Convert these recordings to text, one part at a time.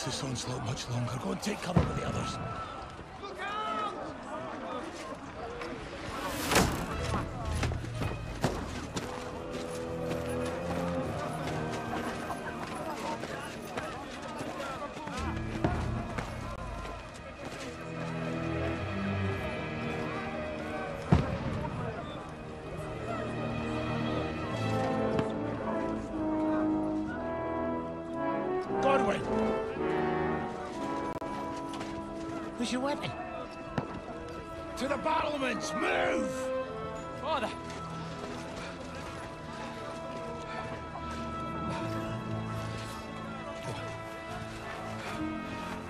This onslaught much longer. Go and take cover with the others. Godwin! Where's your weapon? To the battlements! Move! Father!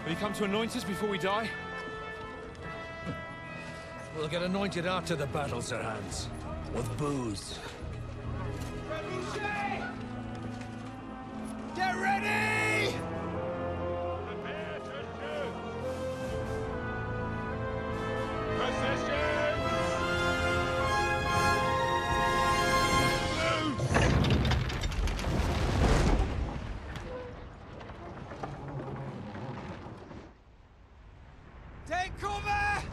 Will you come to anoint us before we die? We'll get anointed after the battles are hands. With booze. Get ready! Cover!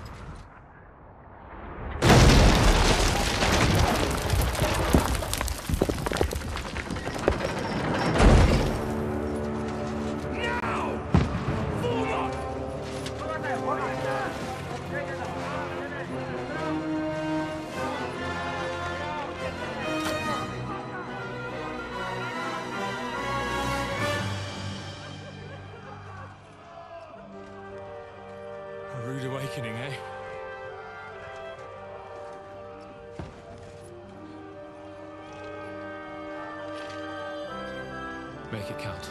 A rude awakening, eh? Make it count.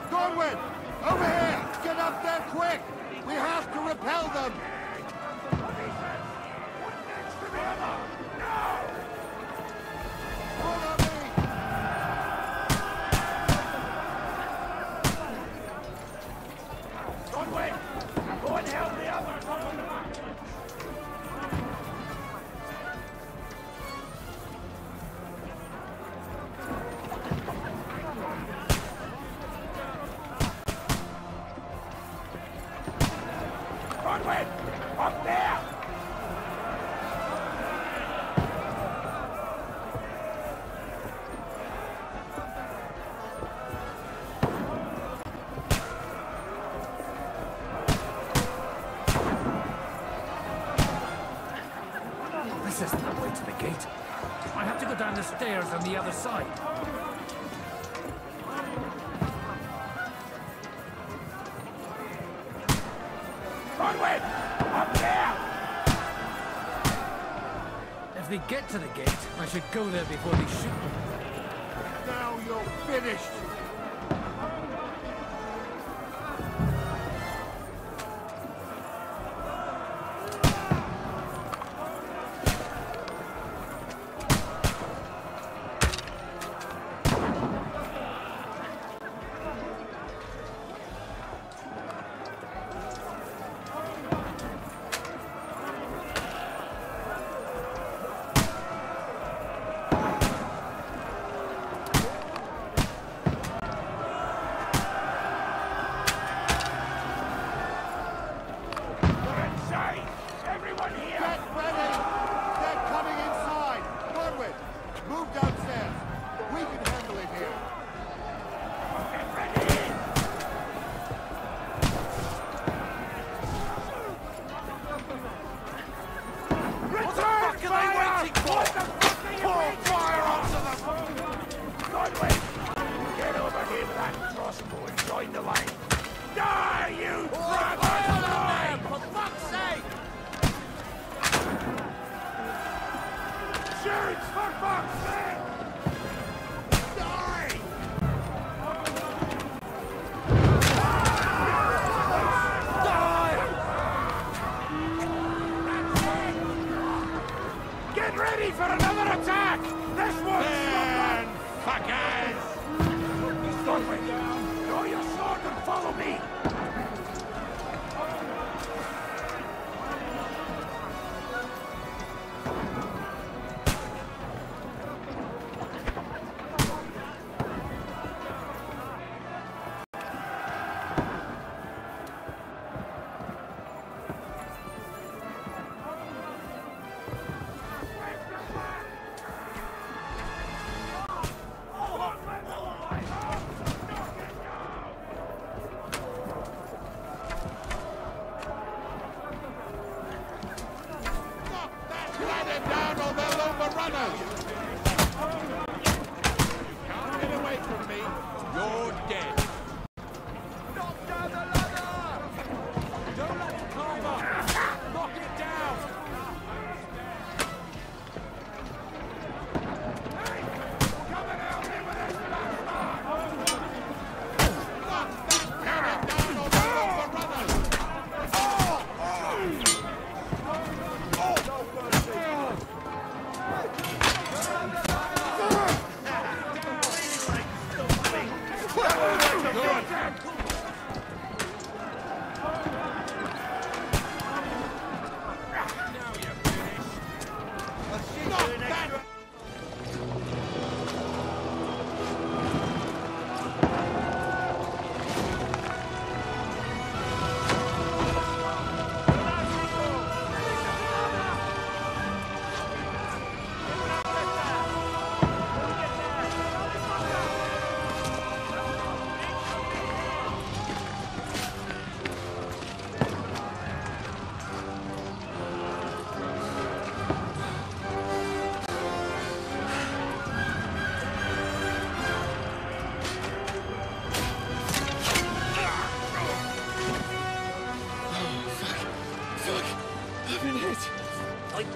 Godwin! Over here! Get up there quick! We have to repel them! Follow me! Godwin! Go and help the others on the march! Godwin! Up there! This isn't the way to the gate. I have to go down the stairs on the other side. Godwin! Up there! If they get to the gate, I should go there before they shoot me. Now you're finished! Everyone here! Get ready! They're coming inside! Godwin, move downstairs! We can handle it here! Get ready! What the fuck are they waiting for? What the fuck are you waiting for? Fire onto them! Godwin! Get over here with that crossbow and join the line! Die, you brother! For fuck's sake! Shoot, for fuck's sake! Die! Get ready for another attack! This one's man, fuckers! Godwin, draw your sword and follow me!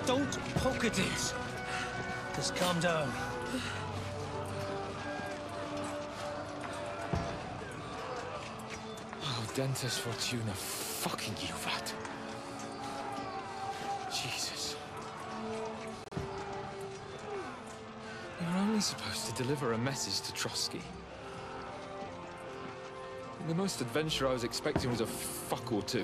don't poke at it. Just calm down. Oh, Dentes Fortuna, fucking Juvat. Jesus. You're only supposed to deliver a message to Trotsky. The most adventure I was expecting was a fuck or two.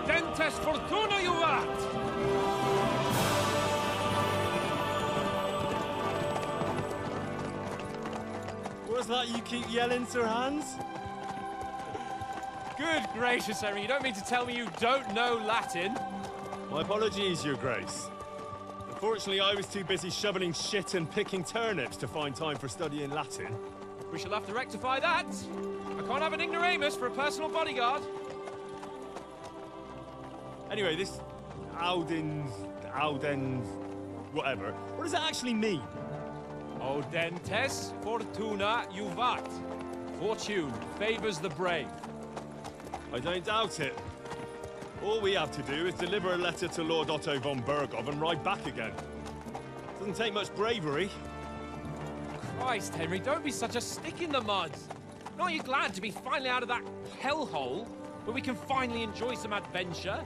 Dentes Fortuna, Juvat! What's that you keep yelling, Sir Hans? Good gracious, Henry, you don't mean to tell me you don't know Latin? My apologies, Your Grace. Unfortunately, I was too busy shoveling shit and picking turnips to find time for studying Latin. We shall have to rectify that. I can't have an ignoramus for a personal bodyguard. Anyway, this Audens, whatever. What does that actually mean? Audentes Fortuna Juvat. Fortune favors the brave. I don't doubt it. All we have to do is deliver a letter to Lord Otto von Bergov and ride back again. Doesn't take much bravery. Christ, Henry, don't be such a stick in the mud. Aren't you glad to be finally out of that hellhole where we can finally enjoy some adventure?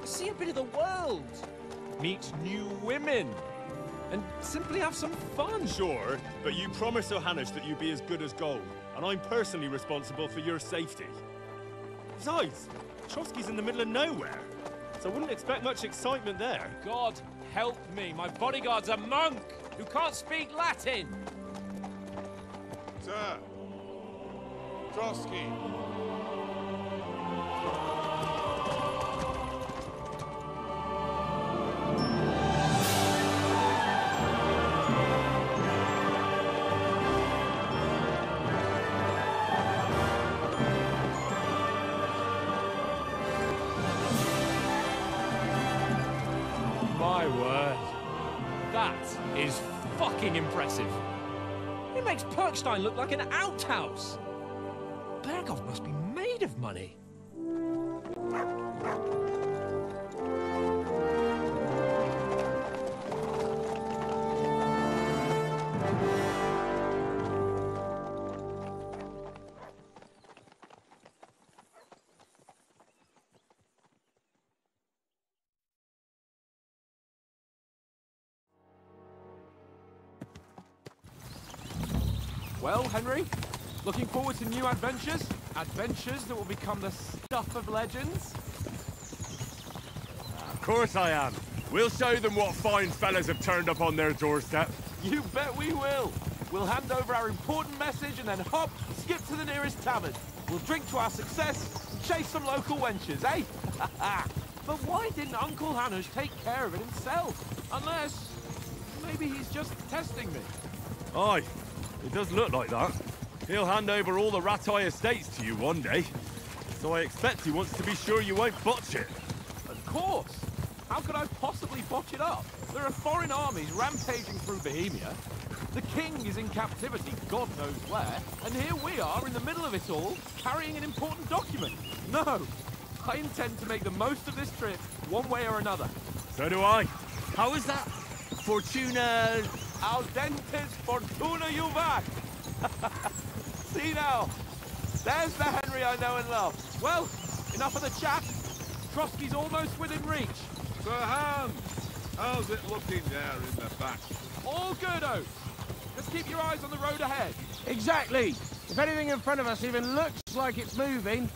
See a bit of the world, meet new women, and simply have some fun. Sure, but you promised Johannes that you'd be as good as gold, and I'm personally responsible for your safety. Besides, Trotsky's in the middle of nowhere, so I wouldn't expect much excitement there. God help me, my bodyguard's a monk who can't speak Latin. Sir, Trotsky. My word. That is fucking impressive. It makes Perkstein look like an outhouse. Bergov must be made of money. Well, Henry, looking forward to new adventures? Adventures that will become the stuff of legends? Of course I am. We'll show them what fine fellas have turned up on their doorstep. You bet we will. We'll hand over our important message and then hop, skip to the nearest tavern. We'll drink to our success and chase some local wenches, eh? But why didn't Uncle Hanush take care of it himself? Unless, maybe he's just testing me. Aye. It does look like that. He'll hand over all the Ratai estates to you one day. So I expect he wants to be sure you won't botch it. Of course. How could I possibly botch it up? There are foreign armies rampaging through Bohemia. The king is in captivity, God knows where, and here we are in the middle of it all, carrying an important document. No, I intend to make the most of this trip, one way or another. So do I. How is that? Fortuna... Audentes fortuna juvat! See now, there's the Henry I know and love. Well, enough of the chat. Trotsky's almost within reach. Sir Hans, how's it looking there in the back? All good, Oates. Just keep your eyes on the road ahead. Exactly. If anything in front of us even looks like it's moving,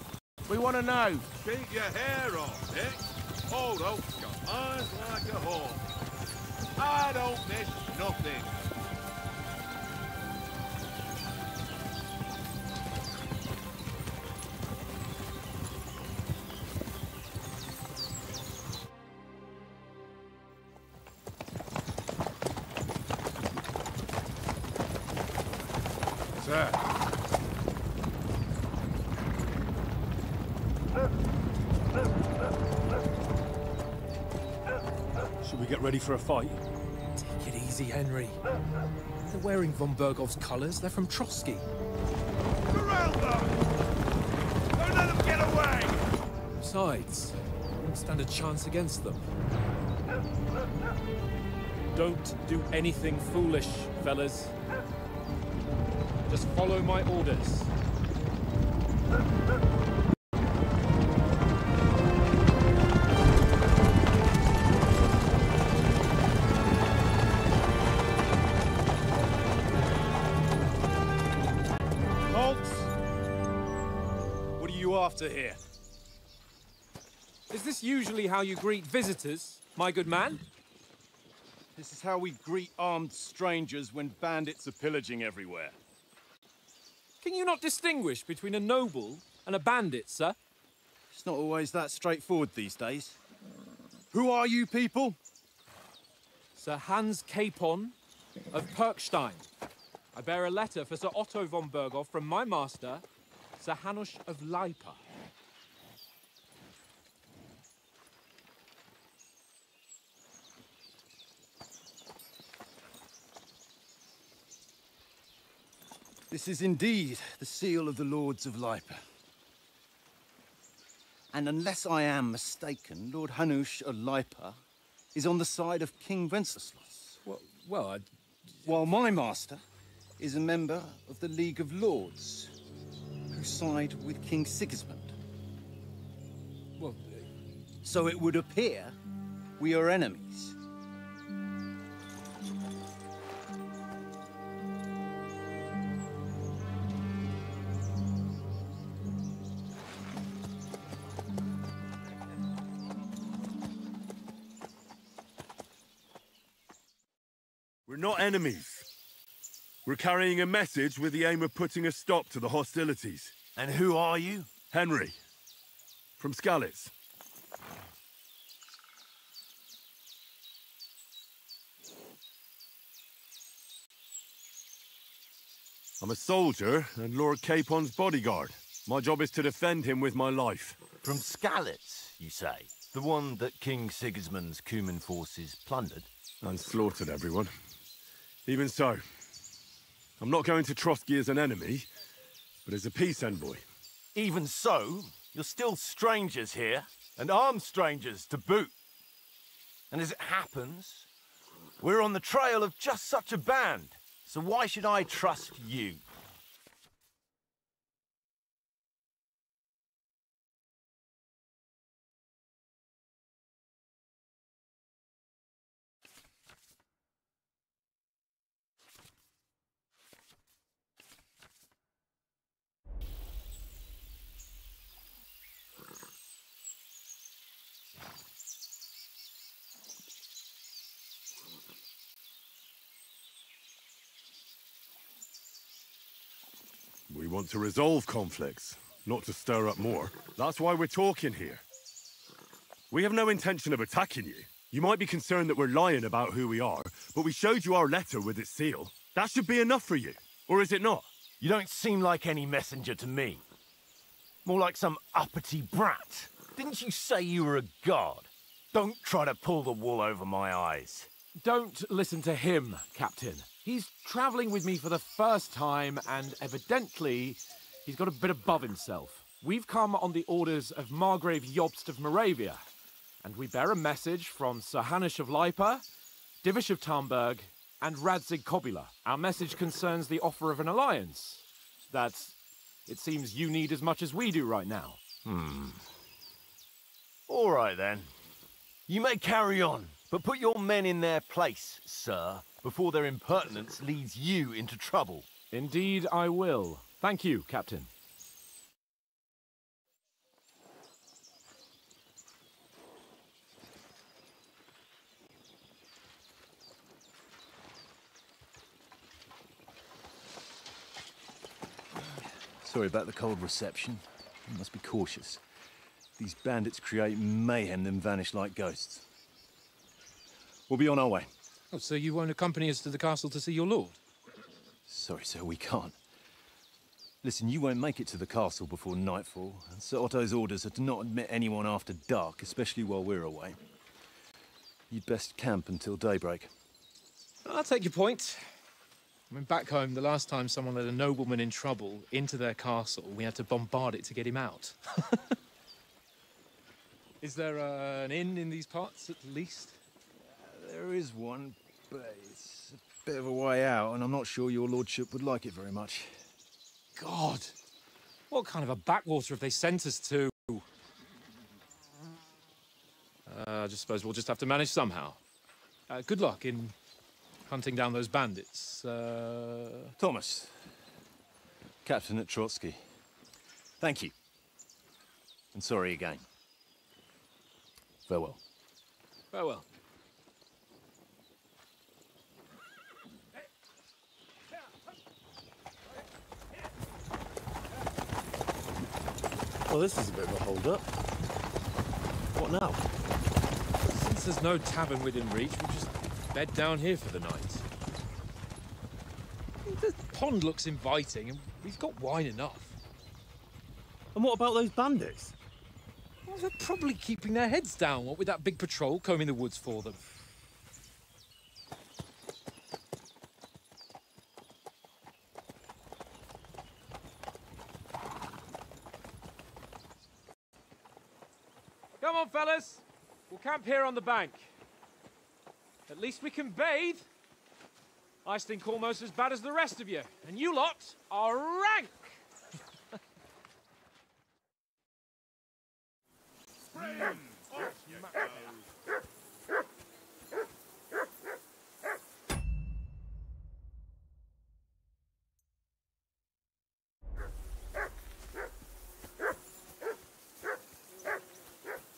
we want to know. Keep your hair on, Nick. Old Oak's got eyes like a hawk. I don't miss nothing. Sir. Should we get ready for a fight? Take it easy, Henry. They're wearing von Bergov's colours. They're from Trotsky. Corral them! Don't let them get away! Besides, I won't stand a chance against them. Don't do anything foolish, fellas. Just follow my orders. What are you after here? Is this usually how you greet visitors, my good man? This is how we greet armed strangers when bandits are pillaging everywhere. Can you not distinguish between a noble and a bandit, sir? It's not always that straightforward these days. Who are you people? Sir Hans Capon of Perkstein. I bear a letter for Sir Otto von Berghoff from my master, Sir Hanush of Lipa. This is indeed the seal of the Lords of Lipa. And unless I am mistaken, Lord Hanush of Lipa is on the side of King Wenceslas. While my master is a member of the League of Lords, who side with King Sigismund. So it would appear we are enemies. We're not enemies. We're carrying a message with the aim of putting a stop to the hostilities. And who are you? Henry, from Skalitz. I'm a soldier and Lord Capon's bodyguard. My job is to defend him with my life. From Skalitz, you say? The one that King Sigismund's Cuman forces plundered? And slaughtered everyone. Even so, I'm not going to Trotsky as an enemy, but as a peace envoy. Even so, you're still strangers here, and armed strangers to boot. And as it happens, we're on the trail of just such a band, so why should I trust you? We want to resolve conflicts, not to stir up more. That's why we're talking here. We have no intention of attacking you. You might be concerned that we're lying about who we are, but we showed you our letter with its seal. That should be enough for you, or is it not? You don't seem like any messenger to me. More like some uppity brat. Didn't you say you were a god? Don't try to pull the wool over my eyes. Don't listen to him, Captain. He's travelling with me for the first time, and evidently, he's got a bit above himself. We've come on the orders of Margrave Jobst of Moravia, and we bear a message from Sir Hanush of Lipa, Divish of Tarnberg, and Radzig Kobula. Our message concerns the offer of an alliance that it seems you need as much as we do right now. All right, then. You may carry on, but put your men in their place, sir, before their impertinence leads you into trouble. Indeed, I will. Thank you, Captain. Sorry about the cold reception. You must be cautious. These bandits create mayhem, then vanish like ghosts. We'll be on our way. Oh, so you won't accompany us to the castle to see your lord? Sorry, sir, we can't. Listen, you won't make it to the castle before nightfall, and Sir Otto's orders are to not admit anyone after dark, especially while we're away. You'd best camp until daybreak. I'll take your point. I mean, back home, the last time someone let a nobleman in trouble into their castle, we had to bombard it to get him out. Is there an inn in these parts, at least? There is one, but it's a bit of a way out, and I'm not sure your lordship would like it very much. God! What kind of a backwater have they sent us to? I just suppose we'll just have to manage somehow. Good luck in hunting down those bandits. Thomas, Captain at Trotsky. Thank you. And sorry again. Farewell. Farewell. Well, this is a bit of a hold-up. What now? Since there's no tavern within reach, we'll just bed down here for the night. The pond looks inviting, and we've got wine enough. And what about those bandits? Well, they're probably keeping their heads down, what with that big patrol combing the woods for them. Come on, fellas. We'll camp here on the bank. At least we can bathe. I stink almost as bad as the rest of you, and you lot are rank.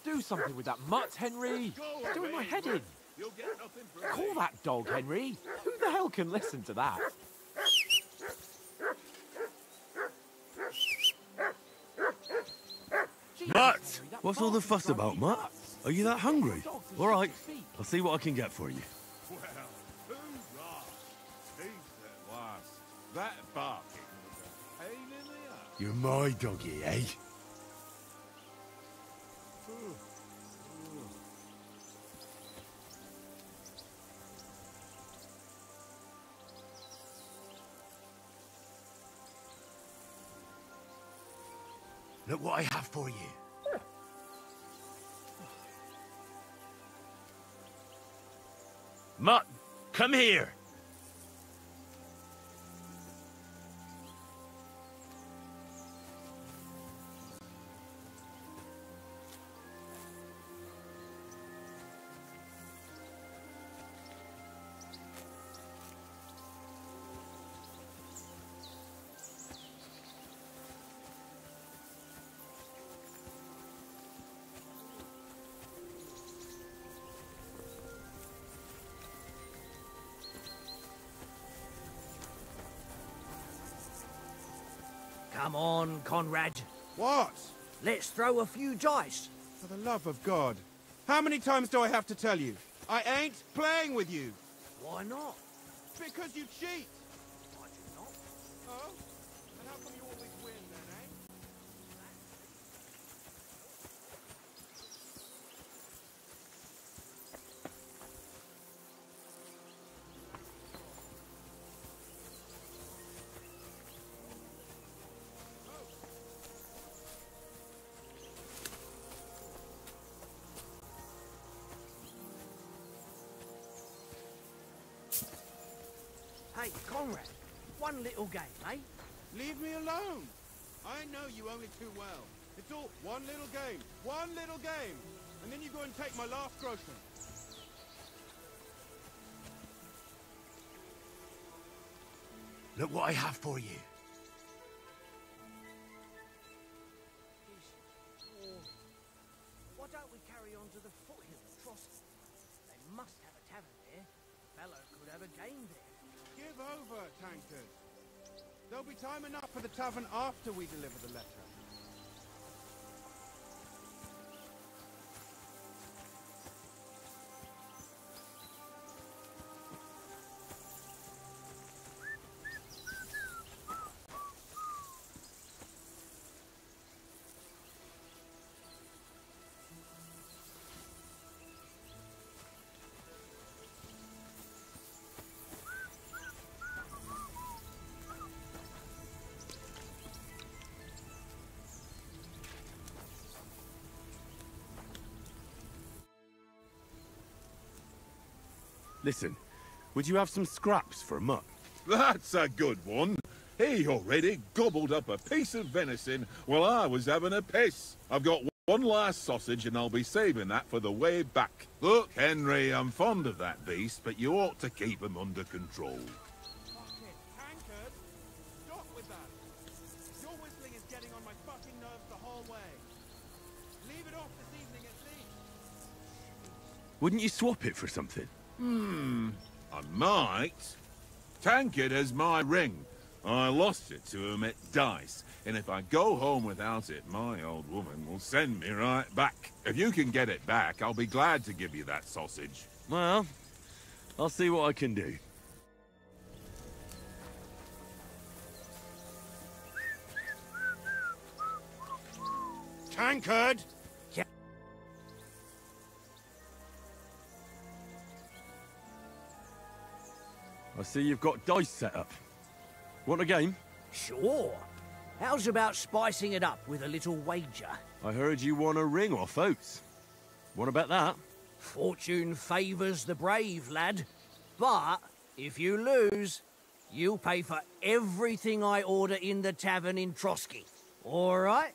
Do something with that mutt, Henry. It's doing my head in. Call that dog, Henry. Who the hell can listen to that? Mutt! What's all the fuss about, Mutt? Are you that hungry? All right, I'll see what I can get for you. Well, hoorah! Decent lass. That barking was a pain in the ass. You're my doggy, eh? Look what I have for you. Mutt, come here. Come on, Conrad. What? Let's throw a few dice. For the love of God. How many times do I have to tell you? I ain't playing with you. Why not? Because you cheat. I do not. Oh? And how come you always win then, eh? Hey, Conrad, one little game, eh? Leave me alone. I know you only too well. It's all one little game, and then you go and take my last groschen. Look what I have for you. Why don't we carry on to the foothill of Trossel? They must have a tavern there. Fellow could have a game there. Give over, tankers. There'll be time enough for the tavern after we deliver the letter. Listen, would you have some scraps for a mutt? That's a good one. He already gobbled up a piece of venison while I was having a piss. I've got one last sausage and I'll be saving that for the way back. Look, Henry, I'm fond of that beast, but you ought to keep him under control. Fucking tankers! Stop with that! Your whistling is getting on my fucking nerves the whole way. Leave it off this evening at least. Wouldn't you swap it for something? I might. Tankard has my ring. I lost it to him at dice, and if I go home without it, my old woman will send me right back. If you can get it back, I'll be glad to give you that sausage. Well, I'll see what I can do. Tankard! I see you've got dice set up. Want a game? Sure. How's about spicing it up with a little wager? I heard you won a ring off Oates. What about that? Fortune favours the brave, lad. But if you lose, you'll pay for everything I order in the tavern in Trotsky. All right?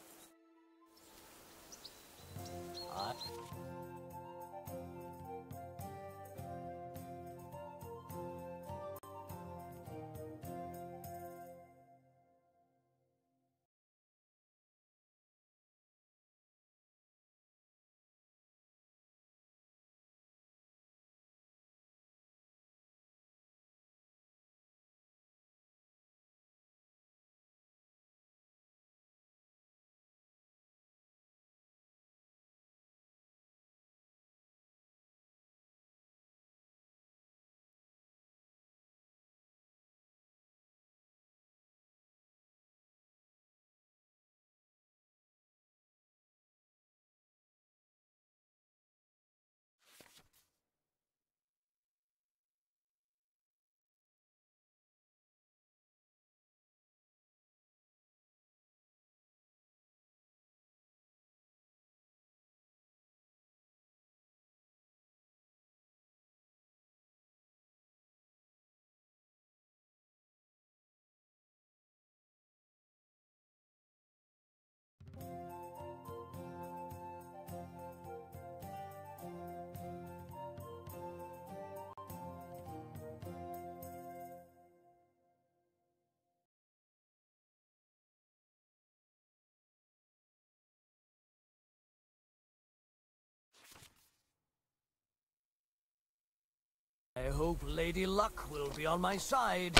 I hope Lady Luck will be on my side.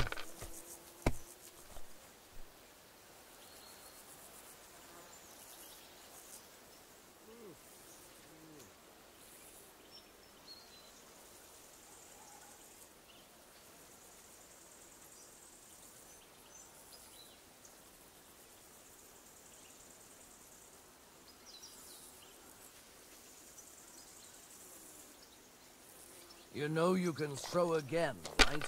You know you can throw again, right?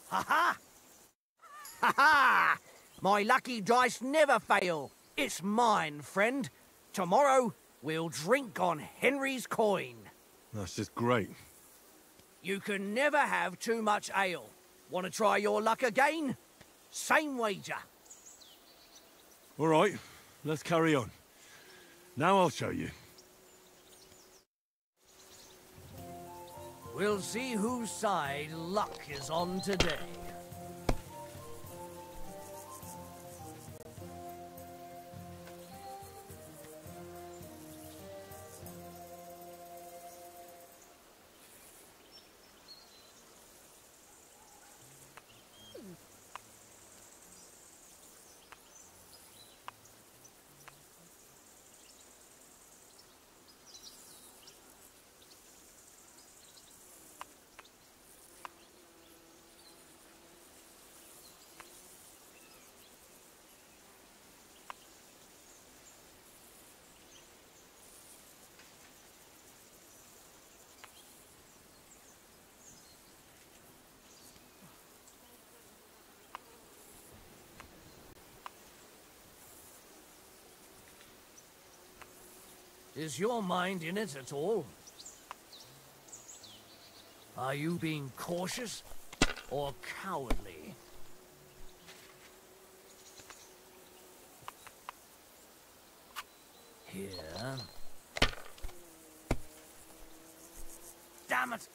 Ha-ha! Ha-ha! My lucky dice never fail. It's mine, friend. Tomorrow, we'll drink on Henry's coin. That's just great. You can never have too much ale. Want to try your luck again? Same wager. All right, let's carry on. Now I'll show you. We'll see whose side luck is on today. Is your mind in it at all? Are you being cautious or cowardly? Here. Damn it!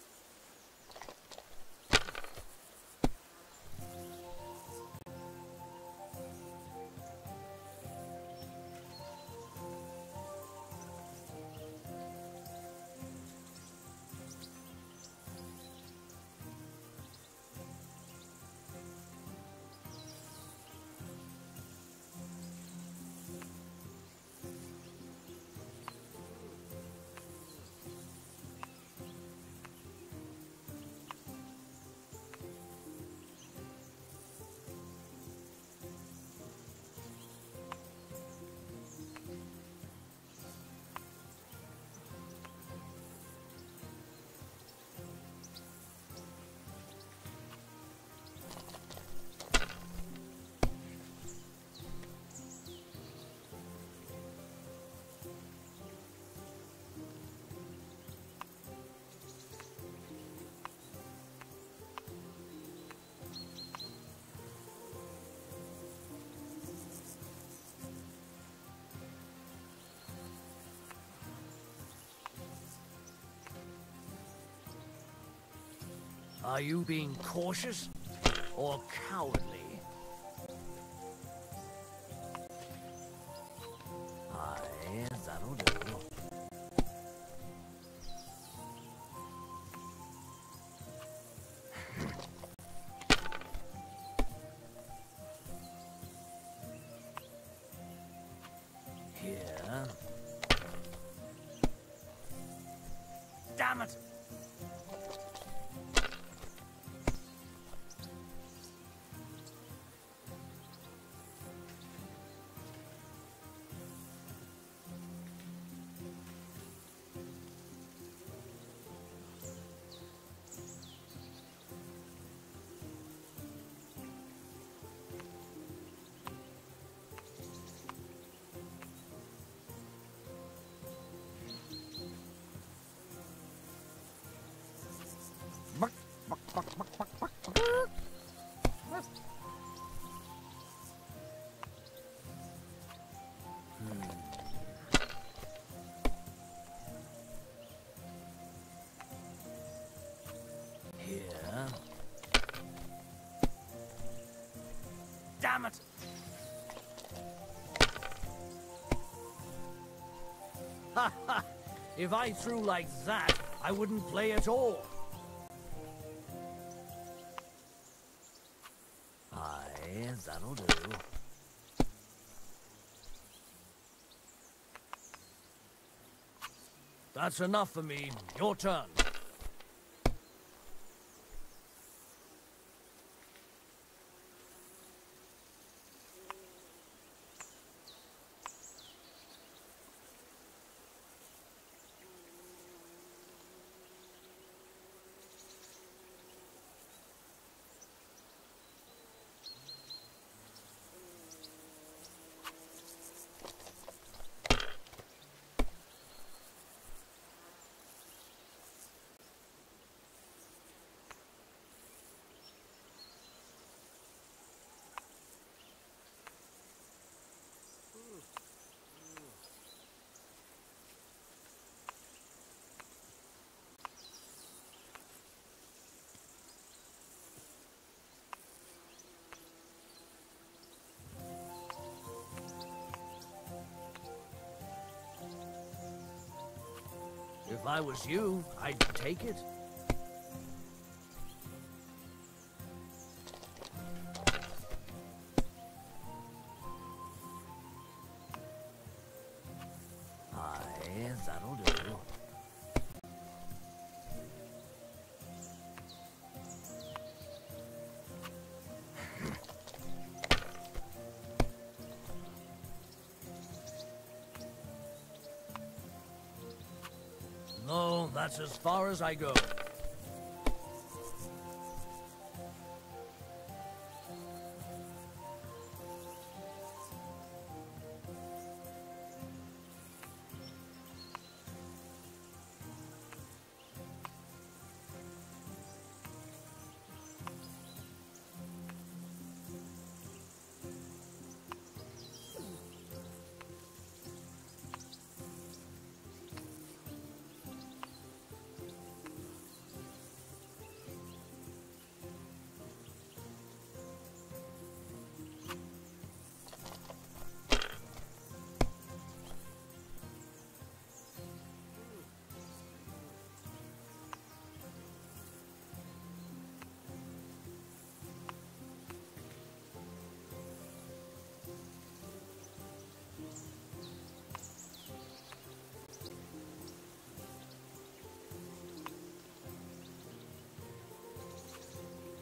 Are you being cautious or cowardly? Aye, that'll do. Here. Damn it! Here. Damn it! Ha ha! If I threw like that, I wouldn't play at all. Aye, that'll do. That's enough for me. Your turn. If I was you, I'd take it. Aye, that'll do. No, that's as far as I go.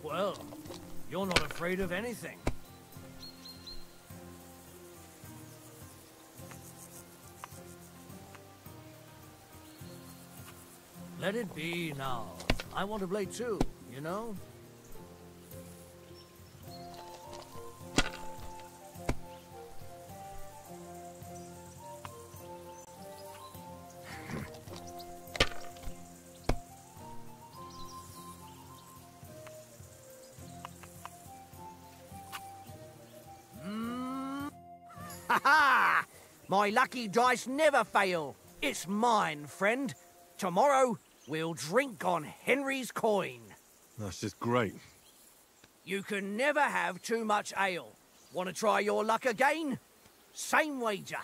Well, you're not afraid of anything. Let it be now. I want to play too, you know? Ha-ha! My lucky dice never fail. It's mine, friend. Tomorrow, we'll drink on Henry's coin. That's just great. You can never have too much ale. Want to try your luck again? Same wager.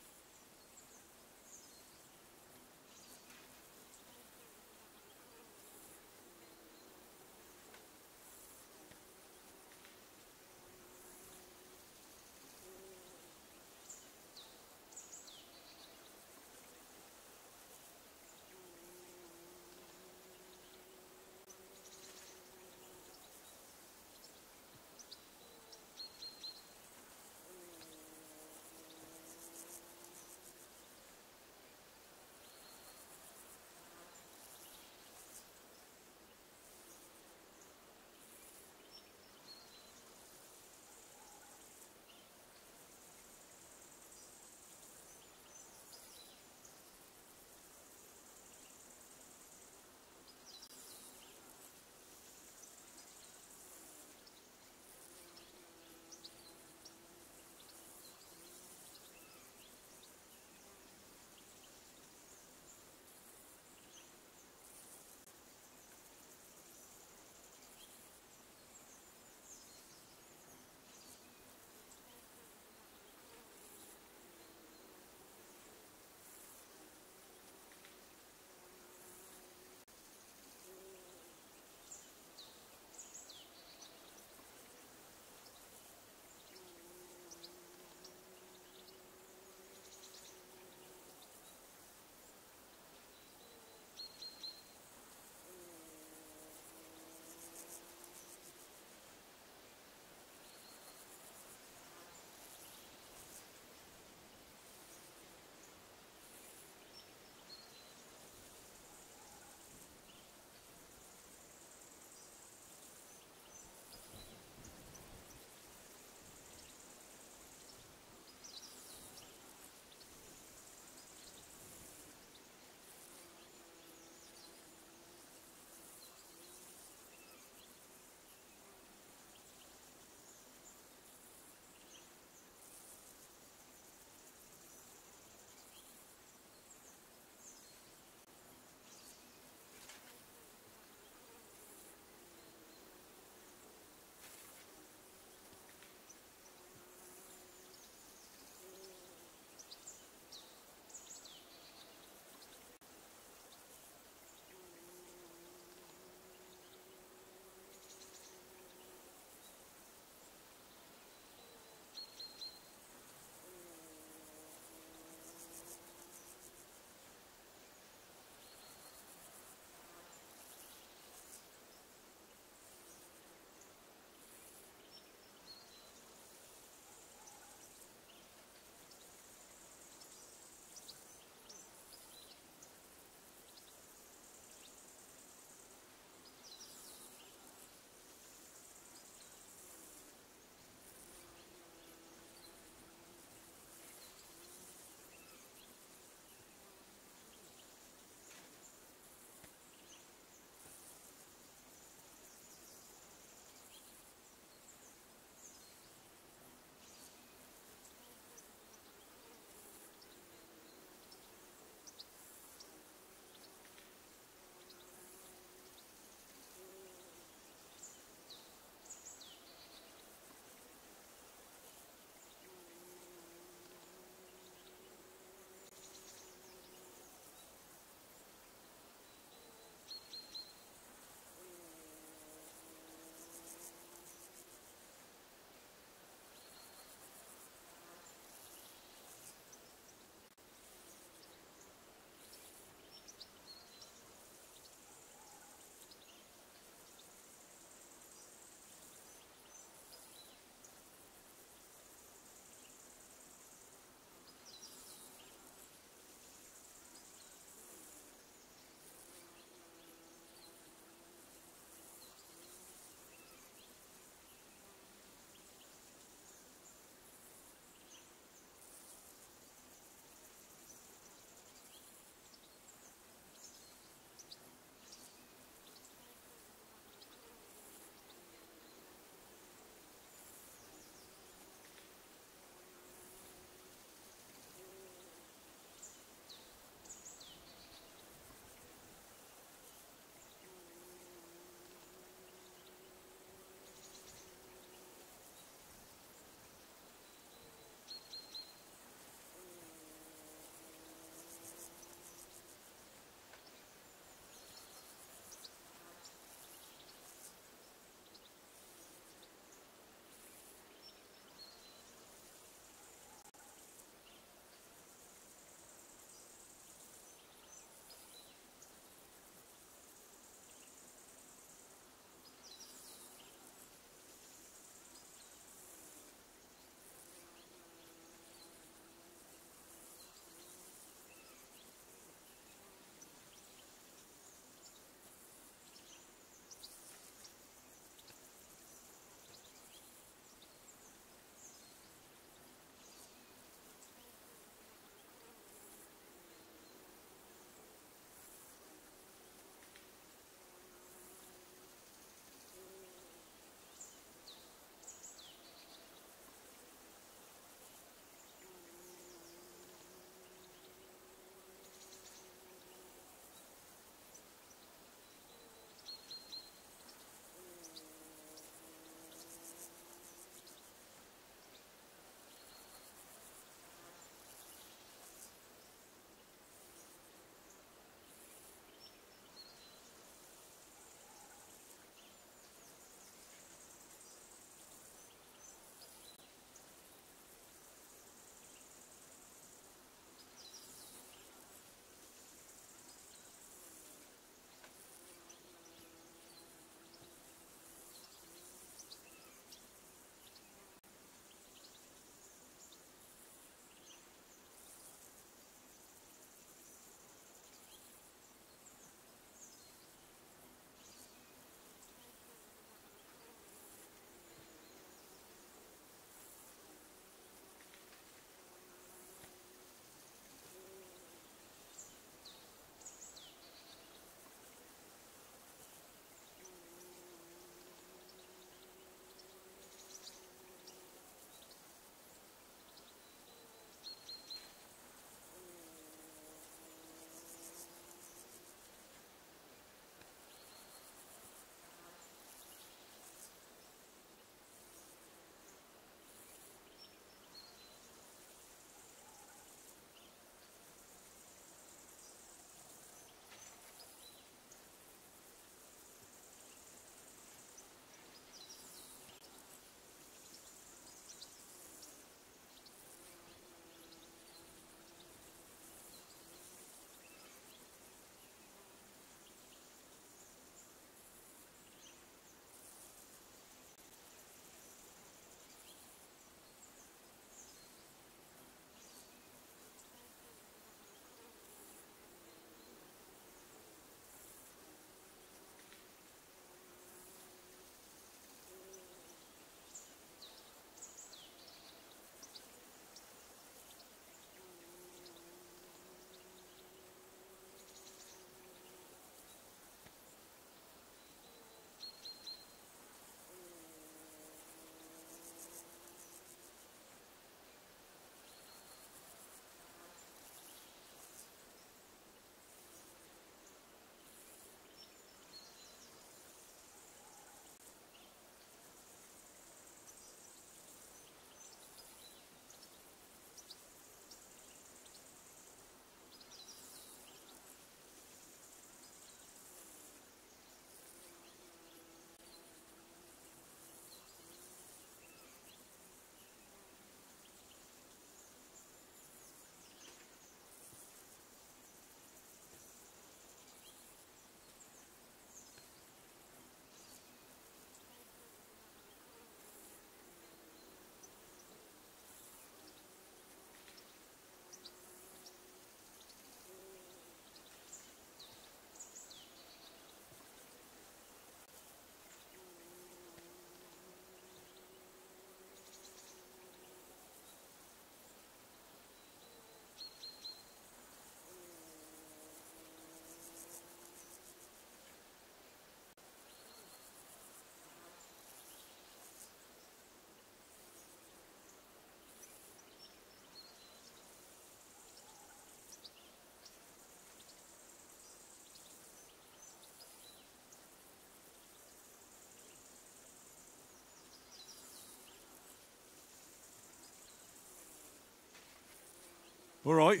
All right,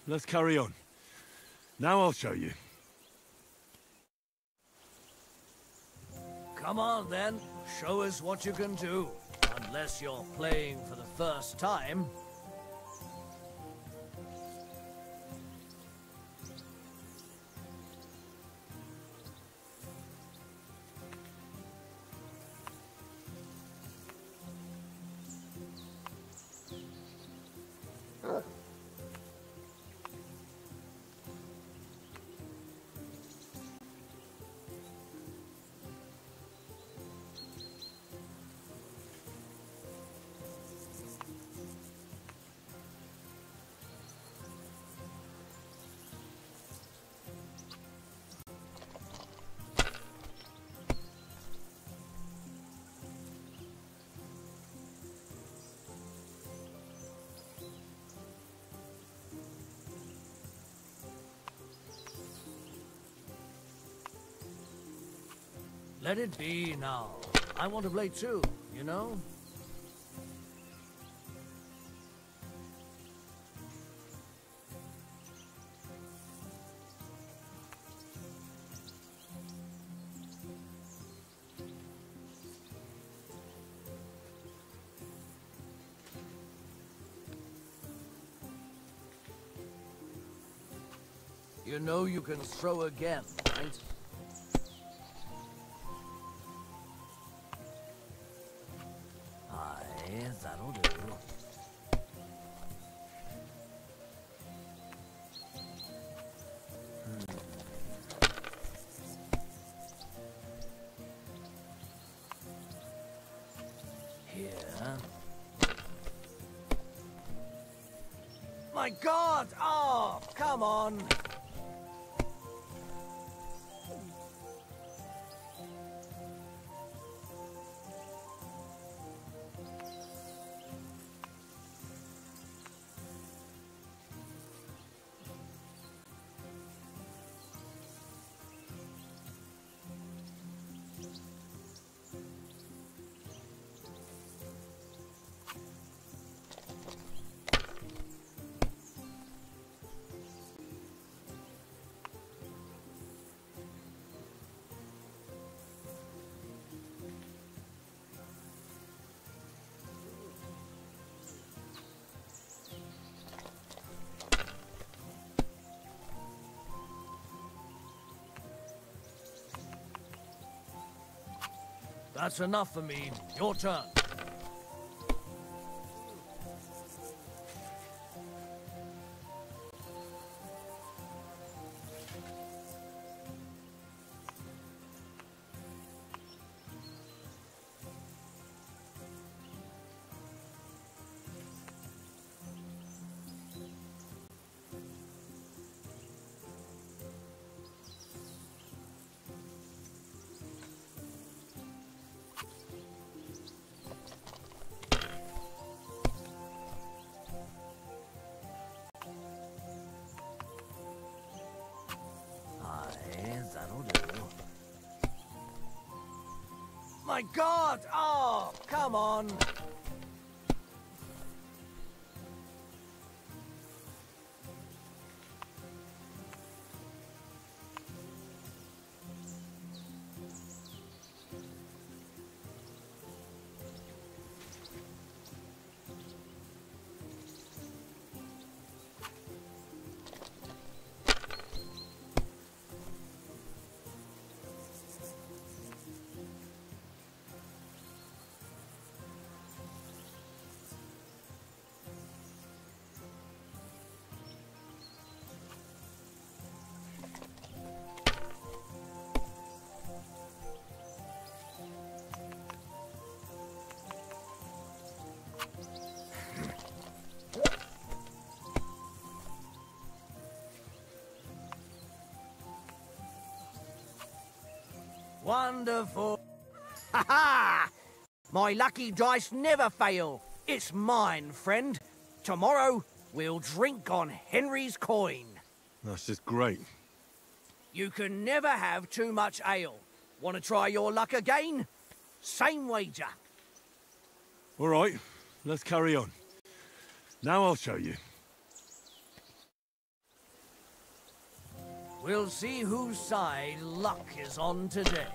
let's carry on. Now I'll show you. Come on, then. Show us what you can do. Unless you're playing for the first time. Let it be now. I want to play too, you know? You know you can throw again, right? That'll do. Here. My God! Oh, come on! That's enough for me. Your turn. That'll do. My God! Oh, come on! Wonderful. Ha ha! My lucky dice never fail. It's mine, friend. Tomorrow, we'll drink on Henry's coin. That's just great. You can never have too much ale. Want to try your luck again? Same wager. All right, let's carry on. Now I'll show you. We'll see whose side luck is on today.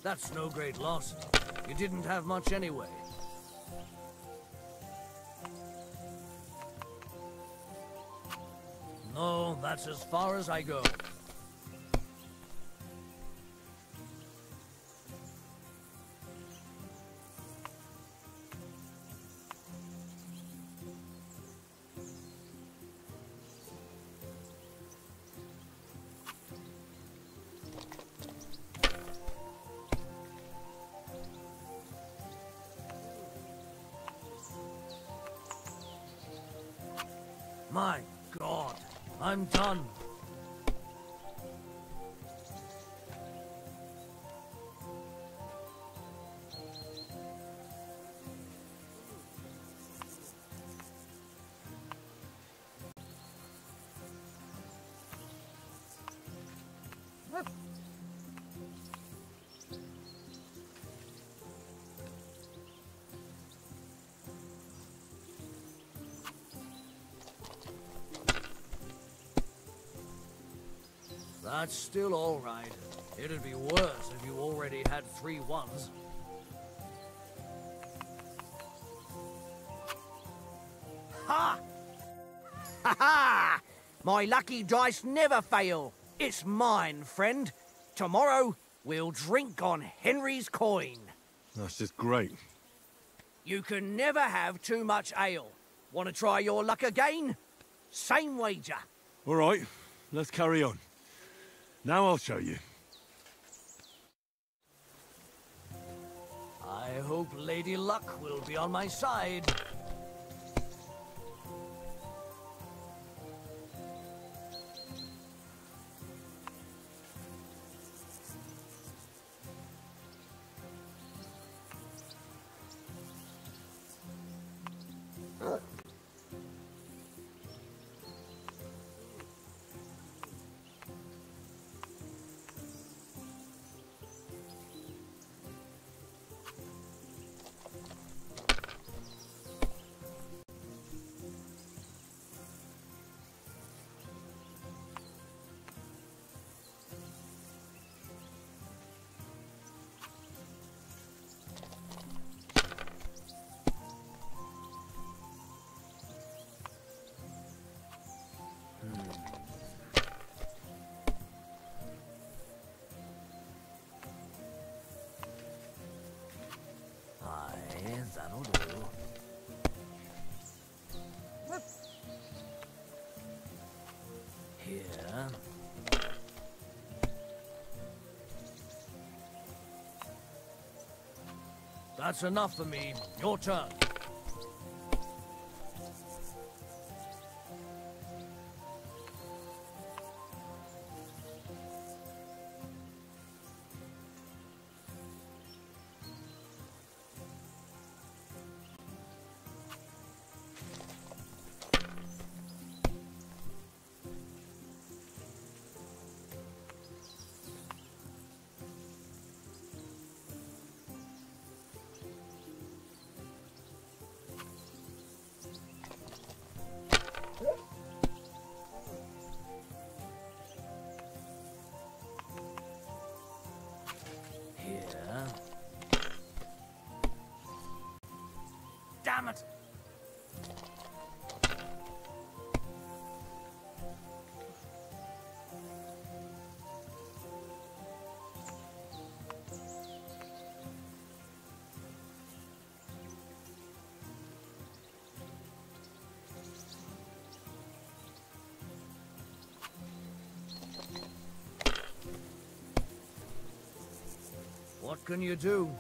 That's no great loss. You didn't have much anyway. No, that's as far as I go. My God, I'm done. That's still all right. It'd be worse if you already had 3 ones. Ha! Ha ha! My lucky dice never fail. It's mine, friend. Tomorrow, we'll drink on Henry's coin. That's just great. You can never have too much ale. Want to try your luck again? Same wager. All right, let's carry on. Now I'll show you. I hope Lady Luck will be on my side. That'll do. Here. That's enough for me. Your turn. Damn it! What can you do?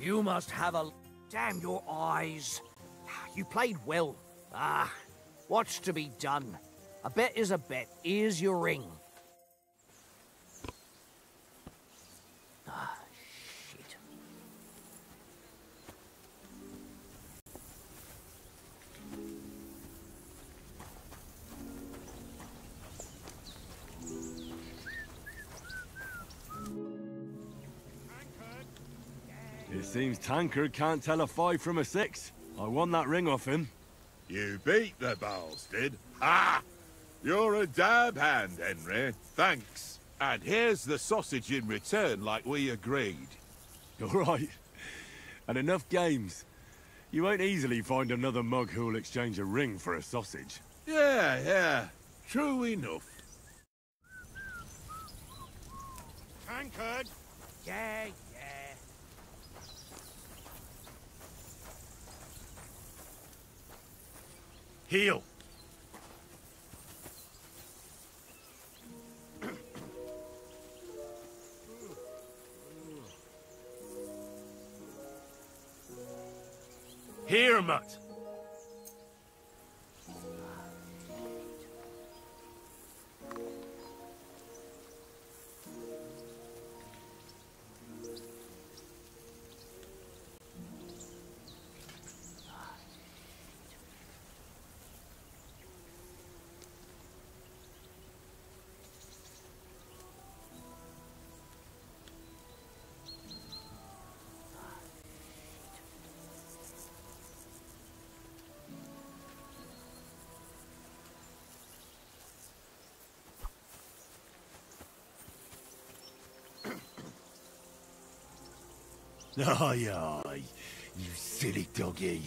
You must have a... Damn your eyes. You played well. What's to be done? A bet is a bet. Here's your ring. Shit. It seems Tankard can't tell a 5 from a 6. I won that ring off him. You beat the bastard. Ha! You're a dab hand, Henry. Thanks. And here's the sausage in return, like we agreed. All right. And enough games. You won't easily find another mug who'll exchange a ring for a sausage. Yeah. True enough. Tankard! Yeah. Heal. Here, mutt. Aye, you silly doggy.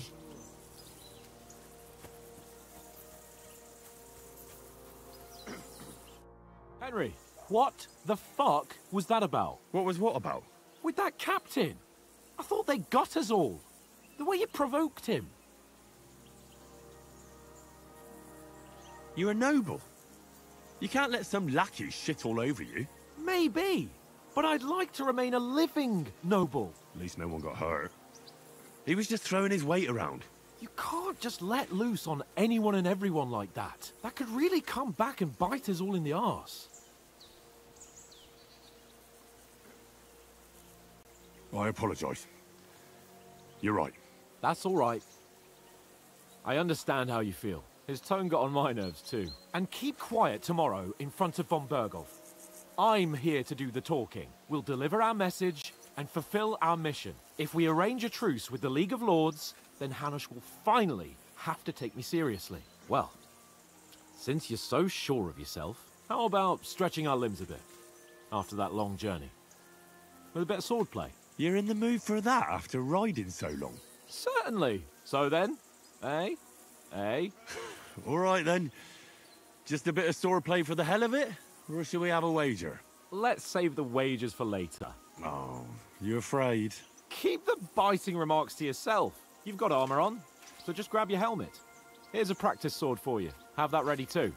Henry, what the fuck was that about? What was what about? With that captain? I thought they got us all. The way you provoked him. You're a noble. You can't let some lackey shit all over you. Maybe, but I'd like to remain a living noble. At least no one got hurt. He was just throwing his weight around. You can't just let loose on anyone and everyone like that. That could really come back and bite us all in the arse. I apologise. You're right. That's all right. I understand how you feel. His tone got on my nerves too. And keep quiet tomorrow in front of von Berghoff. I'm here to do the talking. We'll deliver our message and fulfill our mission. If we arrange a truce with the League of Lords, then Hanush will finally have to take me seriously. Well, since you're so sure of yourself, how about stretching our limbs a bit after that long journey? With a bit of swordplay. You're in the mood for that after riding so long? Certainly. So then, eh? All right then. Just a bit of swordplay for the hell of it? Or shall we have a wager? Let's save the wagers for later. Oh, you afraid? Keep the biting remarks to yourself. You've got armor on, so just grab your helmet. Here's a practice sword for you. Have that ready too.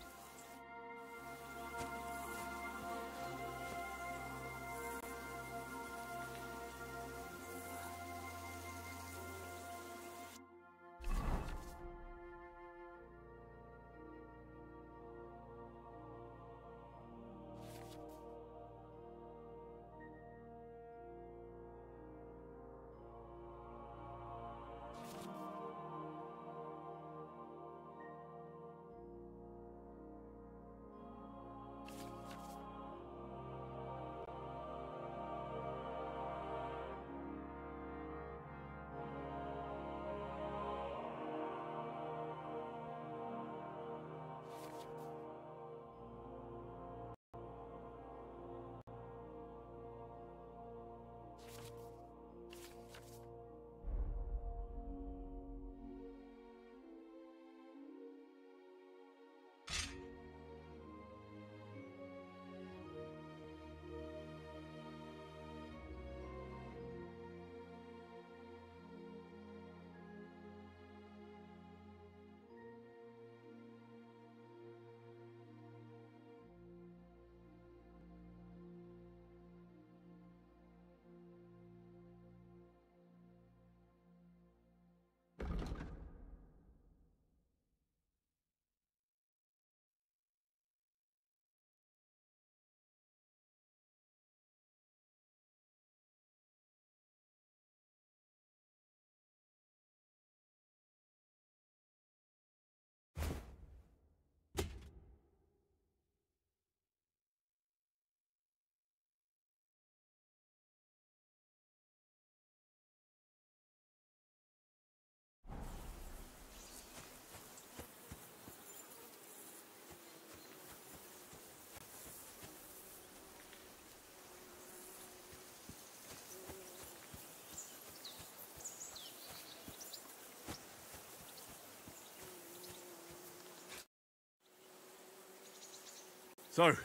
So,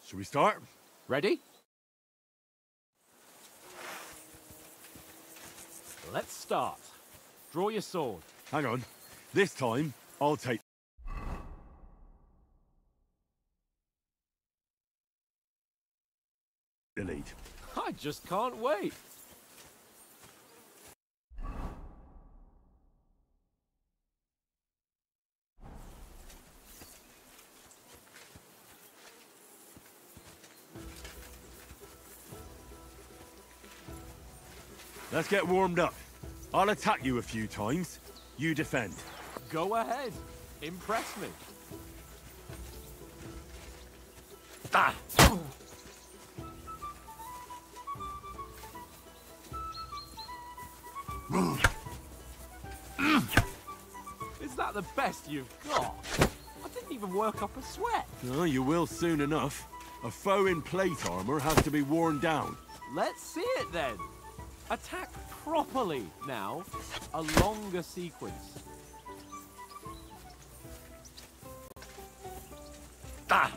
should we start? Ready? Let's start. Draw your sword. Hang on. This time, I'll take the lead. I just can't wait. Let's get warmed up. I'll attack you a few times. You defend. Go ahead. Impress me. Ah! Is that the best you've got? I didn't even work up a sweat. Oh, you will soon enough. A foe in plate armor has to be worn down. Let's see it then. Attack properly now. A longer sequence. Ah!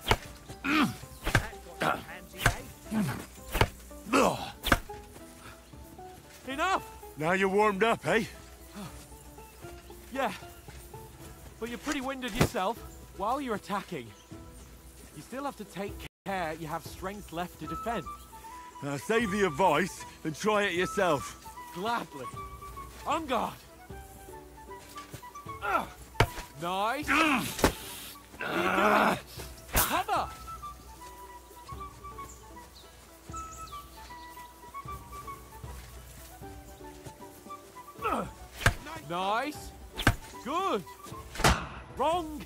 Enough! Now you're warmed up, eh? Yeah. But you're pretty winded yourself while you're attacking. You still have to take care you have strength left to defend. Save the advice and try it yourself. Gladly. On guard. Nice. What are you doing? Cover. Nice. Good. Wrong.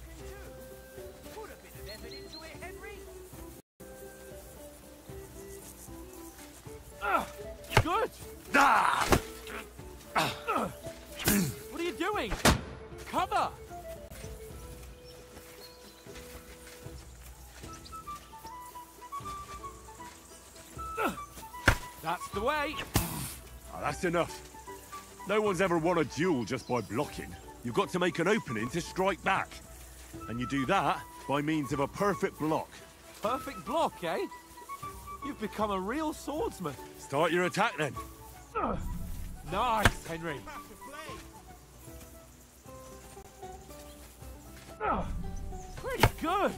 Put a bit of effort into it, Henry. Good. Ah! What are you doing? Cover. That's the way. Oh, that's enough. No one's ever won a duel just by blocking. You've got to make an opening to strike back. And you do that by means of a perfect block. Perfect block, eh? You've become a real swordsman. Start your attack then. Nice, Henry. Pretty good.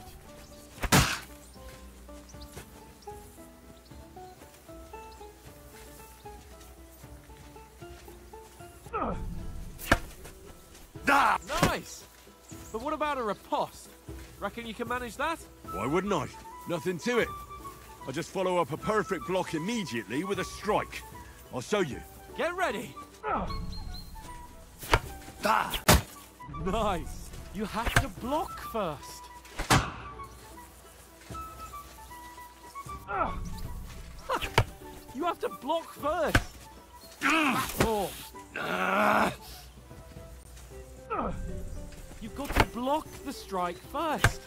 Nice. But what about a riposte? Reckon you can manage that? Why wouldn't I? Nothing to it. I just follow up a perfect block immediately with a strike. I'll show you. Get ready. Ah! Nice. You have to block first. You have to block first. Oh. You've got to block the strike first.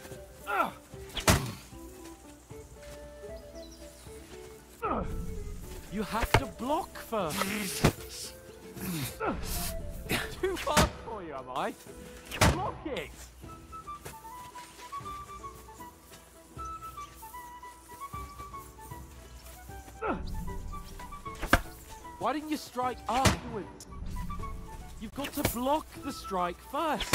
You have to block first. Too fast for you, am I? Block it. Why didn't you strike afterwards? You've got to block the strike first.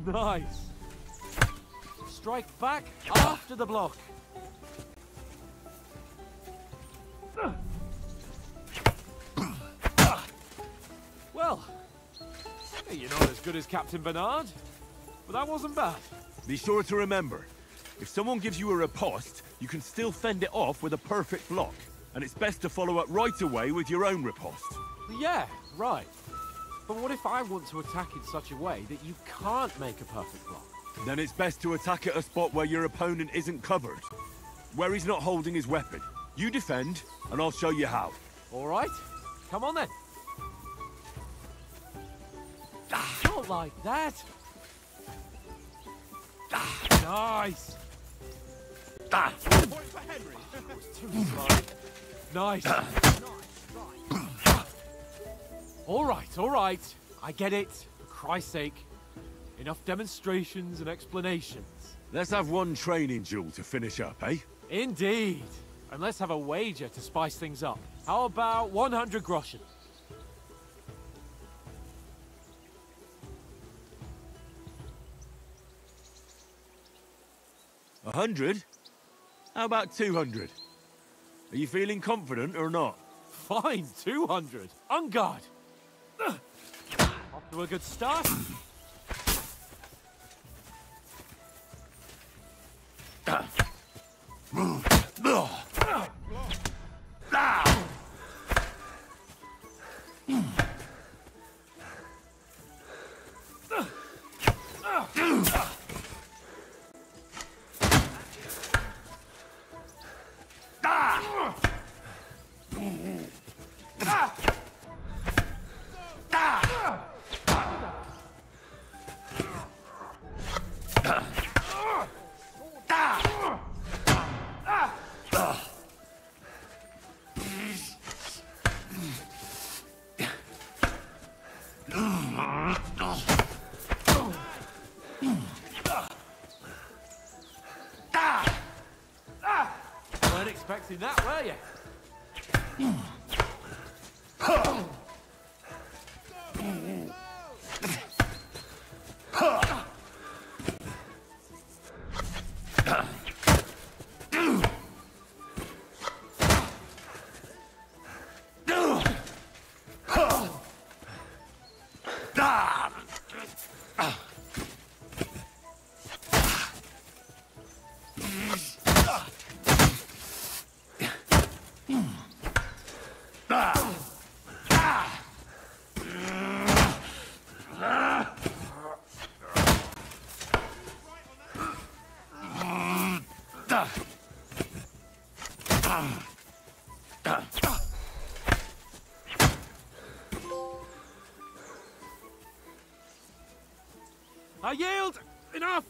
Nice. Strike back after the block. Well, you're not as good as Captain Bernard, but that wasn't bad. Be sure to remember, if someone gives you a riposte, you can still fend it off with a perfect block. And it's best to follow up right away with your own riposte. Yeah, right. But what if I want to attack in such a way that you can't make a perfect block? Then it's best to attack at a spot where your opponent isn't covered. Where he's not holding his weapon. You defend, and I'll show you how. All right. Come on then. Not like that. Nice. Point for Henry. Too slow. Nice. All right. I get it. For Christ's sake. Enough demonstrations and explanations. Let's have one training duel to finish up, eh? Indeed. And let's have a wager to spice things up. How about 100 groschen? $100? How about 200? Are you feeling confident or not? Fine, 200. On guard. Off to a good start. Weren't expecting that, were you? I yield! Enough!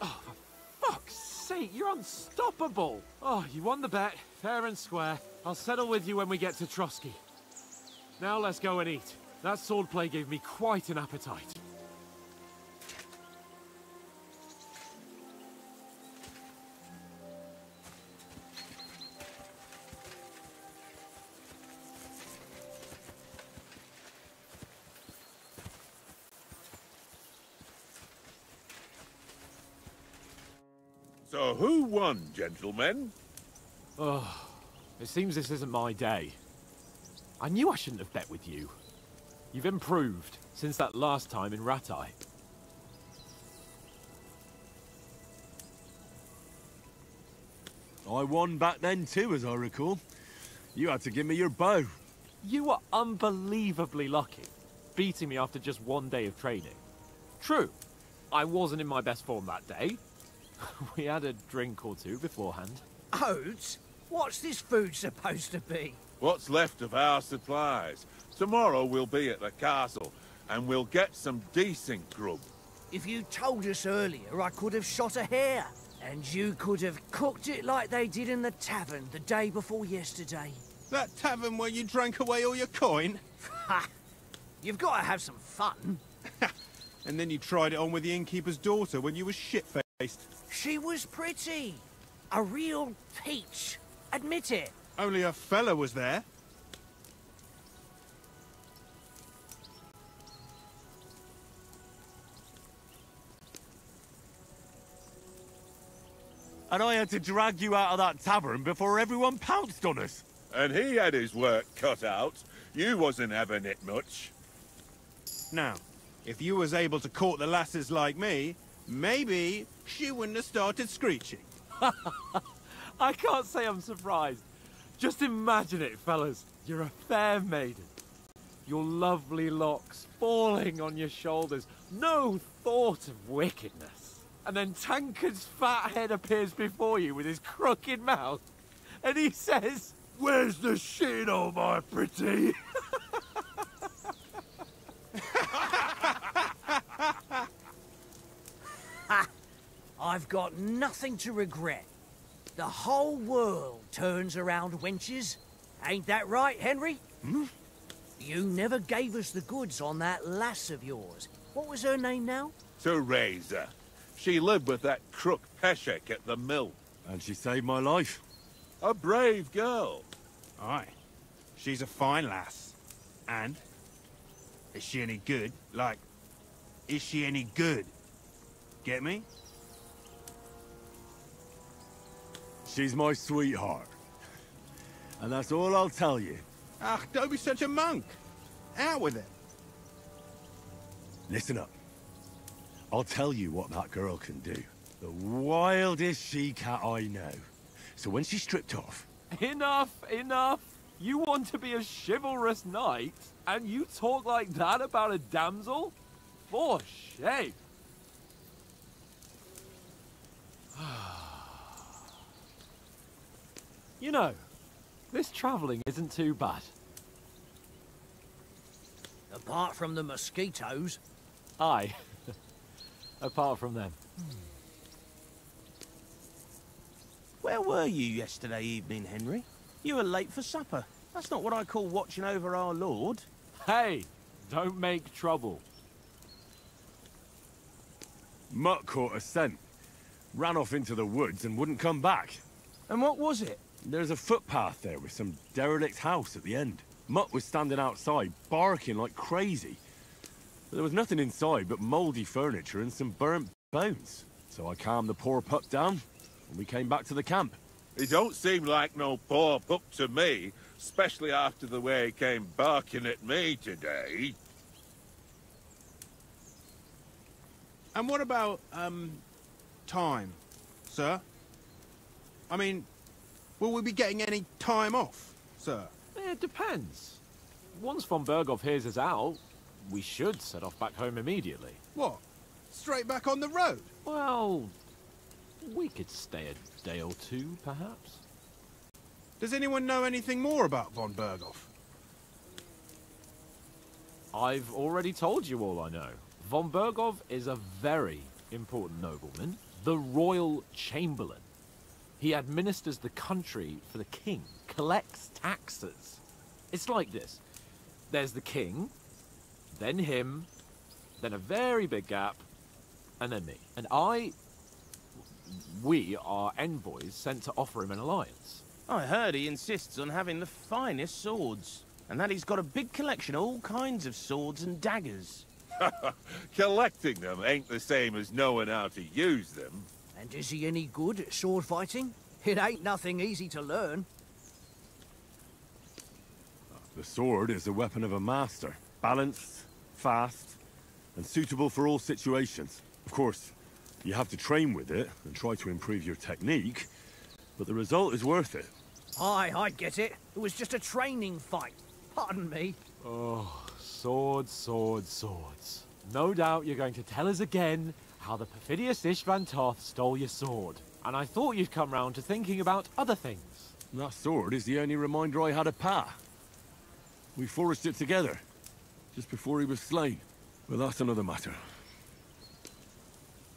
Oh, for fuck's sake, you're unstoppable! Oh, you won the bet, fair and square. I'll settle with you when we get to Trotsky. Now let's go and eat. That swordplay gave me quite an appetite. So who won, gentlemen? Oh, it seems this isn't my day. I knew I shouldn't have bet with you. You've improved since that last time in Ratai. I won back then too, as I recall. You had to give me your bow. You were unbelievably lucky, beating me after just one day of training. True, I wasn't in my best form that day. We had a drink or two beforehand. Oats? What's this food supposed to be? What's left of our supplies. Tomorrow we'll be at the castle, and we'll get some decent grub. If you told us earlier, I could have shot a hare. And you could have cooked it like they did in the tavern the day before yesterday. That tavern where you drank away all your coin? Ha! You've got to have some fun. And then you tried it on with the innkeeper's daughter when you were shit-faced. She was pretty. A real peach. Admit it. Only a fella was there. And I had to drag you out of that tavern before everyone pounced on us. And he had his work cut out. You wasn't having it much. Now, if you was able to court the lasses like me, maybe she wouldn't have started screeching. I can't say I'm surprised. Just imagine it, fellas. You're a fair maiden. Your lovely locks falling on your shoulders. No thought of wickedness. And then Tankard's fat head appears before you with his crooked mouth. And he says, "Where's the shit, oh my pretty?" I've got nothing to regret. The whole world turns around wenches. Ain't that right, Henry? Hmm? You never gave us the goods on that lass of yours. What was her name now? Teresa. She lived with that crook Peshek at the mill. And she saved my life. A brave girl. Aye. She's a fine lass. And? Is she any good? Like, is she any good? Get me? She's my sweetheart. And that's all I'll tell you. Ah, don't be such a monk. Out with it. Listen up. I'll tell you what that girl can do. The wildest she-cat I know. So when she's stripped off... Enough, enough! You want to be a chivalrous knight, and you talk like that about a damsel? For shame! You know, this travelling isn't too bad. Apart from the mosquitoes. Aye. Apart from them. Where were you yesterday evening, Henry? You were late for supper. That's not what I call watching over our Lord. Hey, don't make trouble. Mutt caught a scent. Ran off into the woods and wouldn't come back. And what was it? There's a footpath there with some derelict house at the end. Mutt was standing outside, barking like crazy. But there was nothing inside but mouldy furniture and some burnt bones. So I calmed the poor pup down, and we came back to the camp. He don't seem like no poor pup to me, especially after the way he came barking at me today. And what about, time, sir? I mean, will we be getting any time off, sir? It depends. Once von Berghoff hears us out, we should set off back home immediately. What? Straight back on the road? Well, we could stay a day or two, perhaps. Does anyone know anything more about von Berghoff? I've already told you all I know. Von Berghoff is a very important nobleman, the royal chamberlain. He administers the country for the king, collects taxes. It's like this. There's the king, then him, then a very big gap, and then me. And we are envoys sent to offer him an alliance. I heard he insists on having the finest swords, and that he's got a big collection of all kinds of swords and daggers. Collecting them ain't the same as knowing how to use them. And is he any good at sword fighting? It ain't nothing easy to learn. The sword is a weapon of a master. Balanced, fast, and suitable for all situations. Of course, you have to train with it and try to improve your technique, but the result is worth it. Aye, I get it. It was just a training fight. Pardon me. Oh, swords, swords, swords. No doubt you're going to tell us again how the perfidious Istvan Toth stole your sword. And I thought you'd come round to thinking about other things. That sword is the only reminder I had of Pa. We forged it together, just before he was slain. But that's another matter.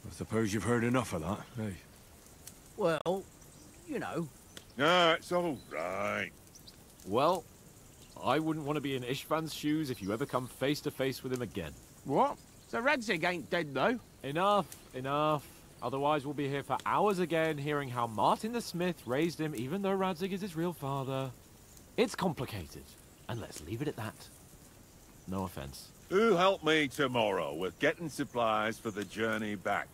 I suppose you've heard enough of that, eh? Well, you know. No, it's all right. Well, I wouldn't want to be in Istvan's shoes if you ever come face to face with him again. What? So Radzig ain't dead, though? Enough, enough. Otherwise we'll be here for hours again, hearing how Martin the Smith raised him, even though Radzig is his real father. It's complicated, and let's leave it at that. No offense. Who'll help me tomorrow with getting supplies for the journey back?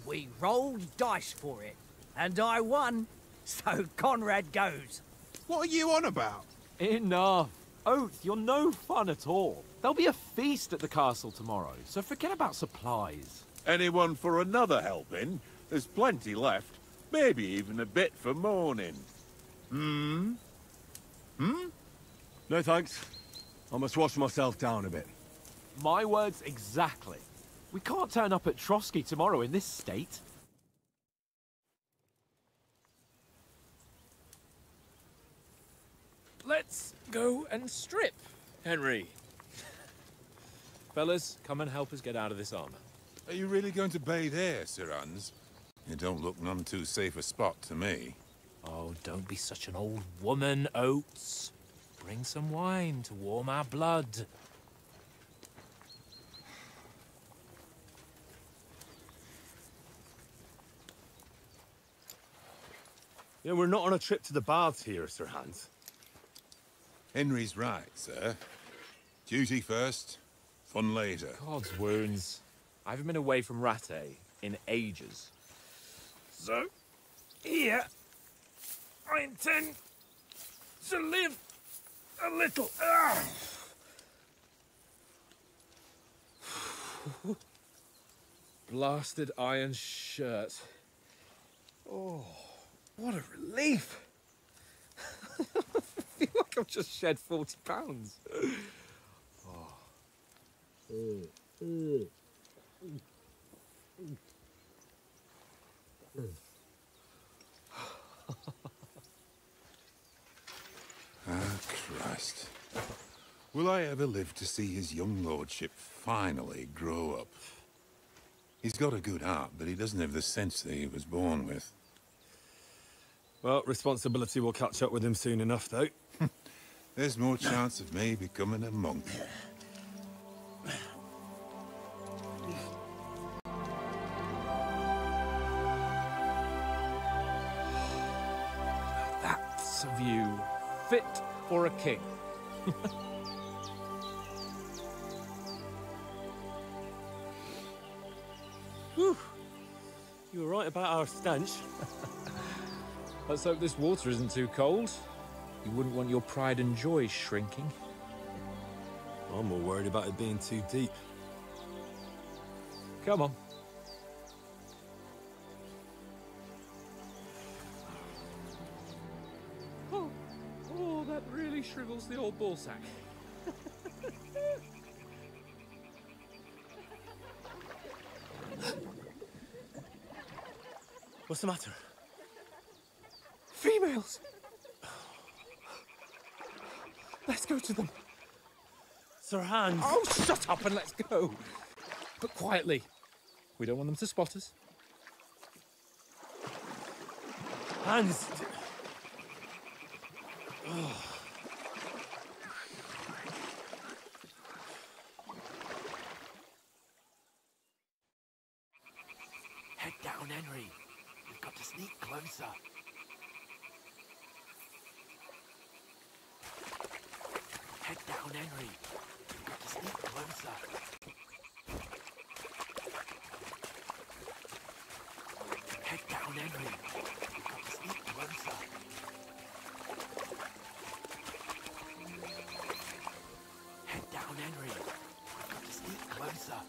We rolled dice for it, and I won, so Conrad goes. What are you on about? Enough. Oath, you're no fun at all. There'll be a feast at the castle tomorrow, so forget about supplies. Anyone for another helping? There's plenty left. Maybe even a bit for morning. Hmm? No thanks. I must wash myself down a bit. My words exactly. We can't turn up at Trotsky tomorrow in this state. Let's go and strip, Henry. Fellas, come and help us get out of this armor. Are you really going to bathe here, Sir Hans? You don't look none too safe a spot to me. Oh, don't be such an old woman, Oates. Bring some wine to warm our blood. Yeah, we're not on a trip to the baths here, Sir Hans. Henry's right, sir. Duty first, fun later. God's wounds. I haven't been away from Rattay in ages. So, here, I intend to live a little. Blasted iron shirt. Oh, what a relief. I feel like I've just shed 40 pounds. Christ. Will I ever live to see his young lordship finally grow up? He's got a good heart, but he doesn't have the sense that he was born with. Well, responsibility will catch up with him soon enough, though. There's more chance of me becoming a monk. That's a view fit for a king. Whew. You were right about our stench. Let's hope this water isn't too cold. You wouldn't want your pride and joy shrinking. I'm more worried about it being too deep. Come on. Oh, that really shrivels the old ballsack. What's the matter? Females! Let's go to them. Sir Hans! Oh, shut up and let's go. But quietly. We don't want them to spot us. Hans! Oh. Head down, Henry. We've got to sneak closer. Head down, Henry. We've got to sneak closer. Head down, Henry. We've got to sneak closer. Head down, Henry. We've got to sneak closer.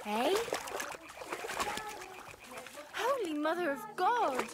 Hey? Holy Mother of God!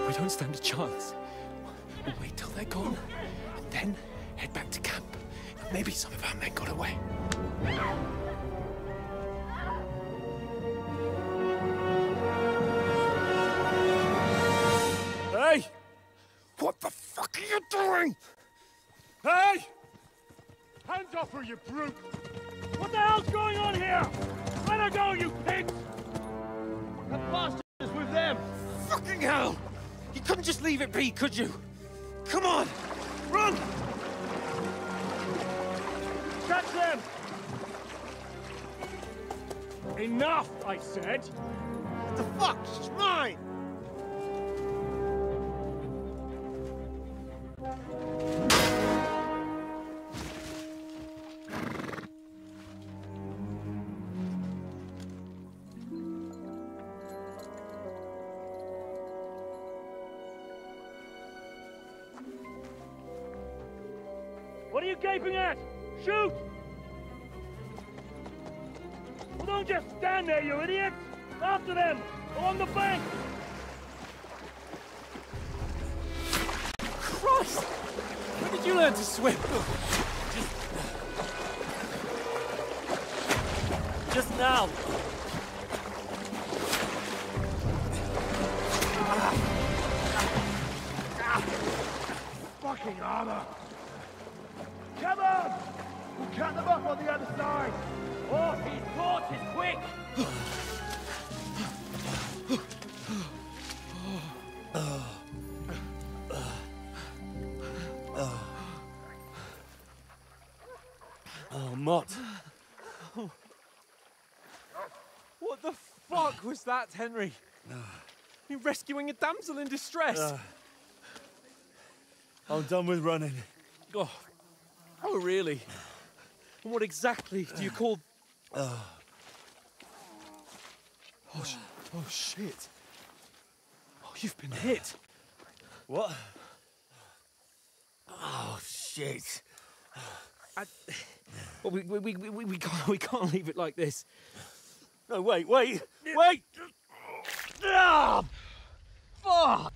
We don't stand a chance. We'll wait till they're gone, and then head back to camp. Maybe some of our men got away. Hey! What the fuck are you doing? Hey! Hands off her, you brute! What the hell's going on here? Let her go, you pigs! That bastard is with them! Fucking hell! You couldn't just leave it be, could you? Come on! Run! Catch them! Enough, I said! What the fuck? She's mine! What are you gaping at? Shoot! Well, don't just stand there, you idiots! After them! Along the bank! Christ! When did you learn to swim? Just now. Fucking armor! Come on! We'll cut them off on the other side! Oh, his torch is quick! Oh, Mott. What the fuck was that, Henry? You rescuing a damsel in distress? I'm done with running. Oh, really? And what exactly do you call... Oh, shit. Oh, you've been hit. What? Oh, shit. Well, we can't leave it like this. No, wait! Ah! Fuck!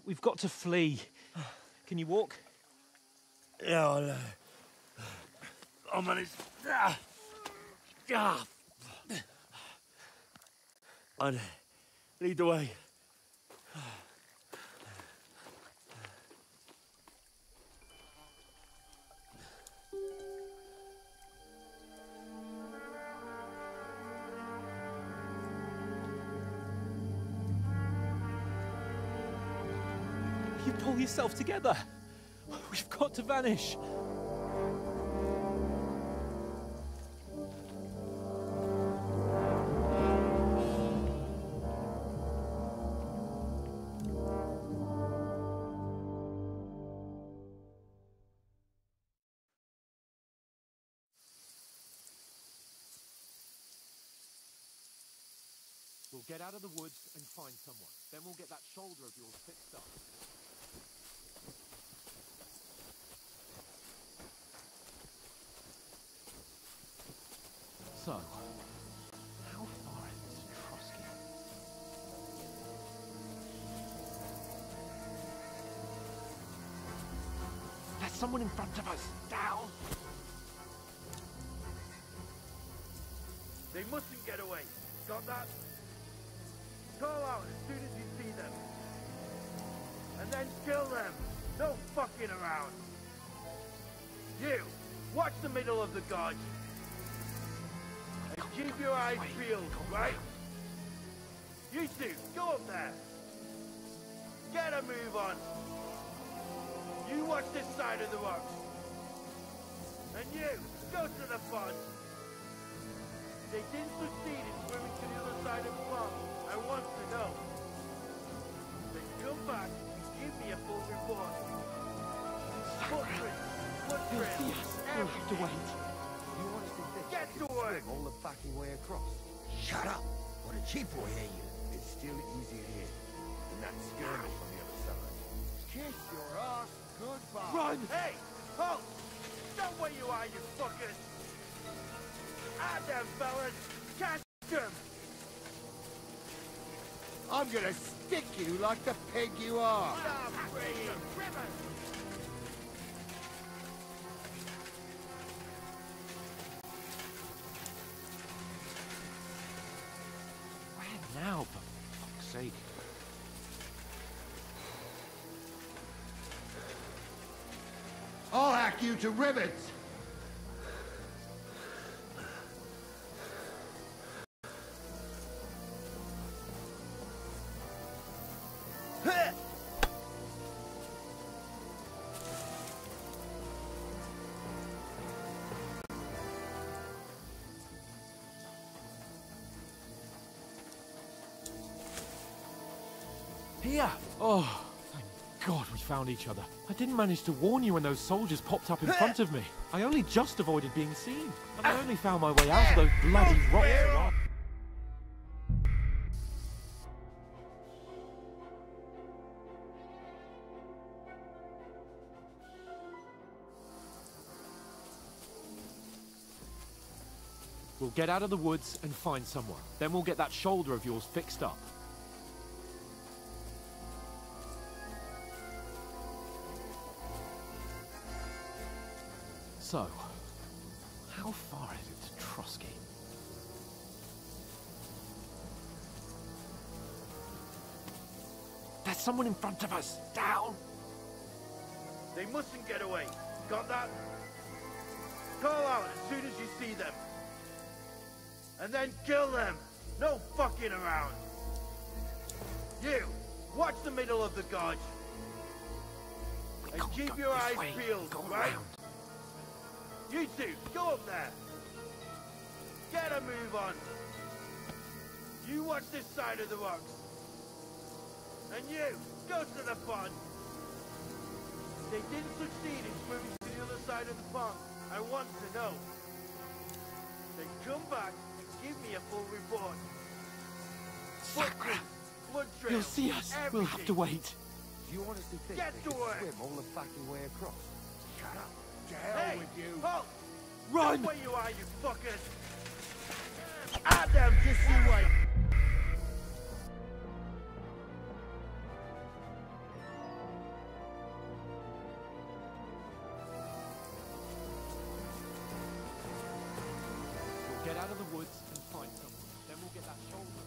We've got to flee. Can you walk? Yeah, I'll manage. I'd lead the way. You pull yourself together. We've got to vanish. We'll get out of the woods and find someone. Then we'll get that shoulder of yours fixed up. So, how far is this Trotsky? There's someone in front of us! Down! They mustn't get away. Got that? Call out as soon as you see them. And then kill them. No fucking around. You, watch the middle of the gorge. And keep your eyes peeled, right? You two, go up there. Get a move on. You watch this side of the rocks. And you, go to the pond. They didn't succeed in swimming to the other side of the pond. I want to know. Then come back and give me a full report. Footprints, We'll have to wait. You honestly think Get you to can work. swim all the fucking way across? Shut up, or the chief will hear you. It's still easier here than that skirmish on the other side. Kiss your ass goodbye. Run! Hey! Halt! Stop where you are, you fuckers! Out them, fellas! Catch them! I'm gonna stick you like the pig you are. Where now, for fuck's sake? I'll hack you to ribbons. Here! Oh, thank God we found each other. I didn't manage to warn you when those soldiers popped up in front of me. I only just avoided being seen. And I only found my way out of those bloody rocks. We'll get out of the woods and find someone. Then we'll get that shoulder of yours fixed up. So, how far is it to Trotsky? There's someone in front of us! Down! They mustn't get away. Got that? Call out as soon as you see them. And then kill them. No fucking around. You, watch the middle of the gorge. And keep your eyes peeled, right? You two, go up there. Get a move on. You watch this side of the rocks. And you, go to the pond. They didn't succeed in swimming to the other side of the pond. I want to know. Then come back and give me a full report. Sakura! Blood trails, You'll see us. everything. We'll have to wait. Do you honestly think Get they to can work. swim all the fucking way across? Shut up. To hell Hey, with you. halt! Run! Where you are, you fuckers! Adam, just you wait! We'll get out of the woods and find someone. Then we'll get that shoulder.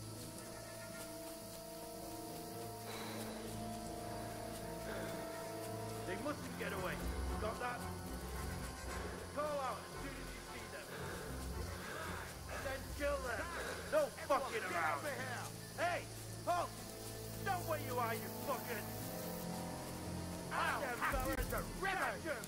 They mustn't get away. Got that? Call out as soon as you see them. And then kill them. No fucking around. Hey, halt! Stop where you are, you fuckers! Adam, fellas! Catch 'em!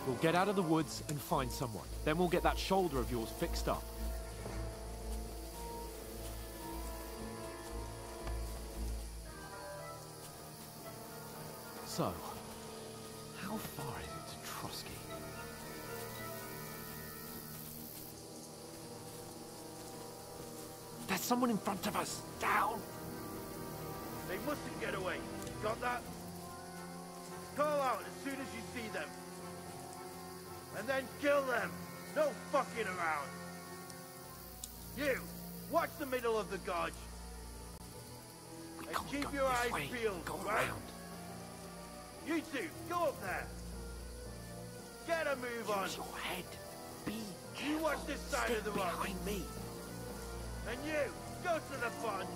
We'll get out of the woods and find someone. Then we'll get that shoulder of yours fixed up. So, how far is it to Trotsky? There's someone in front of us! Down! They mustn't get away. Got that? Call out as soon as you see them. And then kill them. No fucking around. You, watch the middle of the gorge. And keep your eyes peeled, right? You two, go up there. Get a move on. Use your head. Be careful. You watch this side Stick of the rock. behind me. And you, go to the pond.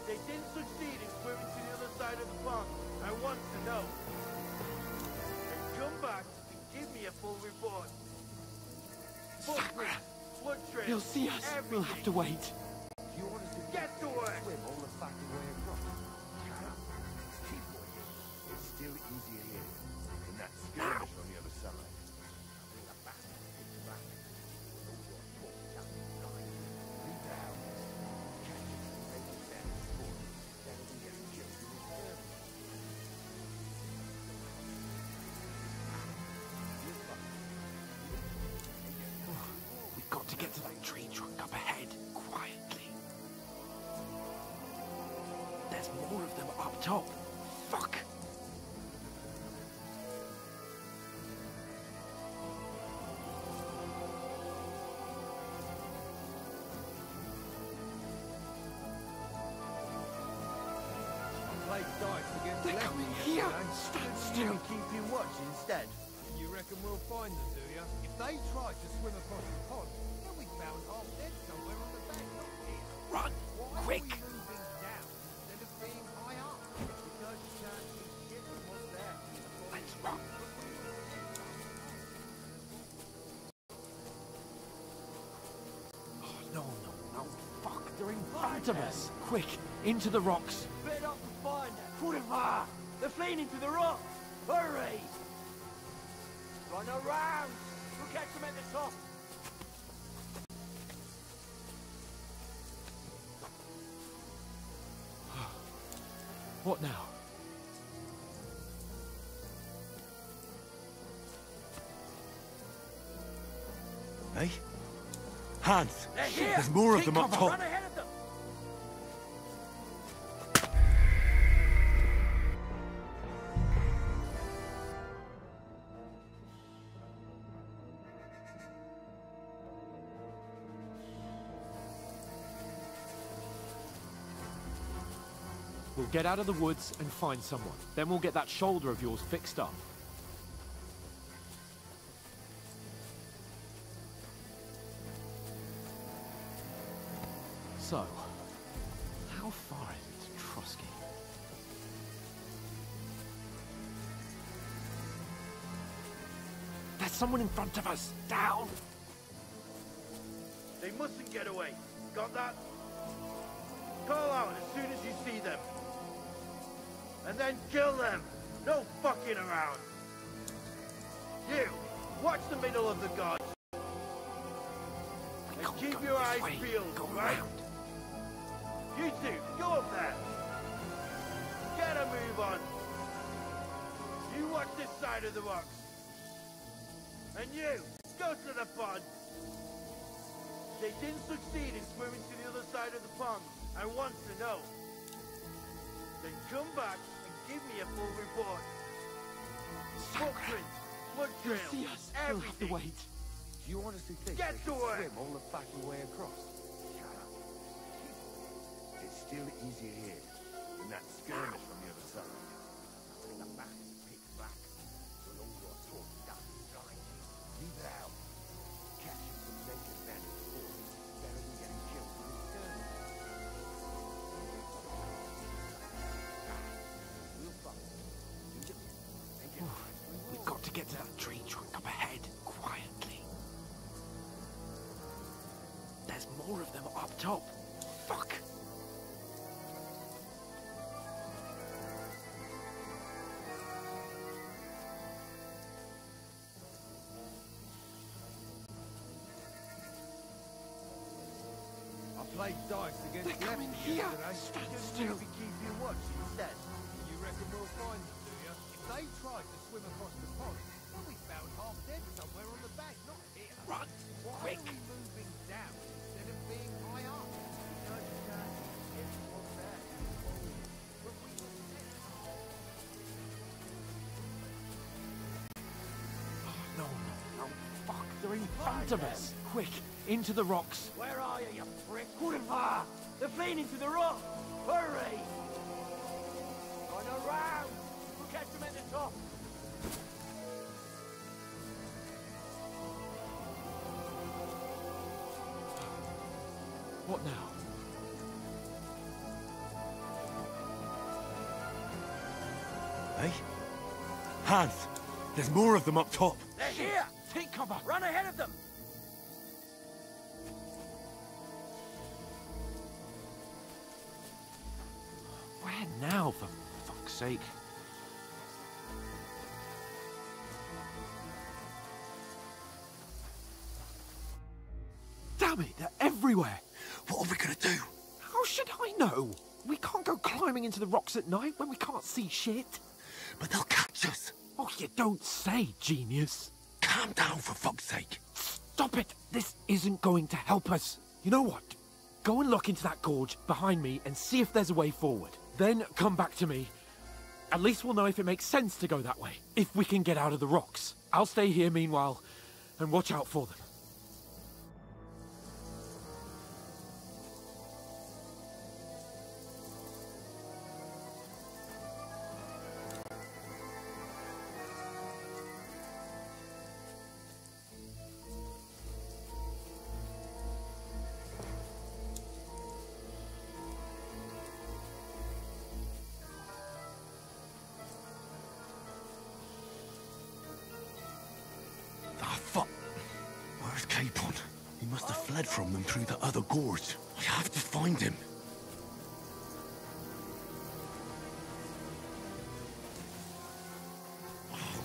They didn't succeed in swimming to the other side of the pond. I want to know. And come back and give me a full report. Sakura! Blood trails, You'll see us. everything. We'll have to wait. Do you honestly think Get to they can work. swim all the fucking way across? Shut up. Keep working. It's still easier here. And that skirmish on the other side. get to that tree trunk up ahead, quietly. There's more of them up top. Fuck! They're coming here! Stand still! Keep you watch instead. You reckon we'll find them, do you? If they try to swim across the pond, they'll be found half dead somewhere on the bank, not here. Run! Why Quick! are we moving down instead of being high up? Because you can't see shit from what's there. Let's run! Oh, no. Fuck, they're in front of us! Quick, into the rocks! Bed up and find them. Kurva! They're fleeing into the rock. Hurry! Run around! We'll catch them at the top. What now? Hey? Hans! They're here! There's more of Take them up cover. top! Run ahead of them! We'll get out of the woods and find someone. Then we'll get that shoulder of yours fixed up. So, how far is it to Trotsky? There's someone in front of us! Down! They mustn't get away. Got that? Call out as soon as you see them. And then kill them. No fucking around. You, watch the middle of the gods. And keep your eyes peeled, Go right? round. You two, go up there. Get a move on. You watch this side of the rocks. And you, go to the pond. They didn't succeed in swimming to the other side of the pond. I want to know. Then come back and give me a full report. Footprints, blood trail, See us. We'll have to everything. wait. Do you honestly think Get they to can work. swim all the fucking way across? Shut up. It's still easier here than that skirmish from the other side. Bring them back and pick back. So long as you're talking down inside. Leave it out. Catching some naked men in the forest is better than getting killed in the skirmish. We'll fight. We've got to get to that tree trunk up ahead, quietly. There's more of them up top. Fuck! I played dice against They're coming Leicester here. yesterday. Stand Just still. Maybe keep you watch instead. You reckon we'll find them, do you? If they try to swim across the pond, they'll be found half dead somewhere on the bank, not here. Run! Why Quick! are we moving down instead of being high up? Because you can't see shit from what's there. But we were set. No. Fuck, they're in front of us. Quick, into the rocks. Where are you, you prick? Kurva! They're fleeing into the rock. Hurry! Run around! We'll catch them at the top. What now? Hey? Hans! There's more of them up top! They're here! Take cover! Run ahead of them! Where now, for fuck's sake? Damn it, they're everywhere! What are we gonna do? How should I know? We can't go climbing into the rocks at night when we can't see shit. But they'll catch us! Oh, you don't say, genius. Calm down, for fuck's sake! Stop it! This isn't going to help us. You know what? Go and look into that gorge behind me and see if there's a way forward. Then come back to me. At least we'll know if it makes sense to go that way. If we can get out of the rocks. I'll stay here meanwhile and watch out for them. Where's Capon? He must have fled from them through the other gorge. I have to find him.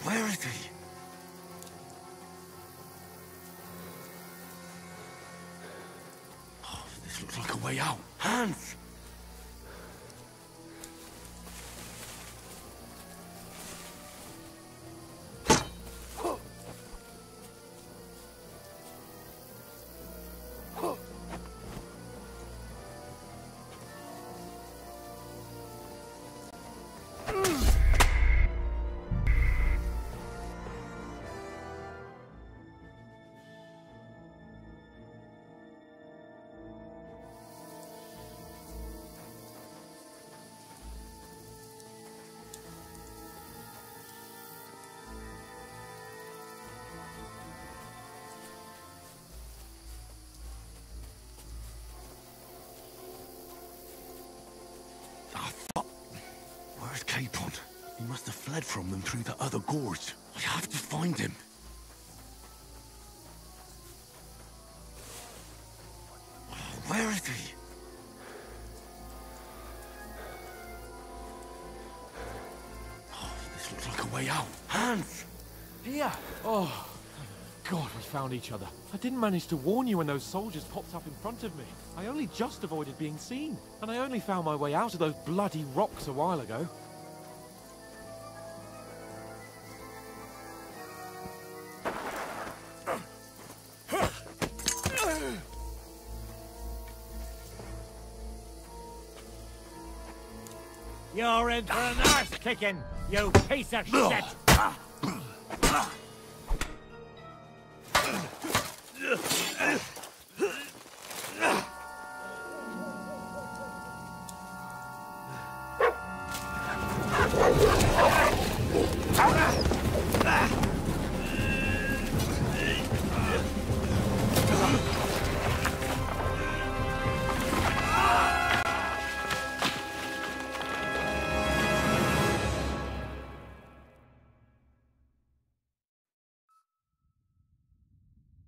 Where is he? Oh, this looks like a way out. Hans! Where's Capon? He must have fled from them through the other gorge. I have to find him. Where is he? Oh, this looks like a way out. Hans! Here! Oh, thank God we found each other. I didn't manage to warn you when those soldiers popped up in front of me. I only just avoided being seen. And I only found my way out of those bloody rocks a while ago. You're in for an arse kicking, you piece of shit!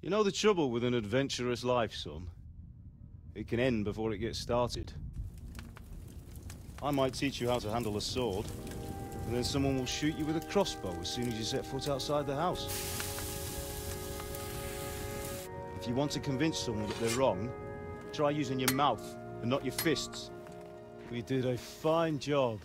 You know the trouble with an adventurous life, son? It can end before it gets started. I might teach you how to handle a sword, and then someone will shoot you with a crossbow as soon as you set foot outside the house. If you want to convince someone that they're wrong, try using your mouth and not your fists. We did a fine job.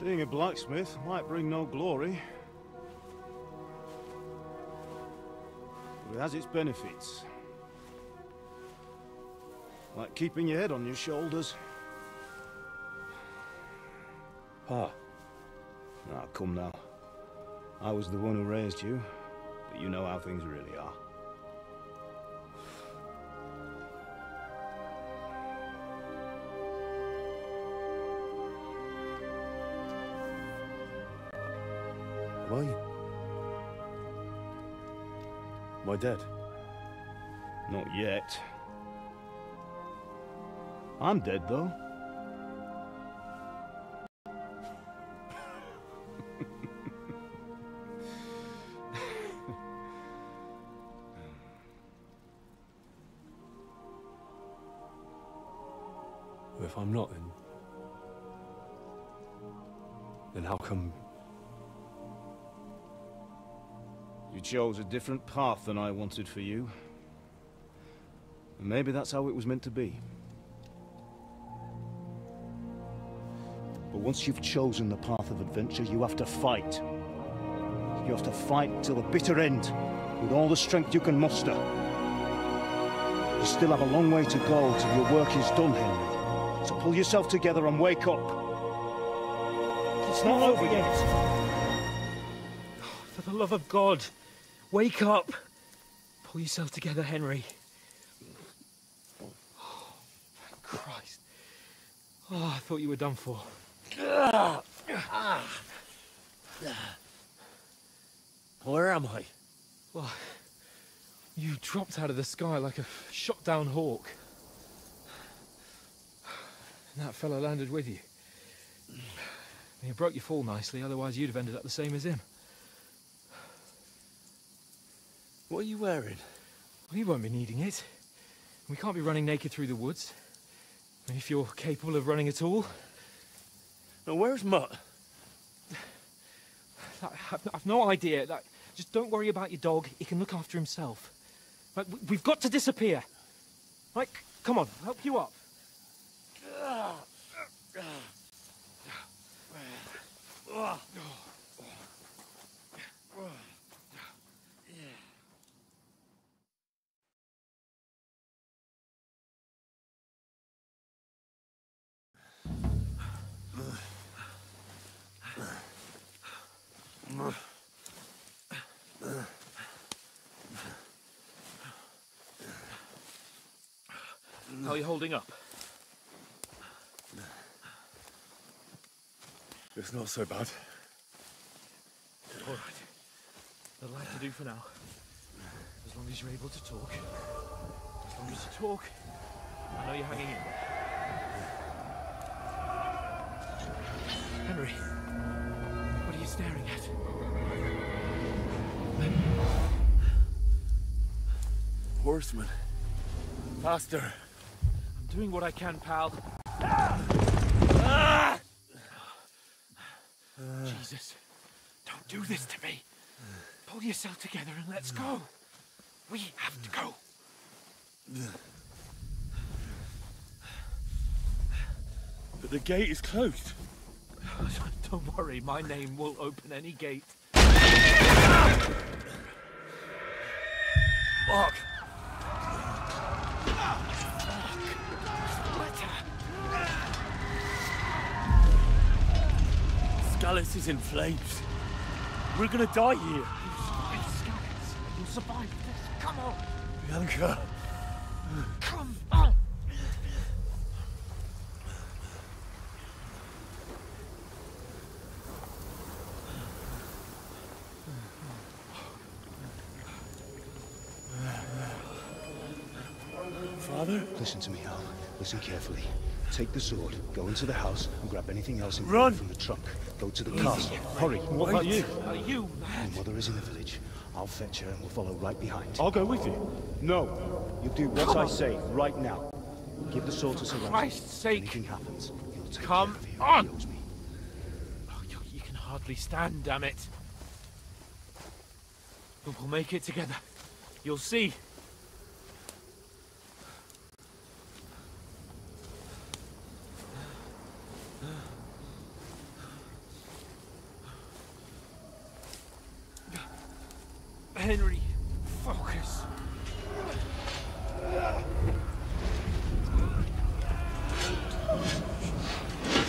Being a blacksmith might bring no glory, but it has its benefits. Like keeping your head on your shoulders. Pa. Now, come now. I was the one who raised you, but you know how things really are. Am I dead? Not yet. I'm dead, though. If I'm not, then Then how come... You chose a different path than I wanted for you. And maybe that's how it was meant to be. But once you've chosen the path of adventure, you have to fight. You have to fight till the bitter end, with all the strength you can muster. You still have a long way to go till your work is done, Henry. So pull yourself together and wake up. It's not over yet. For the love of God, wake up. Pull yourself together, Henry. Oh, thank Christ. Oh, I thought you were done for. Where am I? Well, you dropped out of the sky like a shot-down hawk. And that fella landed with you. You broke your fall nicely, otherwise you'd have ended up the same as him. What are you wearing? Well, you won't be needing it. We can't be running naked through the woods. I mean, if you're capable of running at all. Now, where's Mutt? I've no idea. Just don't worry about your dog. He can look after himself. Like, we've got to disappear. Right, come on, I'll help you up. How are you holding up? It's not so bad. All right. That'll have to do for now. As long as you're able to talk. As long as you talk, I know you're hanging in. Henry, what are you staring at? Horseman. Faster. I'm doing what I can, pal. Jesus, don't do this to me. Pull yourself together and let's go. We have to go. But the gate is closed. Don't worry, my name will open any gate. Fuck! Scallis is in flames. We're gonna die here. You'll survive this. Come on. Bianca. Come on. Father? Listen to me, Al. Listen carefully. Take the sword, go into the house, and grab anything else Run! from the trunk. Go to the castle. Hurry. What about you? You, lad. My mother is in the village. I'll fetch her and we'll follow right behind. I'll go with you. No. You do what I say right now. Give the sword to Sir Ramsay. Christ's sake. Anything happens, you'll take Come care of you. on. He owes me. Oh, you can hardly stand, damn it. But we'll make it together. You'll see. Henry, focus.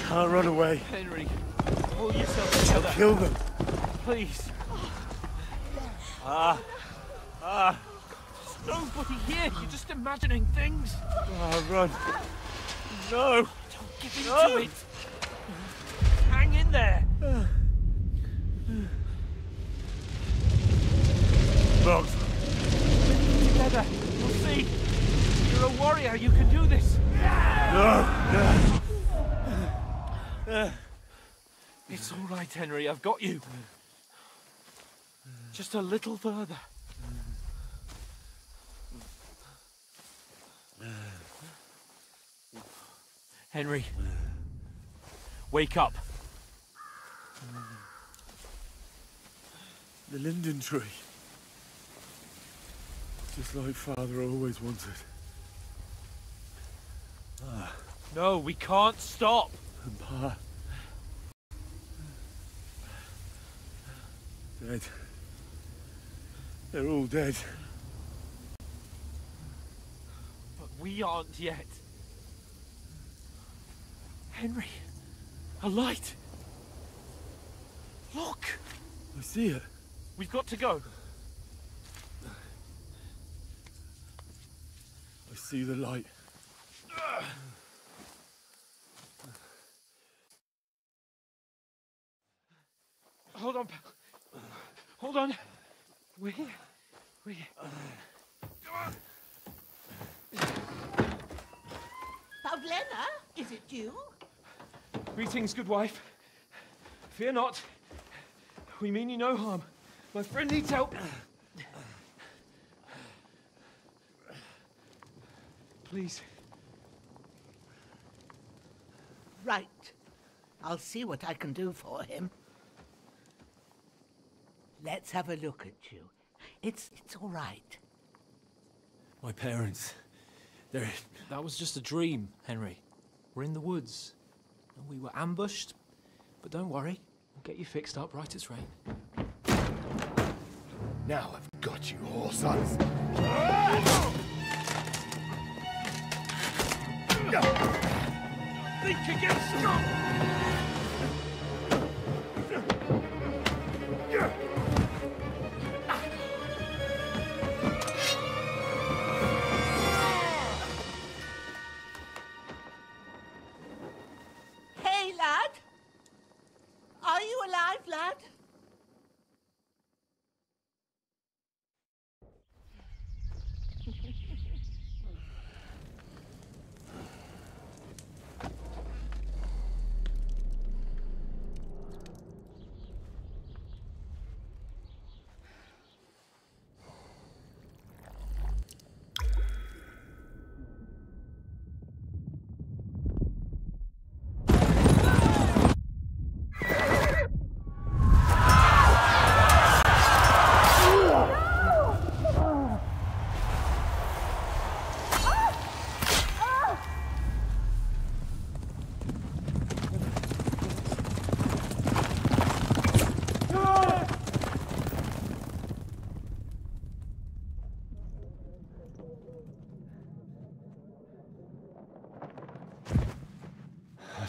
Can't run away. Henry, pull yourself together. Kill them. Please. There's nobody here. You're just imagining things. Run. No. Don't give in to it. Hang in there. Look. Together. You'll see. You're a warrior. You can do this. No. It's all right, Henry. I've got you. Just a little further. Henry. Wake up. The linden tree. Just like Father always wanted. No, we can't stop. And Pa. Dead. They're all dead. But we aren't yet. Henry, a light. Look. I see it. We've got to go. I see the light. Hold on, pal. Hold on. We're here. We're here. Come on. Pavlena, is it you? Greetings, good wife. Fear not. We mean you no harm. My friend needs help. Please. Right. I'll see what I can do for him. Let's have a look at you. It's all right. My parents. They're... That was just a dream, Henry. We're in the woods. And we were ambushed. But don't worry. We'll get you fixed up right as rain. Now I've got you, all sons. Think against them! Hey, lad! Are you alive, lad?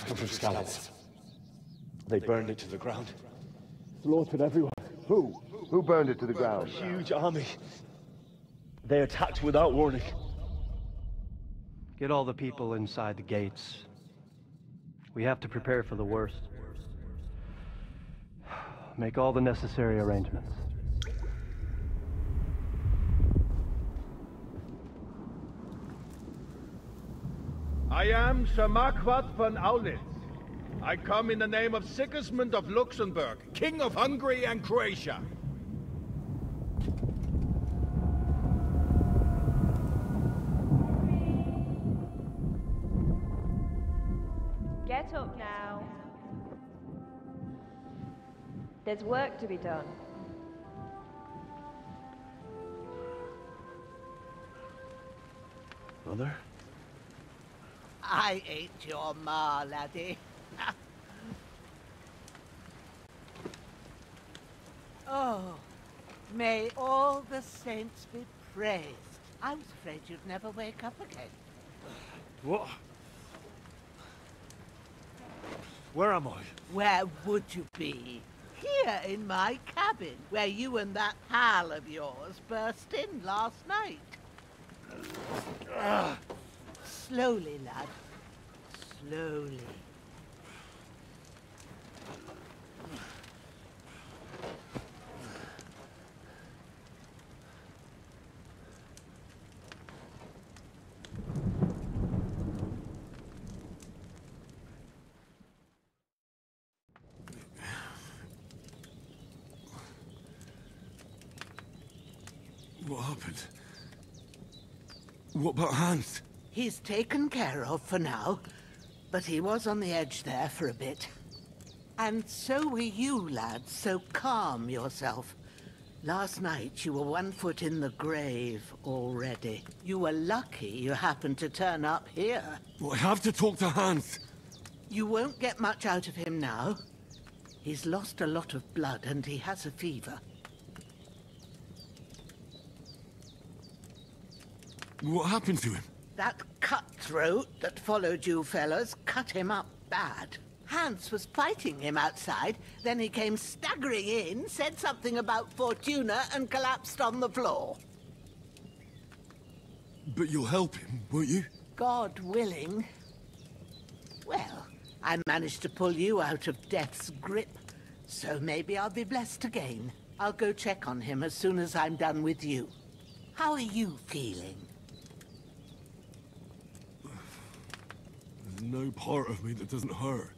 Come from Scallops. They burned it to the ground. Slaughtered everyone. Who? Who burned it to the ground? A huge army. They attacked without warning. Get all the people inside the gates. We have to prepare for the worst. Make all the necessary arrangements. I am Sir Marquardt von Aulitz. I come in the name of Sigismund of Luxembourg, King of Hungary and Croatia. Get up now. There's work to be done. Mother? I ain't your ma, laddie. Oh, may all the saints be praised. I was afraid you'd never wake up again. What? Where am I? Where would you be? Here in my cabin, where you and that pal of yours burst in last night. Slowly, lad. Slowly. What happened? What about Hans? He's taken care of for now, but he was on the edge there for a bit. And so were you, lad, so calm yourself. Last night you were 1 foot in the grave already. You were lucky you happened to turn up here. Well, I have to talk to Hans. You won't get much out of him now. He's lost a lot of blood and he has a fever. What happened to him? That cutthroat that followed you fellas cut him up bad. Hans was fighting him outside, then he came staggering in, said something about Fortuna, and collapsed on the floor. But you'll help him, won't you? God willing. Well, I managed to pull you out of death's grip, so maybe I'll be blessed again. I'll go check on him as soon as I'm done with you. How are you feeling? There's no part of me that doesn't hurt.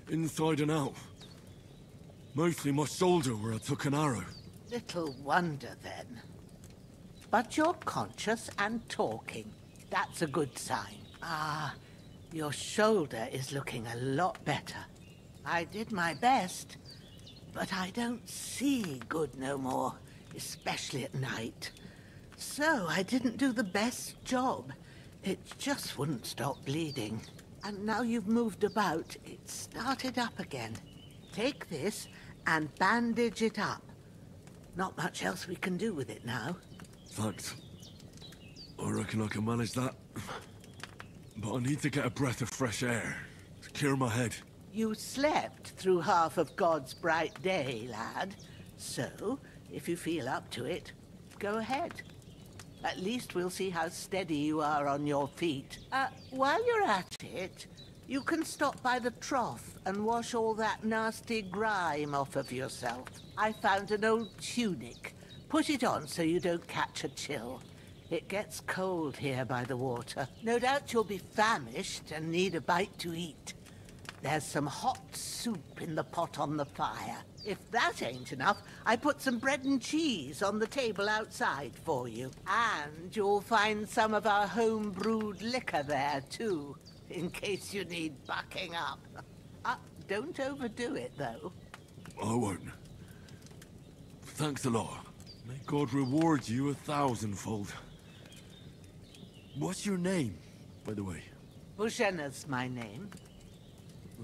Inside and out. Mostly my shoulder where I took an arrow. Little wonder then. But you're conscious and talking. That's a good sign. Ah, your shoulder is looking a lot better. I did my best, but I don't see good no more, especially at night. So I didn't do the best job. It just wouldn't stop bleeding. And now you've moved about, it started up again. Take this and bandage it up. Not much else we can do with it now. Thanks. I reckon I can manage that. But I need to get a breath of fresh air to clear my head. You slept through half of God's bright day, lad. So, if you feel up to it, go ahead. At least we'll see how steady you are on your feet. While you're at it, you can stop by the trough and wash all that nasty grime off of yourself. I found an old tunic. Put it on so you don't catch a chill. It gets cold here by the water. No doubt you'll be famished and need a bite to eat. There's some hot soup in the pot on the fire. If that ain't enough, I put some bread and cheese on the table outside for you. And you'll find some of our home-brewed liquor there, too, in case you need bucking up. Don't overdo it, though. I won't. Thanks a lot. May God reward you 1,000-fold. What's your name, by the way? Bushenna's my name.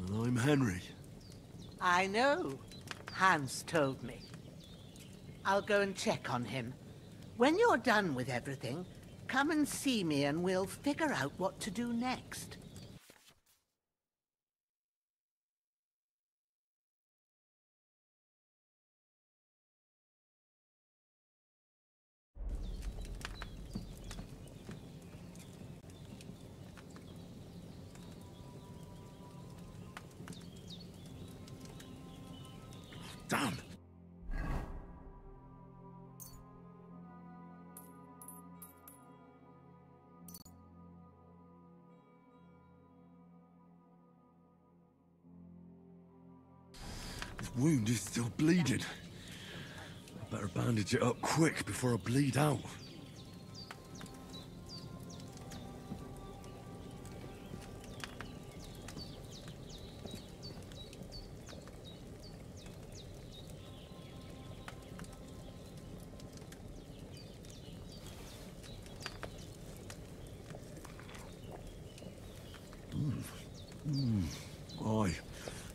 Well, I'm Henry. I know. Hans told me. I'll go and check on him. When you're done with everything, come and see me and we'll figure out what to do next. Damn! This wound is still bleeding. I better bandage it up quick before I bleed out. Aye,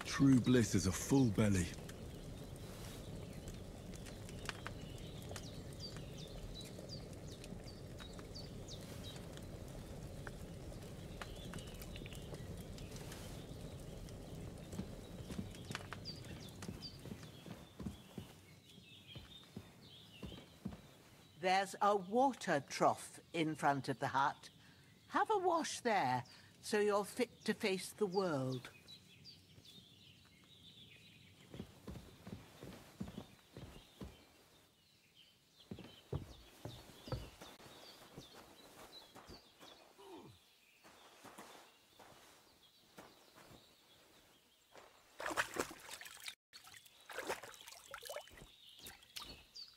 true bliss is a full belly. There's a water trough in front of the hut. Have a wash there, so you're fit to face the world.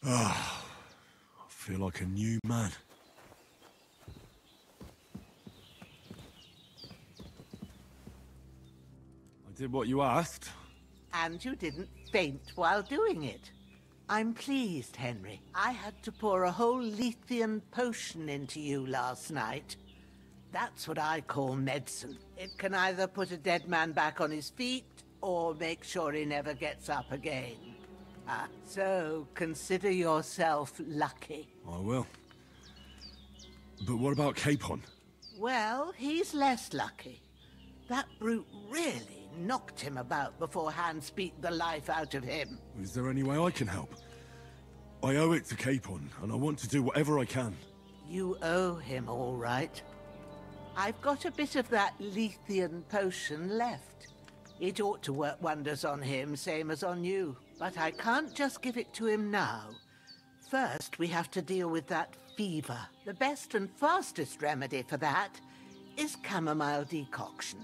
Ah, I feel like a new man. I did what you asked. And you didn't faint while doing it. I'm pleased, Henry. I had to pour a whole Lethean potion into you last night. That's what I call medicine. It can either put a dead man back on his feet, or make sure he never gets up again. So consider yourself lucky. I will. But what about Capon? Well, he's less lucky. That brute really knocked him about before Hans beat the life out of him. Is there any way I can help? I owe it to Capon, and I want to do whatever I can. You owe him, all right. I've got a bit of that Lethean potion left. It ought to work wonders on him, same as on you. But I can't just give it to him now. First, we have to deal with that fever. The best and fastest remedy for that is chamomile decoction.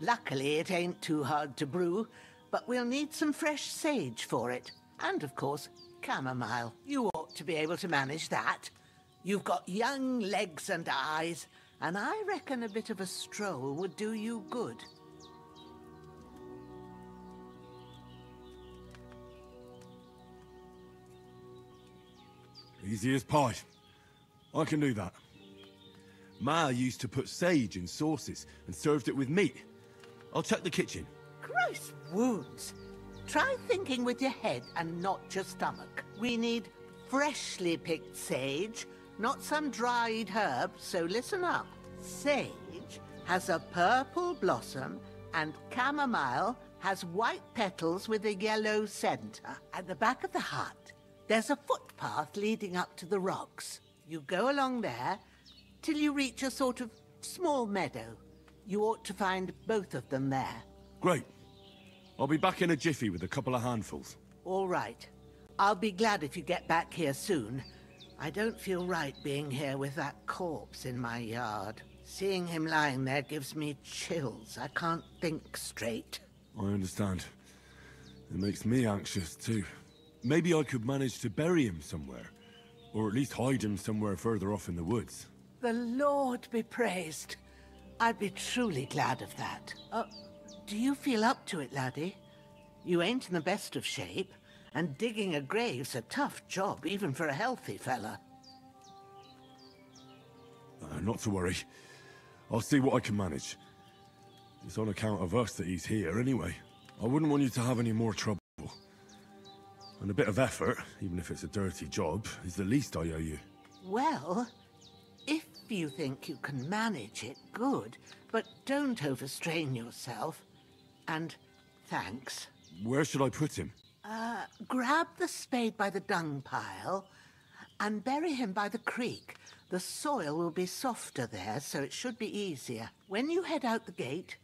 Luckily, it ain't too hard to brew, but we'll need some fresh sage for it. And, of course, chamomile. You ought to be able to manage that. You've got young legs and eyes, and I reckon a bit of a stroll would do you good. Easy as pie. I can do that. Ma used to put sage in sauces and served it with meat. I'll check the kitchen. Gross wounds. Try thinking with your head and not your stomach. We need freshly picked sage, not some dried herb, so listen up. Sage has a purple blossom and chamomile has white petals with a yellow center. At the back of the hut, there's a footpath leading up to the rocks. You go along there till you reach a sort of small meadow. You ought to find both of them there. Great. I'll be back in a jiffy with a couple of handfuls. All right. I'll be glad if you get back here soon. I don't feel right being here with that corpse in my yard. Seeing him lying there gives me chills. I can't think straight. I understand. It makes me anxious too. Maybe I could manage to bury him somewhere. Or at least hide him somewhere further off in the woods. The Lord be praised. I'd be truly glad of that. Do you feel up to it, laddie? You ain't in the best of shape, and digging a grave's a tough job, even for a healthy fella. Not to worry. I'll see what I can manage. It's on account of us that he's here anyway. I wouldn't want you to have any more trouble. And a bit of effort, even if it's a dirty job, is the least I owe you. Well, if you think you can manage it, good. But don't overstrain yourself. And thanks. Where should I put him? Grab the spade by the dung pile and bury him by the creek. The soil will be softer there, so it should be easier. When you head out the gate,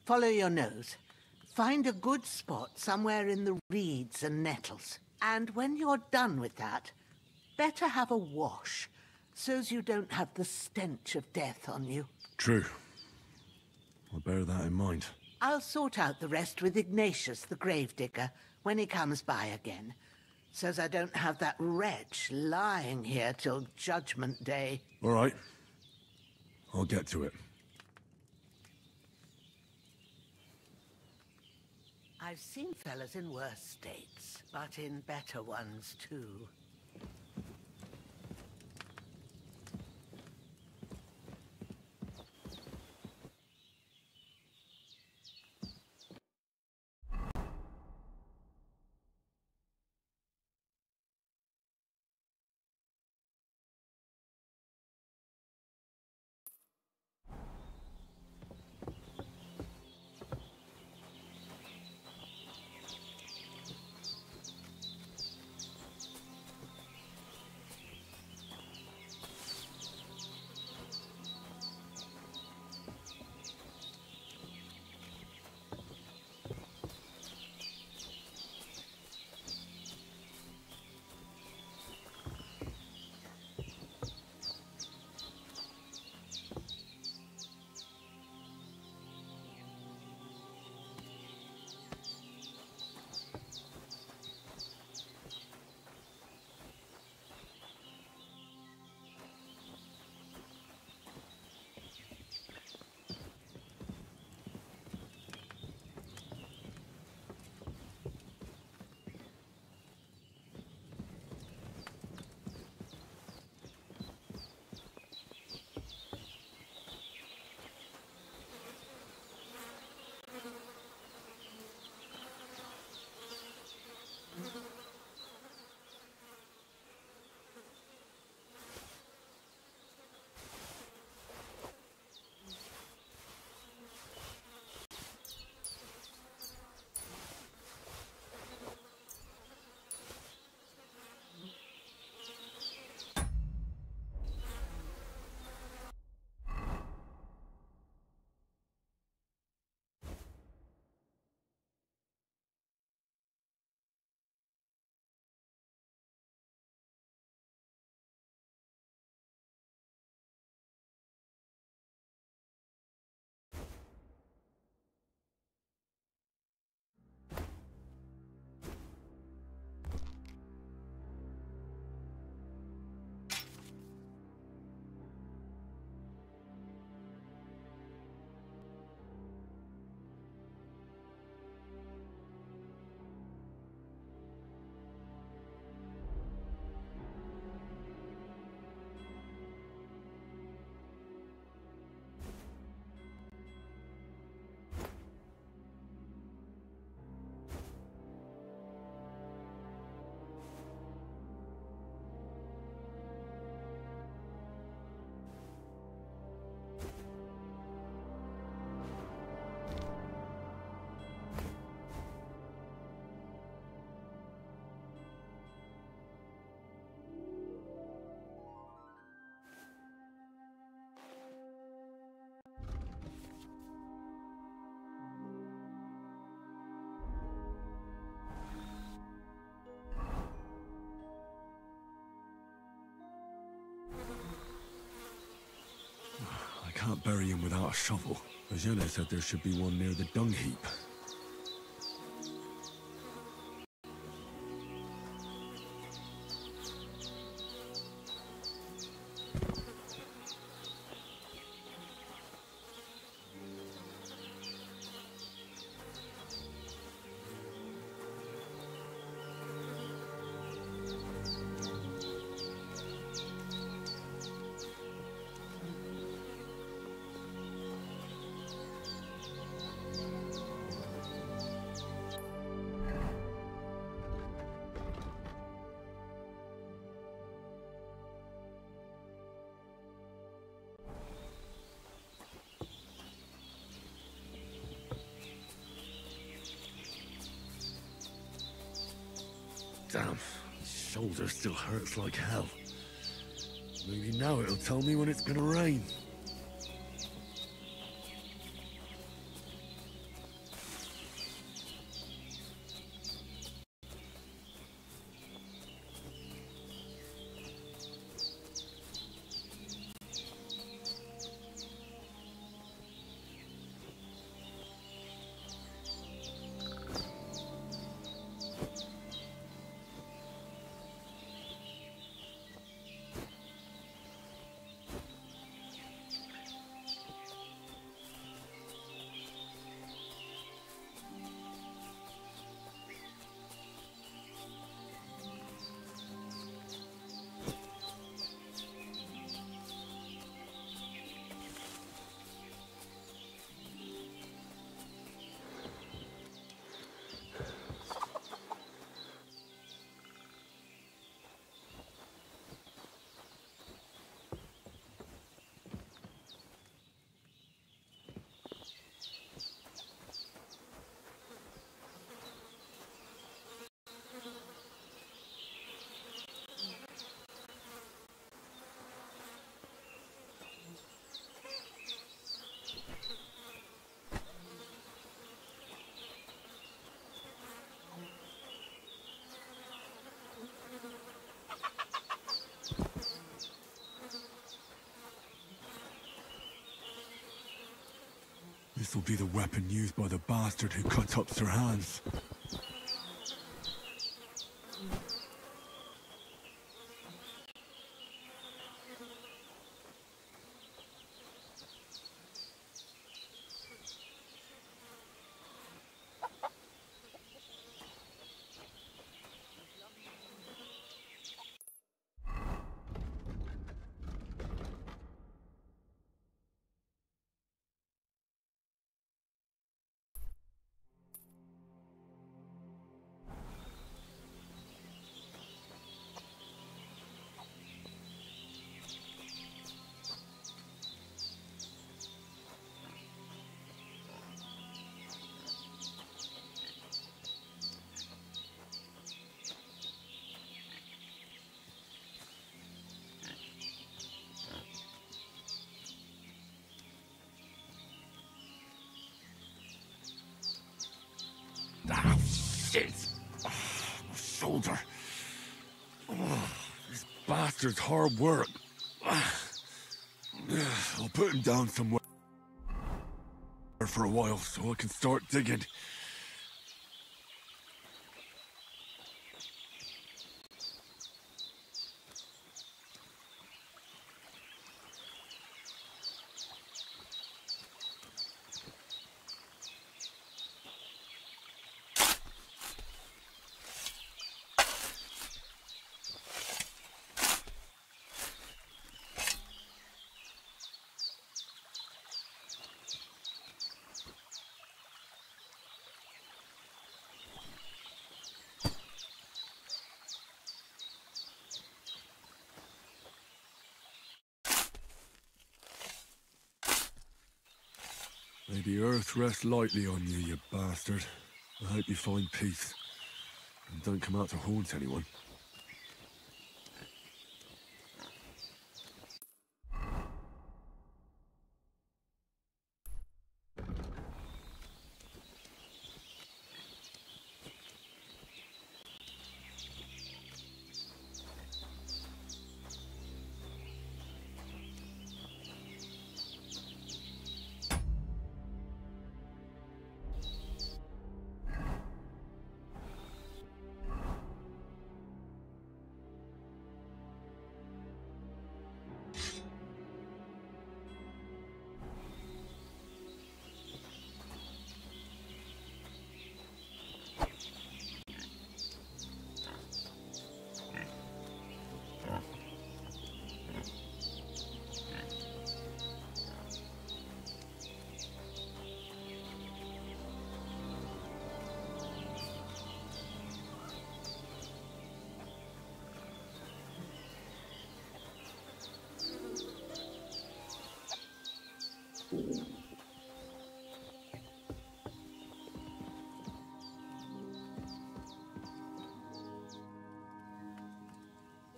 follow your nose. Find a good spot somewhere in the reeds and nettles. And when you're done with that, better have a wash, so's you don't have the stench of death on you. True. I'll bear that in mind. I'll sort out the rest with Ignatius, the gravedigger, when he comes by again, so's I don't have that wretch lying here till Judgment Day. All right. I'll get to it. I've seen fellas in worse states, but in better ones too. Can't bury him without a shovel. Ajena said there should be one near the dung heap. Damn, his shoulder still hurts like hell. Maybe now it'll tell me when it's gonna rain. This will be the weapon used by the bastard who cut up Sir Hans. Ah, shit! Oh, my shoulder. Oh, this bastard's hard work. I'll put him down somewhere for a while so I can start digging. May the earth rest lightly on you, you bastard. I hope you find peace. And don't come out to haunt anyone.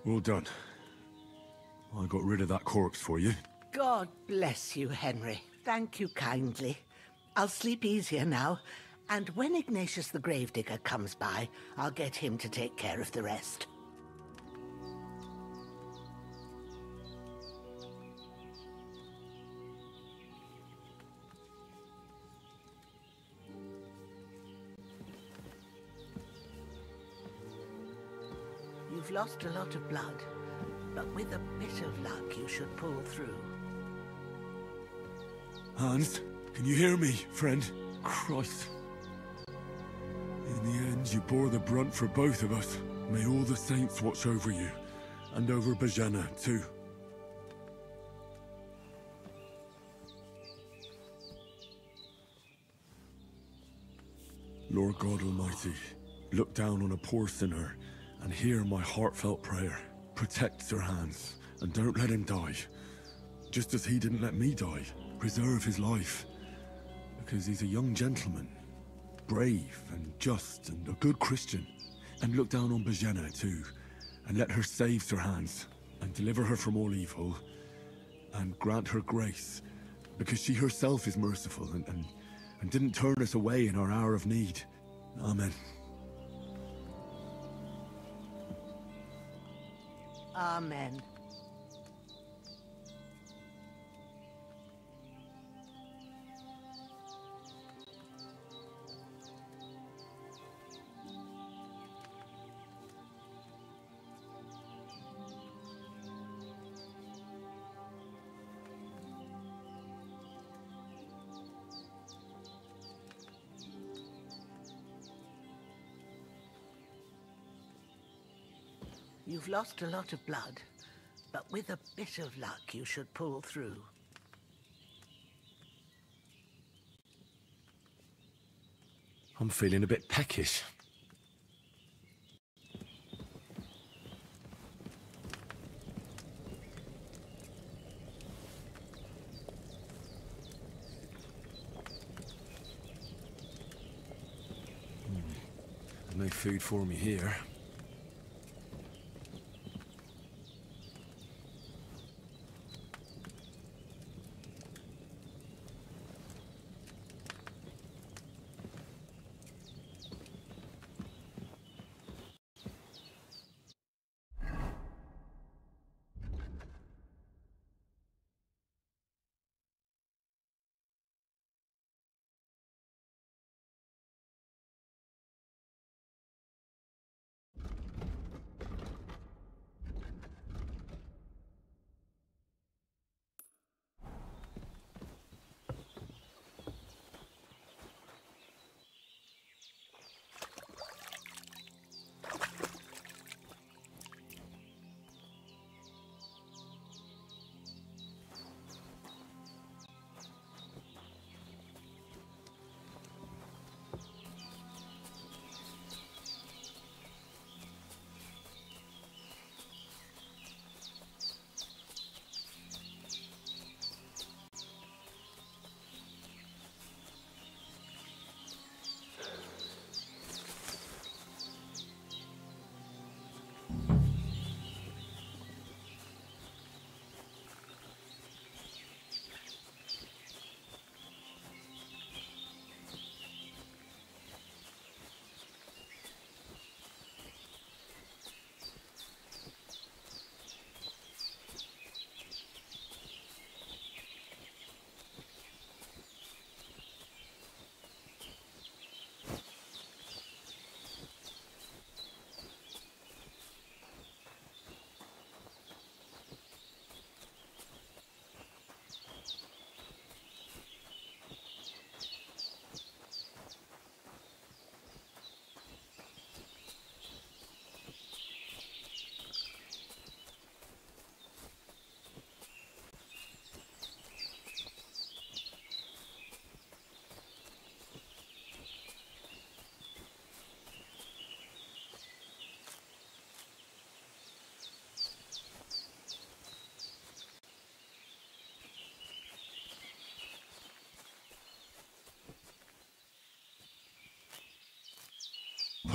Well done. I got rid of that corpse for you. God bless you, Henry. Thank you kindly. I'll sleep easier now, and when Ignatius the Gravedigger comes by, I'll get him to take care of the rest. You've lost a lot of blood, but with a bit of luck, you should pull through. Hans, can you hear me, friend? Christ. In the end, you bore the brunt for both of us. May all the saints watch over you, and over Bajana, too. Lord God Almighty, look down on a poor sinner and hear my heartfelt prayer. Protect Sir Hans, and don't let him die. Just as he didn't let me die. Preserve his life. Because he's a young gentleman. Brave and just and a good Christian. And look down on Bajana too. And let her save Sir Hans. And deliver her from all evil. And grant her grace. Because she herself is merciful and didn't turn us away in our hour of need. Amen. Amen. You've lost a lot of blood, but with a bit of luck, you should pull through. I'm feeling a bit peckish. No food for me here.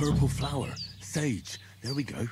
Purple flower. Sage. There we go.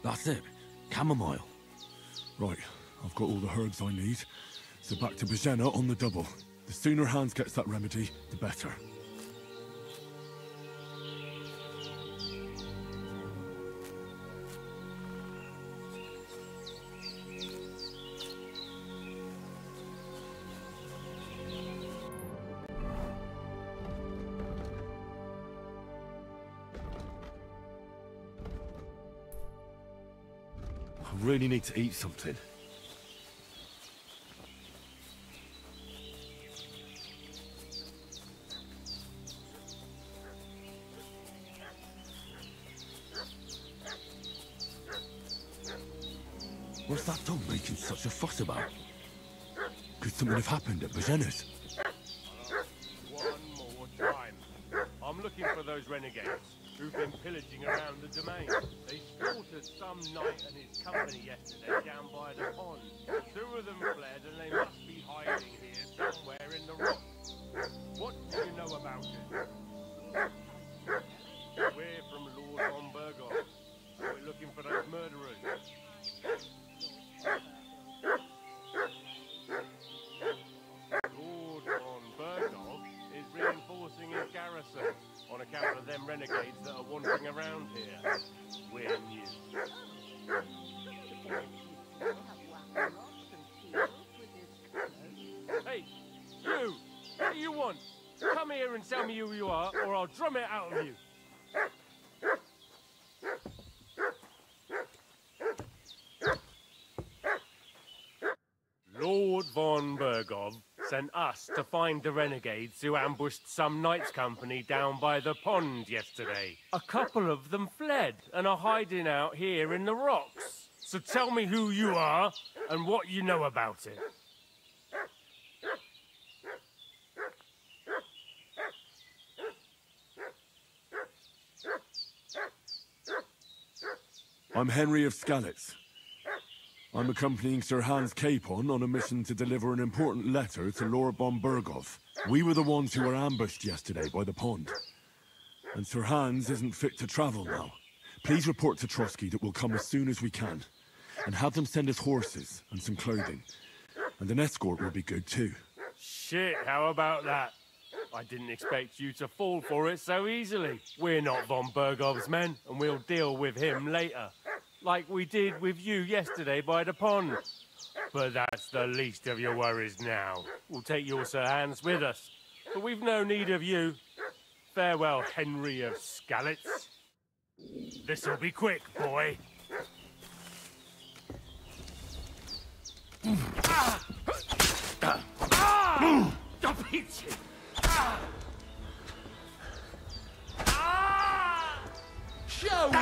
That's it. Chamomile. Right, I've got all the herbs I need. So back to Bajena on the double. The sooner Hans gets that remedy, the better. I really need to eat something. What's that dog making such a fuss about? Could something have happened at Bajena's? One more time. I'm looking for those renegades who've been pillaging around the domain. They slaughtered some knight and his company yesterday down by the pond. 2 of them fled and they must be hiding here somewhere in the rocks. What do you know about it? We're from Lord von Burgov. We're looking for those murderers. Lord von Burgov is reinforcing his garrison on account of them renegades that are wandering around here. We're new. Hey, you! What do you want? Come here and tell me who you are, or I'll drum it out of you. Lord von Burgov sent us to find the renegades who ambushed some knights' company down by the pond yesterday. A couple of them fled and are hiding out here in the rocks. So tell me who you are and what you know about it. I'm Henry of Skalitz. I'm accompanying Sir Hans Capon on a mission to deliver an important letter to Lord von Burgov. We were the ones who were ambushed yesterday by the pond. And Sir Hans isn't fit to travel now. Please report to Trotsky that we'll come as soon as we can. And have them send us horses and some clothing. And an escort will be good too. Shit, how about that? I didn't expect you to fall for it so easily. We're not von Burgov's men, and we'll deal with him later. Like we did with you yesterday by the pond. But that's the least of your worries now. We'll take your Sir Hans with us. But we've no need of you. Farewell, Henry of Skalitz. This'll be quick, boy. Stop it! Show me!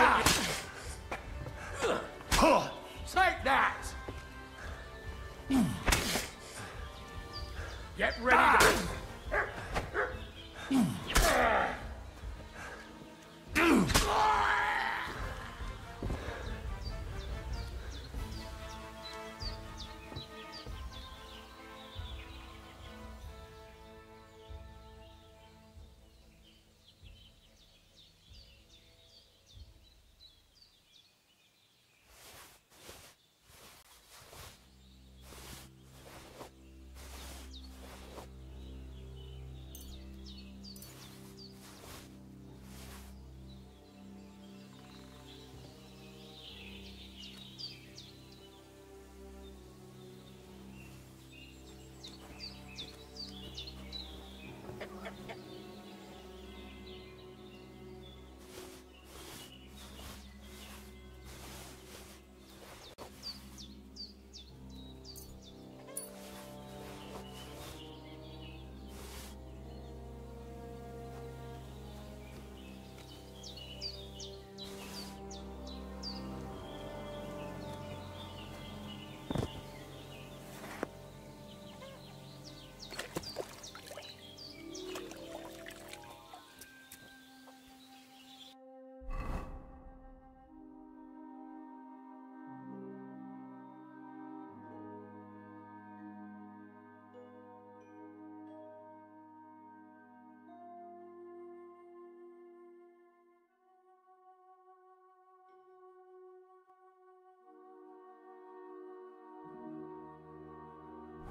Take that! Get ready to...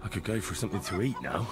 I could go for something to eat now.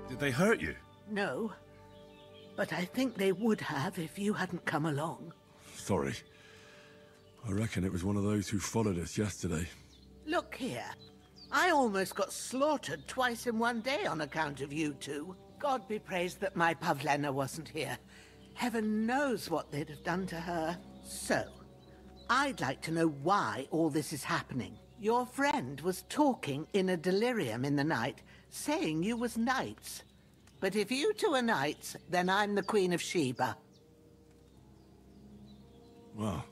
Did they hurt you? No, but I think they would have if you hadn't come along. Sorry. I reckon it was one of those who followed us yesterday. Look here. I almost got slaughtered twice in one day on account of you two. God be praised that my Pavlena wasn't here. Heaven knows what they'd have done to her. So, I'd like to know why all this is happening. Your friend was talking in a delirium in the night, saying you was knights. But if you two are knights, then I'm the Queen of Sheba. Well,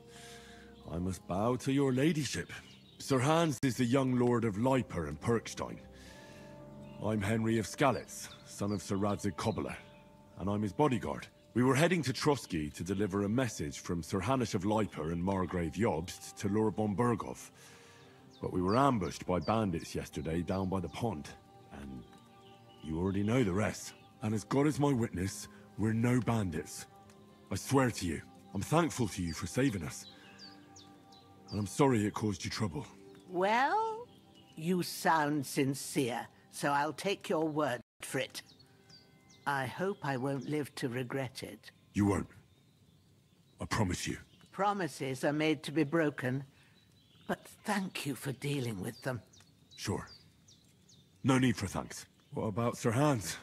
I must bow to your ladyship. Sir Hans is the young lord of Leiper and Perkstein. I'm Henry of Skalitz, son of Sir Radzig Cobbler, and I'm his bodyguard. We were heading to Trotsky to deliver a message from Sir Hanush of Leiper and Margrave Jobst to Lord Bombergov. But we were ambushed by bandits yesterday down by the pond, and you already know the rest. And as God is my witness, we're no bandits. I swear to you, I'm thankful to you for saving us. And I'm sorry it caused you trouble. Well, you sound sincere, so I'll take your word for it. I hope I won't live to regret it. You won't. I promise you. Promises are made to be broken, but thank you for dealing with them. Sure. No need for thanks. What about Sir Hans?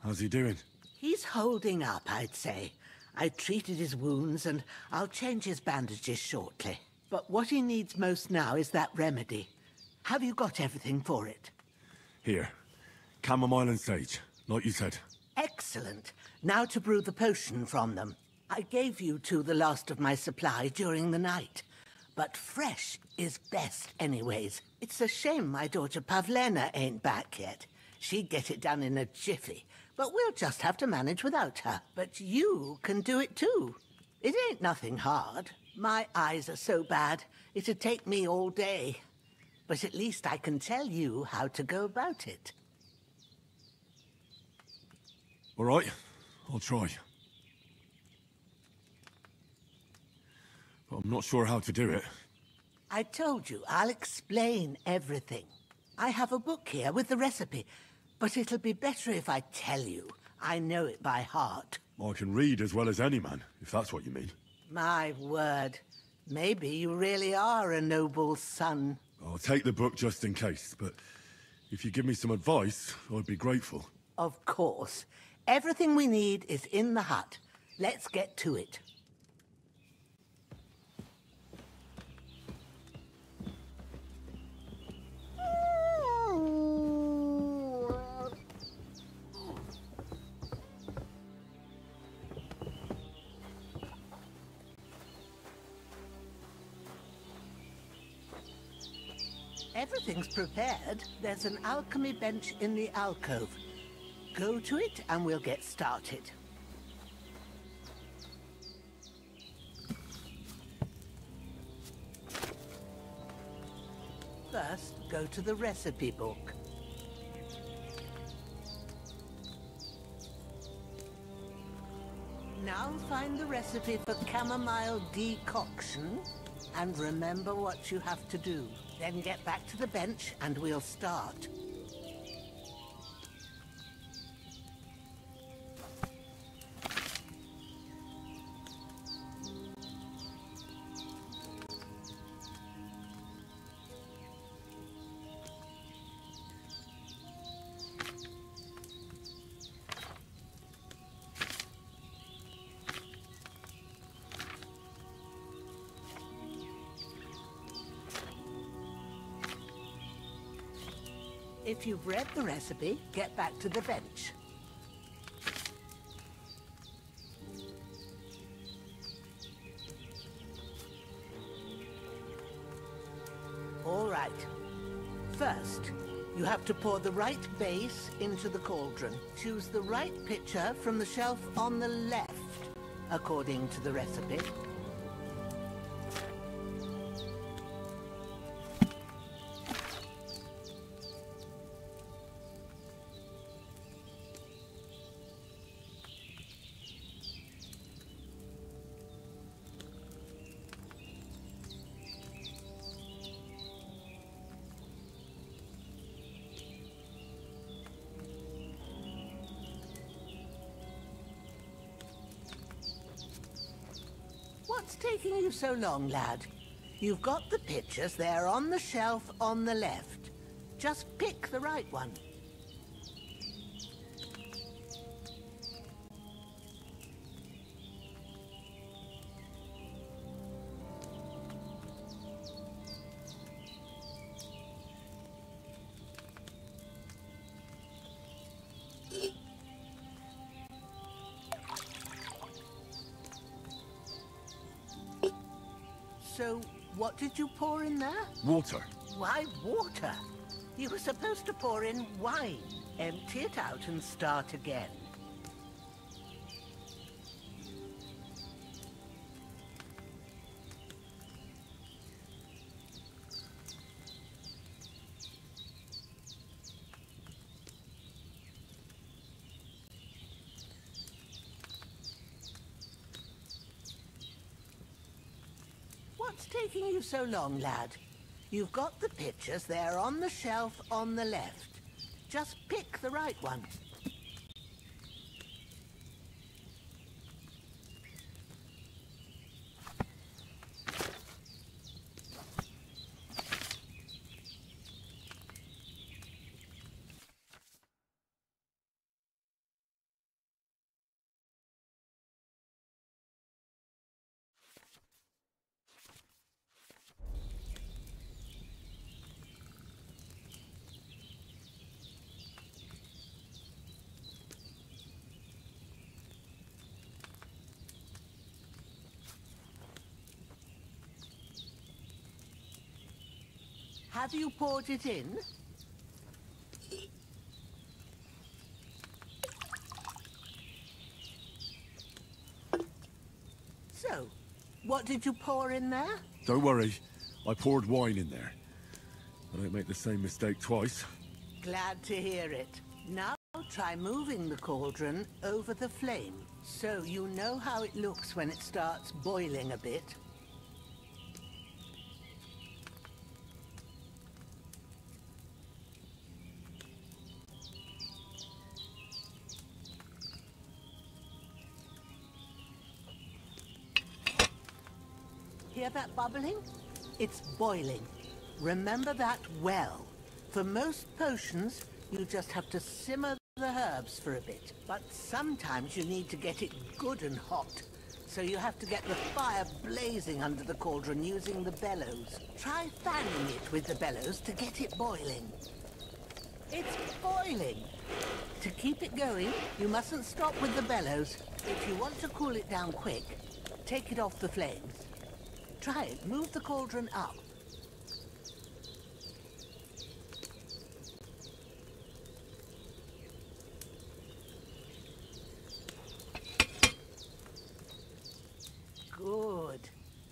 How's he doing? He's holding up, I'd say. I treated his wounds, and I'll change his bandages shortly. But what he needs most now is that remedy. Have you got everything for it? Here. Chamomile and sage, like you said. Excellent. Now to brew the potion from them. I gave you two the last of my supply during the night. But fresh is best anyways. It's a shame my daughter Pavlena ain't back yet. She'd get it done in a jiffy. But we'll just have to manage without her. But you can do it too. It ain't nothing hard. My eyes are so bad, it'd take me all day. But at least I can tell you how to go about it. All right, I'll try. But I'm not sure how to do it. I told you, I'll explain everything. I have a book here with the recipe, but it'll be better if I tell you. I know it by heart. I can read as well as any man, if that's what you mean. My word. Maybe you really are a noble son. I'll take the book just in case, but if you give me some advice, I'd be grateful. Of course. Everything we need is in the hut. Let's get to it. Everything's prepared. There's an alchemy bench in the alcove. Go to it and we'll get started. First, go to the recipe book. Now find the recipe for chamomile decoction and remember what you have to do. Then get back to the bench and we'll start. If you've read the recipe, get back to the bench. All right. First, you have to pour the right base into the cauldron. Choose the right pitcher from the shelf on the left, according to the recipe. taking you so long, lad? You've got the pictures there on the shelf on the left. Just pick the right one. So, what did you pour in there? Water. Why water? You were supposed to pour in wine. Empty it out and start again. What's taking you so long, lad? You've got the pictures there on the shelf on the left. Just pick the right one. Have you poured it in? So, what did you pour in there? Don't worry. I poured wine in there. I don't make the same mistake twice. Glad to hear it. Now try moving the cauldron over the flame, so you know how it looks when it starts boiling a bit. Hear that bubbling? It's boiling. Remember that well. For most potions, you just have to simmer the herbs for a bit. But sometimes you need to get it good and hot. So you have to get the fire blazing under the cauldron using the bellows. Try fanning it with the bellows to get it boiling. It's boiling. To keep it going, you mustn't stop with the bellows. If you want to cool it down quick, take it off the flames. Try it. Move the cauldron up. Good.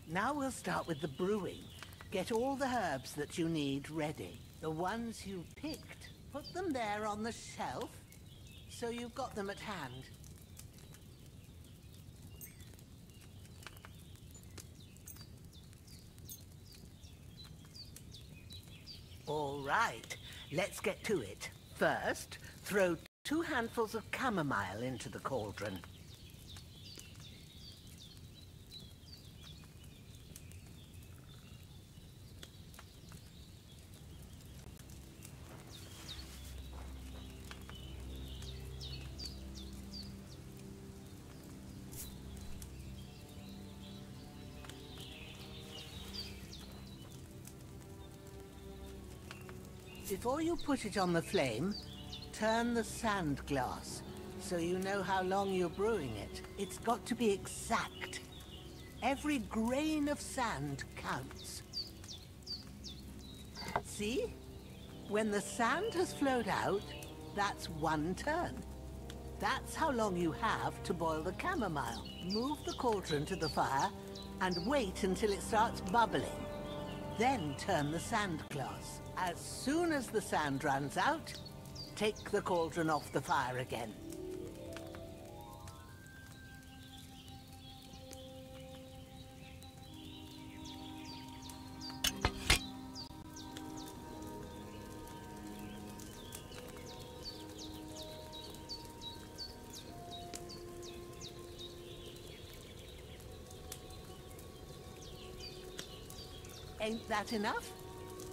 Now we'll start with the brewing. Get all the herbs that you need ready. The ones you picked, put them there on the shelf, so you've got them at hand. All right, let's get to it. First, throw 2 handfuls of chamomile into the cauldron. Before you put it on the flame, turn the sand glass so you know how long you're brewing it. It's got to be exact. Every grain of sand counts. See? When the sand has flowed out, that's 1 turn. That's how long you have to boil the chamomile. Move the cauldron to the fire and wait until it starts bubbling. Then turn the sand glass. As soon as the sand runs out, take the cauldron off the fire again. Ain't that enough?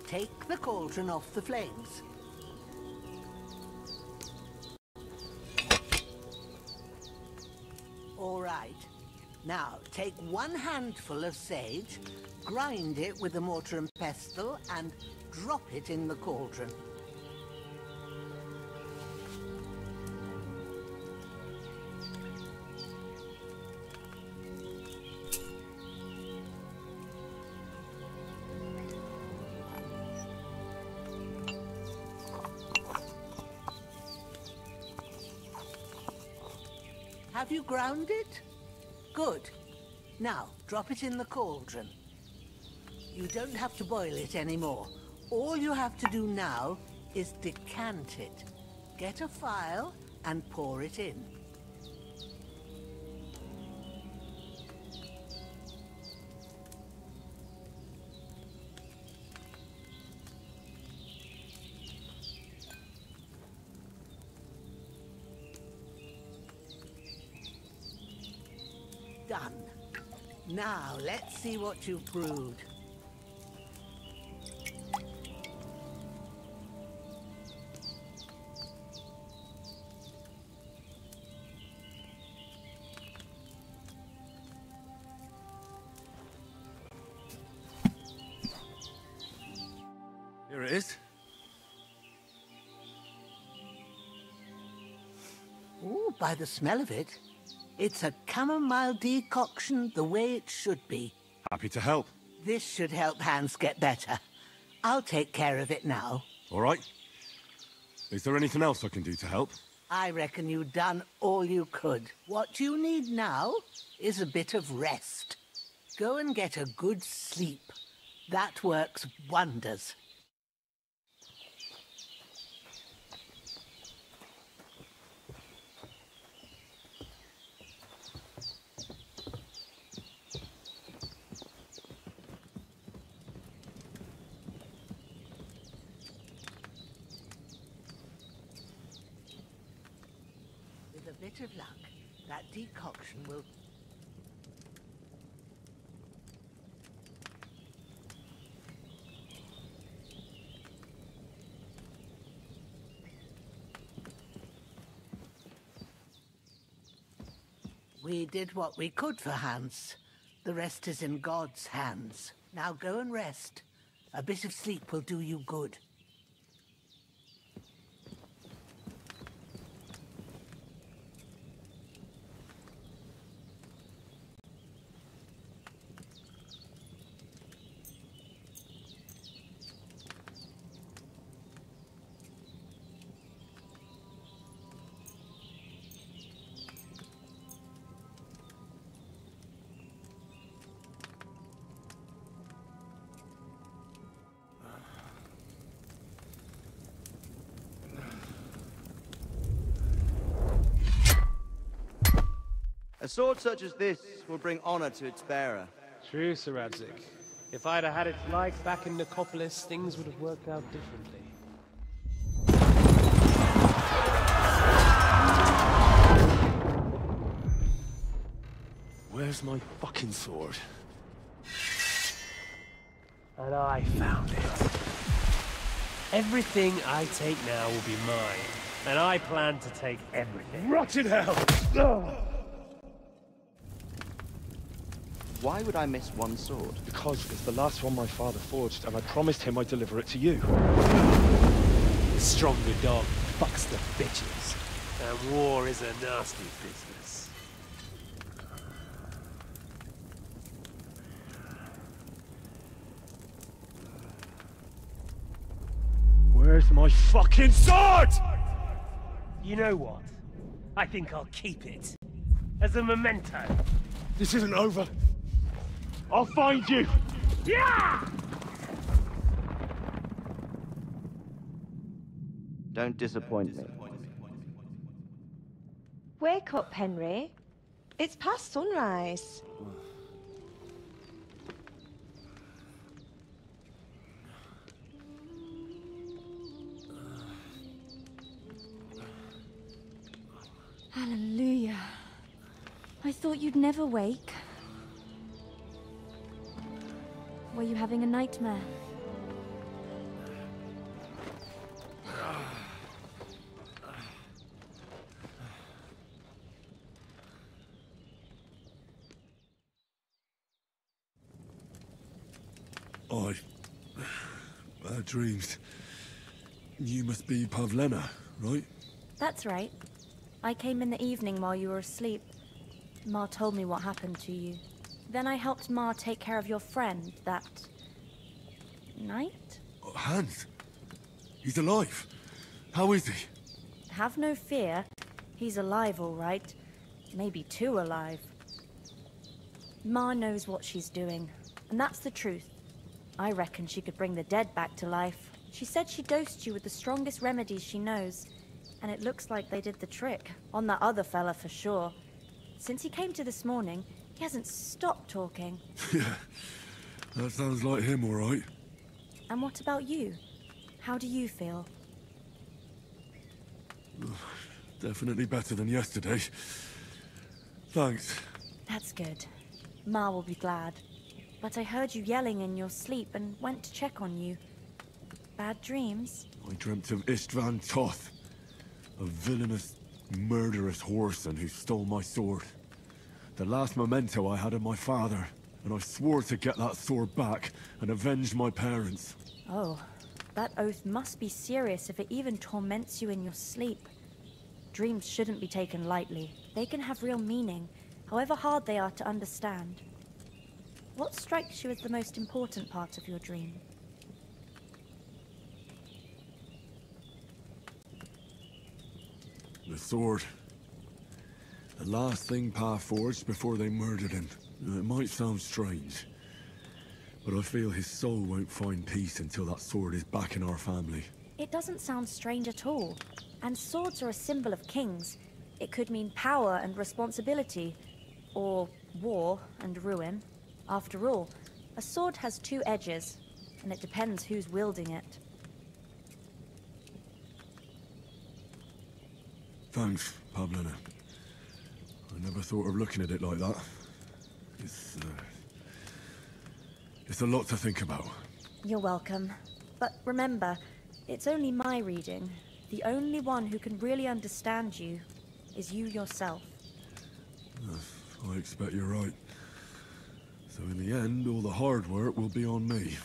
Take the cauldron off the flames. All right. Now, take 1 handful of sage, grind it with a mortar and pestle, and drop it in the cauldron. Have you ground it? Good. Now, drop it in the cauldron. You don't have to boil it anymore. All you have to do now is decant it. Get a phial and pour it in. Done. Now, let's see what you've brewed. Here it is. Ooh, by the smell of it, it's a chamomile decoction the way it should be. Happy to help. This should help Hans get better. I'll take care of it now. All right. Is there anything else I can do to help? I reckon you've done all you could. What you need now is a bit of rest. Go and get a good sleep. That works wonders. With a bit of luck, that decoction will... We did what we could for Hans. The rest is in God's hands. Now go and rest. A bit of sleep will do you good. A sword such as this will bring honor to its bearer. True, Sir Radzik. If I'd have had its like back in Nicopolis, things would have worked out differently. Where's my fucking sword? And I found it. Everything I take now will be mine, and I plan to take everything. Rot in hell! Why would I miss one sword? Because it's the last one my father forged, and I promised him I'd deliver it to you. The stronger dog fucks the bitches, and war is a nasty business. Where's my fucking sword? You know what? I think I'll keep it. As a memento. This isn't over. I'll find you! Yeah! Don't disappoint me. Wake up, Henry. It's past sunrise. Hallelujah. I thought you'd never wake. Were you having a nightmare? Bad dreams. You must be Pavlena, right? That's right. I came in the evening while you were asleep. Ma told me what happened to you. Then I helped Ma take care of your friend that night? Hans? He's alive. How is he? Have no fear. He's alive, all right. Maybe too alive. Ma knows what she's doing, and that's the truth. I reckon she could bring the dead back to life. She said she dosed you with the strongest remedies she knows, and it looks like they did the trick. On that other fella for sure. Since he came to this morning, he hasn't stopped talking. Yeah, that sounds like him, all right. And what about you? How do you feel? Definitely better than yesterday. Thanks. That's good. Ma will be glad. But I heard you yelling in your sleep and went to check on you. Bad dreams? I dreamt of Istvan Toth, a villainous, murderous whoreson who stole my sword. The last memento I had of my father, and I swore to get that sword back and avenge my parents. Oh, that oath must be serious if it even torments you in your sleep. Dreams shouldn't be taken lightly. They can have real meaning, however hard they are to understand. What strikes you as the most important part of your dream? The sword. The last thing Pa forged before they murdered him. It might sound strange, but I feel his soul won't find peace until that sword is back in our family. It doesn't sound strange at all. And swords are a symbol of kings. It could mean power and responsibility, or war and ruin. After all, a sword has two edges, and it depends who's wielding it. Thanks, Pavlena. I never thought of looking at it like that. It's a lot to think about. You're welcome. But remember, it's only my reading. The only one who can really understand you is you yourself. I expect you're right. So in the end, all the hard work will be on me.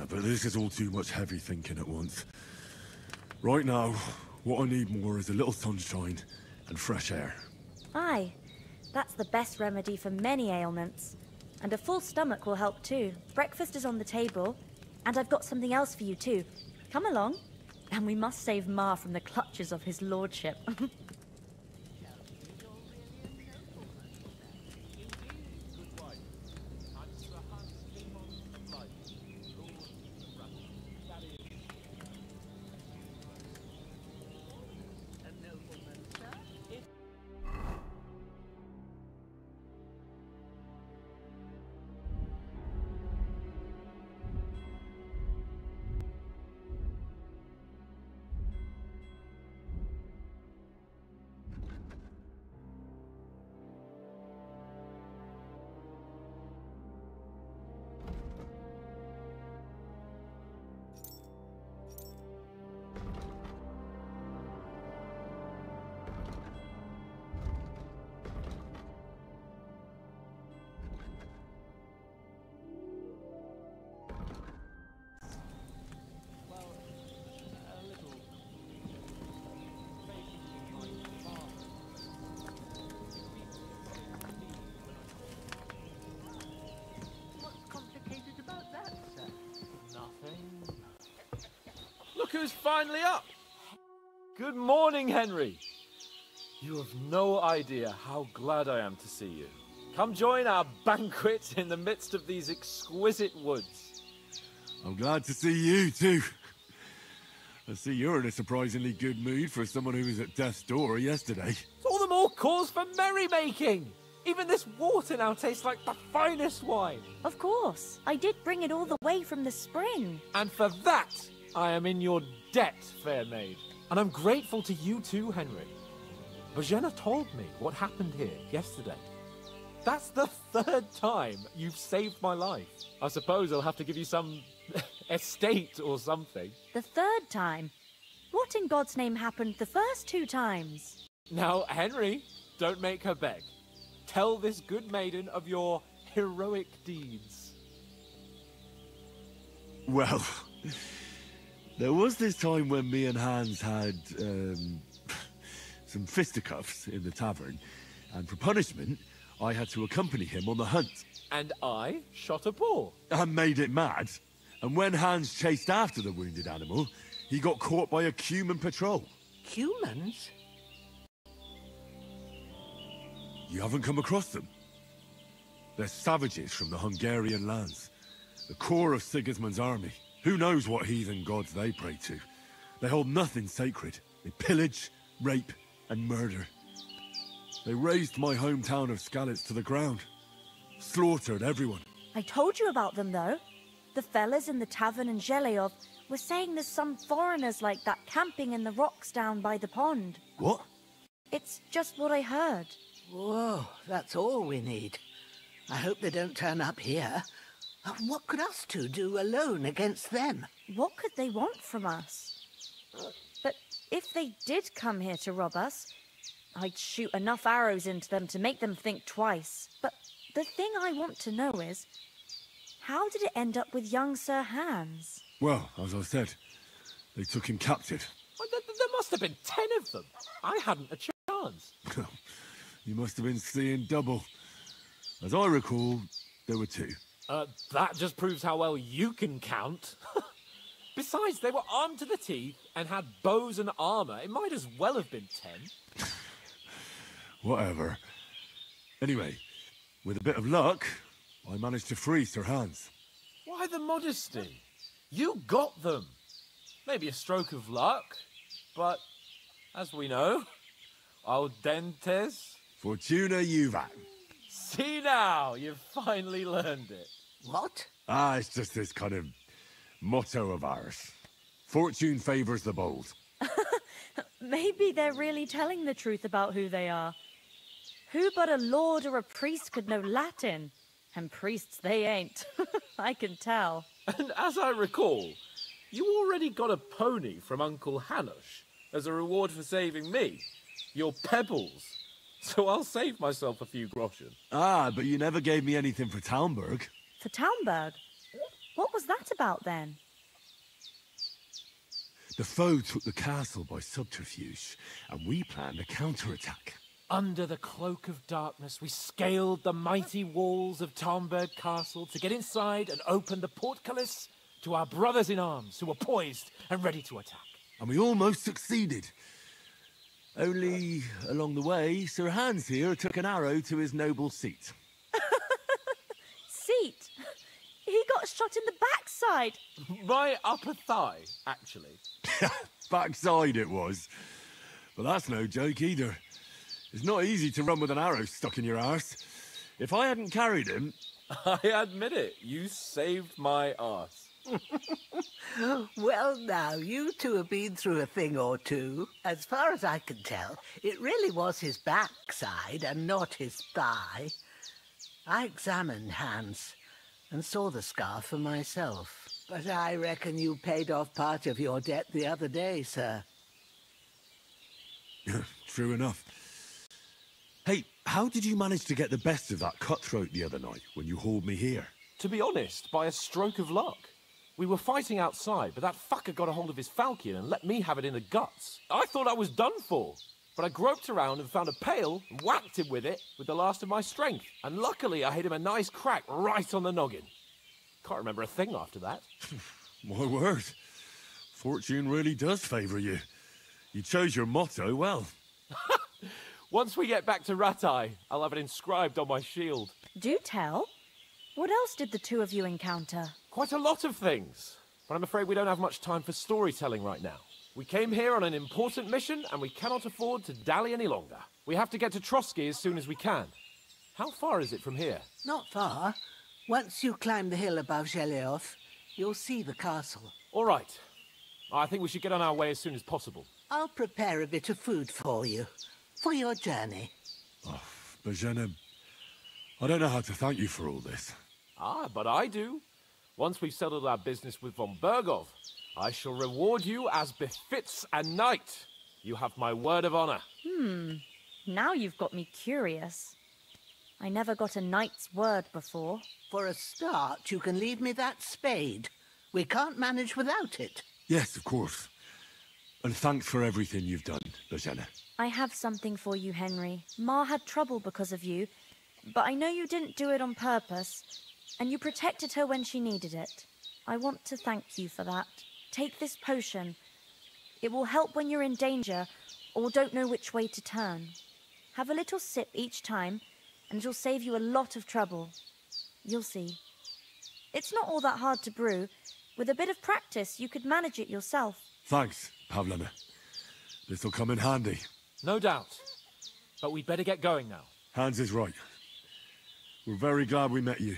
But this is all too much heavy thinking at once. Right now, what I need more is a little sunshine and fresh air. Aye, that's the best remedy for many ailments. And a full stomach will help too. Breakfast is on the table, and I've got something else for you too. Come along, and we must save Ma from the clutches of his lordship. Look who's finally up! Good morning, Henry. You have no idea how glad I am to see you. Come join our banquet in the midst of these exquisite woods. I'm glad to see you, too. I see you're in a surprisingly good mood for someone who was at death's door yesterday. It's all the more cause for merrymaking! Even this water now tastes like the finest wine. Of course. I did bring it all the way from the spring. And for that, I am in your debt, fair maid. And I'm grateful to you too, Henry. Bojena told me what happened here yesterday. That's the 3rd time you've saved my life. I suppose I'll have to give you some estate or something. The 3rd time? What in God's name happened the first 2 times? Now, Henry, don't make her beg. Tell this good maiden of your heroic deeds. Well, there was this time when me and Hans had, some fisticuffs in the tavern, and for punishment, I had to accompany him on the hunt. And I shot a boar. And made it mad. And when Hans chased after the wounded animal, he got caught by a human patrol. Humans? You haven't come across them? They're savages from the Hungarian lands. The core of Sigismund's army. Who knows what heathen gods they pray to? They hold nothing sacred. They pillage, rape, and murder. They razed my hometown of Skalitz to the ground. Slaughtered everyone. I told you about them, though. The fellas in the tavern in Zheleov were saying there's some foreigners like that camping in the rocks down by the pond. What? It's just what I heard. Whoa, that's all we need. I hope they don't turn up here. What could us two do alone against them? What could they want from us? But if they did come here to rob us, I'd shoot enough arrows into them to make them think twice. But the thing I want to know is, how did it end up with young Sir Hans? Well, as I said, they took him captive. Well, there must have been 10 of them. I hadn't a chance. You must have been seeing double. As I recall, there were 2. That just proves how well you can count. Besides, they were armed to the teeth and had bows and armor. It might as well have been 10. Whatever. Anyway, with a bit of luck, I managed to free Sir Hans. Why the modesty? You got them. Maybe a stroke of luck, but as we know, al dentes... Fortuna juvat. See now, you've finally learned it. What? It's just this kind of motto of ours. Fortune favors the bold. Maybe they're really telling the truth about who they are. Who but a lord or a priest could know Latin? And priests they ain't. I can tell. And as I recall, you already got a pony from Uncle Hanush as a reward for saving me. Your pebbles. So I'll save myself a few groschen. But you never gave me anything for Talmberg. For Talmberg? What was that about then? The foe took the castle by subterfuge, and we planned a counterattack. Under the cloak of darkness, we scaled the mighty walls of Talmberg Castle to get inside and open the portcullis to our brothers in arms who were poised and ready to attack. And we almost succeeded. Only, along the way, Sir Hans here took an arrow to his noble seat. Seat? He got shot in the backside. My upper thigh, actually. Backside it was. But that's no joke either. It's not easy to run with an arrow stuck in your arse. If I hadn't carried him... I admit it, you saved my arse. Well, now, you two have been through a thing or two. As far as I can tell, it really was his backside and not his thigh. I examined Hans and saw the scar for myself. But I reckon you paid off part of your debt the other day, sir. True enough. Hey, how did you manage to get the best of that cutthroat the other night when you hauled me here? To be honest, by a stroke of luck. We were fighting outside, but that fucker got a hold of his falchion and let me have it in the guts. I thought I was done for, but I groped around and found a pail and whacked him with it with the last of my strength. And luckily, I hit him a nice crack right on the noggin. Can't remember a thing after that. My word. Fortune really does favour you. You chose your motto well. Once we get back to Rattay, I'll have it inscribed on my shield. Do tell. What else did the two of you encounter? Quite a lot of things, but I'm afraid we don't have much time for storytelling right now. We came here on an important mission, and we cannot afford to dally any longer. We have to get to Trotsky as soon as we can. How far is it from here? Not far. Once you climb the hill above Zheleov, you'll see the castle. All right. I think we should get on our way as soon as possible. I'll prepare a bit of food for you, for your journey. Oh, Bajana, I don't know how to thank you for all this. Ah, but I do. Once we've settled our business with von Bergov, I shall reward you as befits a knight. You have my word of honor. Now you've got me curious. I never got a knight's word before. For a start, you can leave me that spade. We can't manage without it. Yes, of course. And thanks for everything you've done, Bozena. I have something for you, Henry. Ma had trouble because of you, but I know you didn't do it on purpose, and you protected her when she needed it. I want to thank you for that. Take this potion. It will help when you're in danger or don't know which way to turn. Have a little sip each time, and it'll save you a lot of trouble. You'll see. It's not all that hard to brew. With a bit of practice, you could manage it yourself. Thanks, Pavlena. This'll come in handy. No doubt. But we'd better get going now. Hans is right. We're very glad we met you.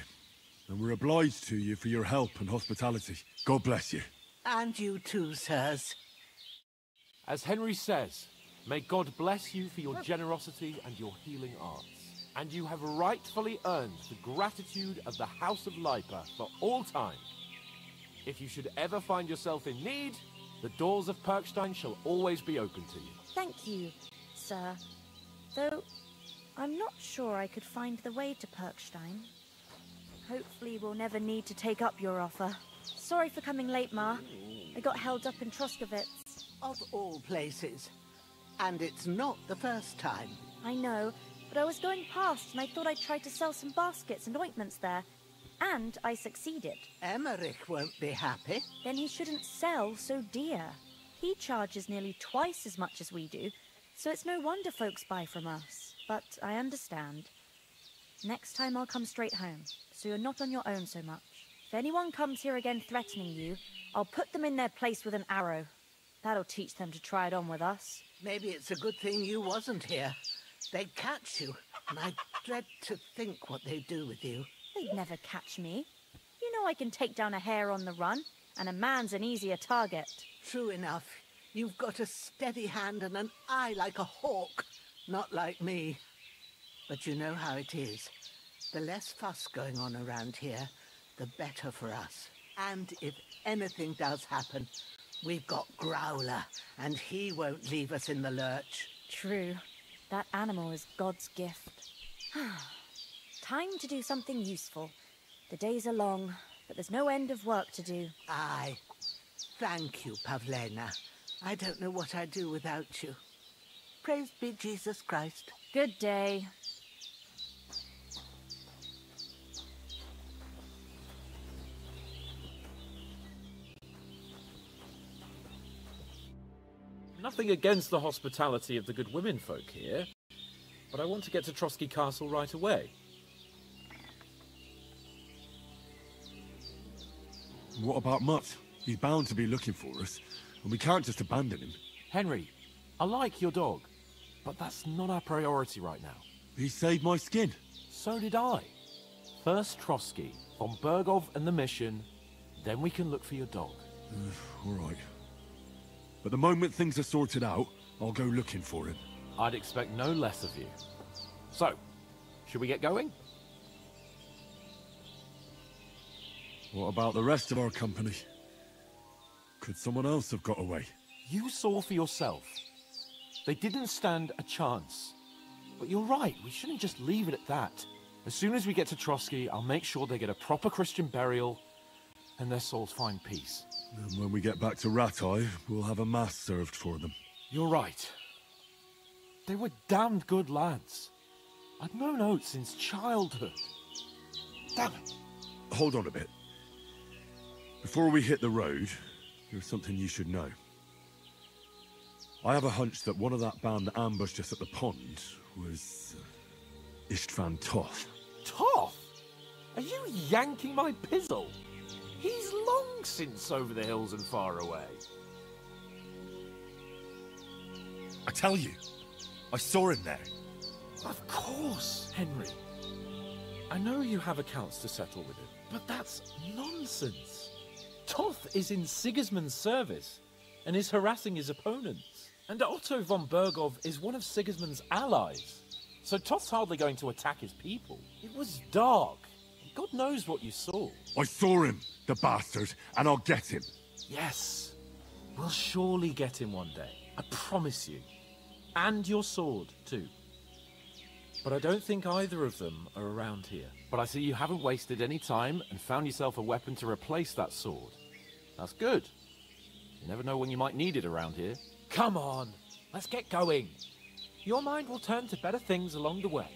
And we're obliged to you for your help and hospitality. God bless you. And you too, sirs. As Henry says, may God bless you for your generosity and your healing arts. And you have rightfully earned the gratitude of the House of Lipa for all time. If you should ever find yourself in need, the doors of Perkstein shall always be open to you. Thank you, sir. Though, I'm not sure I could find the way to Perkstein. Hopefully we'll never need to take up your offer. Sorry for coming late, Ma. I got held up in Troskowitz. Of all places. And it's not the first time. I know, but I was going past and I thought I'd try to sell some baskets and ointments there. And I succeeded. Emmerich won't be happy. Then he shouldn't sell so dear. He charges nearly twice as much as we do, so it's no wonder folks buy from us. But I understand. Next time I'll come straight home, so you're not on your own so much. If anyone comes here again threatening you, I'll put them in their place with an arrow. That'll teach them to try it on with us. Maybe it's a good thing you wasn't here. They'd catch you, and I dread to think what they'd do with you. They'd never catch me. You know I can take down a hare on the run, and a man's an easier target. True enough. You've got a steady hand and an eye like a hawk. Not like me. But you know how it is. The less fuss going on around here, the better for us. And if anything does happen, we've got Growler, and he won't leave us in the lurch. True. That animal is God's gift. Time to do something useful. The days are long, but there's no end of work to do. Aye. Thank you, Pavlena. I don't know what I'd do without you. Praise be Jesus Christ. Good day. Nothing against the hospitality of the good women folk here, but I want to get to Trotsky Castle right away. What about Mutt? He's bound to be looking for us, and we can't just abandon him. Henry, I like your dog, but that's not our priority right now. He saved my skin. So did I. First Trotsky, von Bergov and the mission, then we can look for your dog. All right. But the moment things are sorted out, I'll go looking for him. I'd expect no less of you. So, should we get going? What about the rest of our company? Could someone else have got away? You saw for yourself. They didn't stand a chance. But you're right, we shouldn't just leave it at that. As soon as we get to Trotsky, I'll make sure they get a proper Christian burial and their souls find peace. And when we get back to Rattay, we'll have a mass served for them. You're right. They were damned good lads. I'd known Oates since childhood. Damn it. Hold on a bit. Before we hit the road, there's something you should know. I have a hunch that one of that band that ambushed us at the pond was Istvan Toth. Toth? Are you yanking my pizzle? He's long since over the hills and far away. I tell you, I saw him there. Of course, Henry. I know you have accounts to settle with him, but that's nonsense. Toth is in Sigismund's service and is harassing his opponents. And Otto von Bergov is one of Sigismund's allies. So Toth's hardly going to attack his people. It was dark. God knows what you saw. I saw him, the bastard, and I'll get him. Yes. We'll surely get him one day. I promise you. And your sword, too. But I don't think either of them are around here. But I see you haven't wasted any time and found yourself a weapon to replace that sword. That's good. You never know when you might need it around here. Come on, let's get going. Your mind will turn to better things along the way.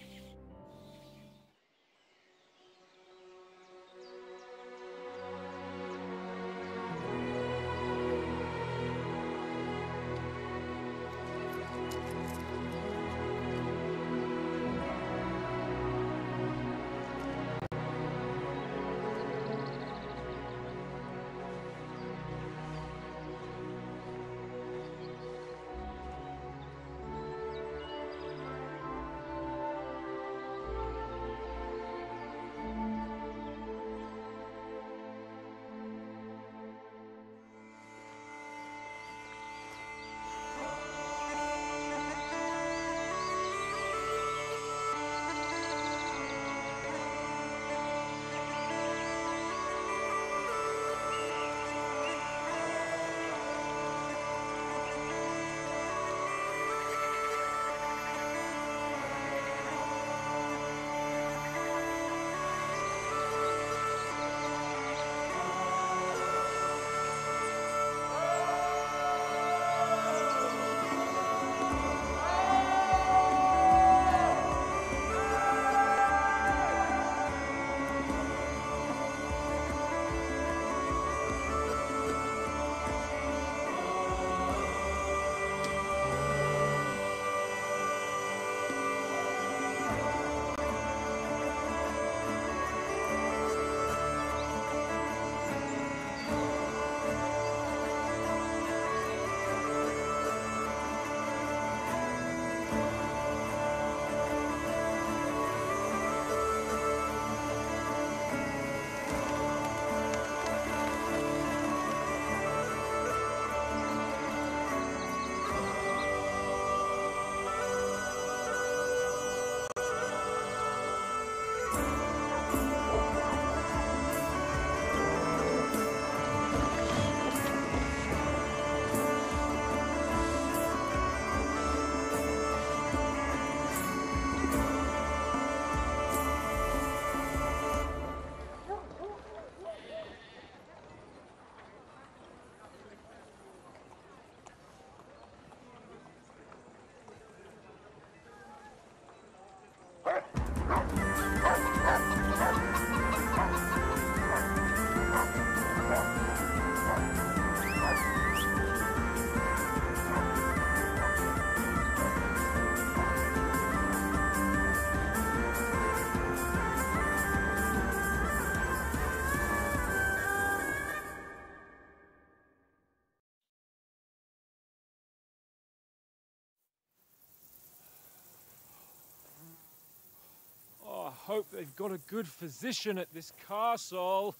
Hope they've got a good physician at this castle.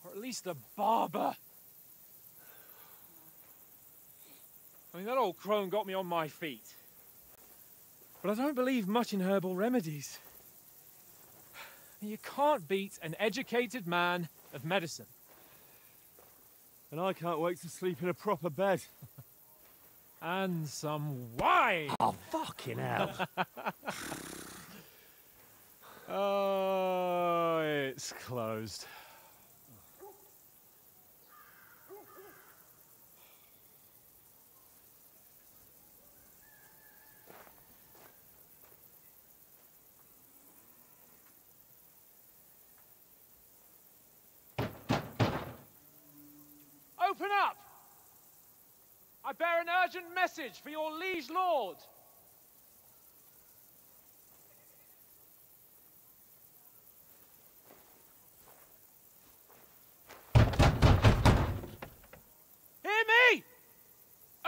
Or at least a barber. I mean, that old crone got me on my feet. But I don't believe much in herbal remedies. You can't beat an educated man of medicine. And I can't wait to sleep in a proper bed. And some wine! Oh, fucking hell. Oh, it's closed. Open up! I bear an urgent message for your liege lord. Hear me!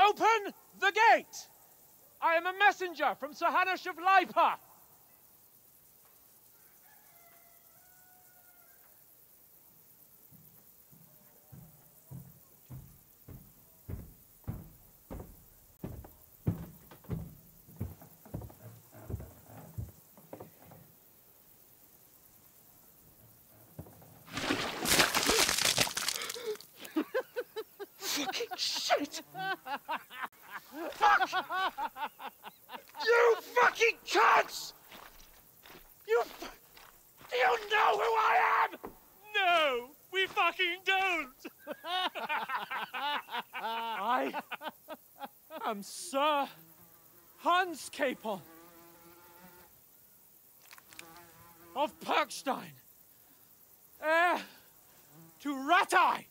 Open the gate! I am a messenger from Sir Hanush of Lipa. shit! Fuck! You fucking cunts! Do you know who I am? No, we fucking don't! I am Sir Hans Capon of Perkstein, heir to Ratai!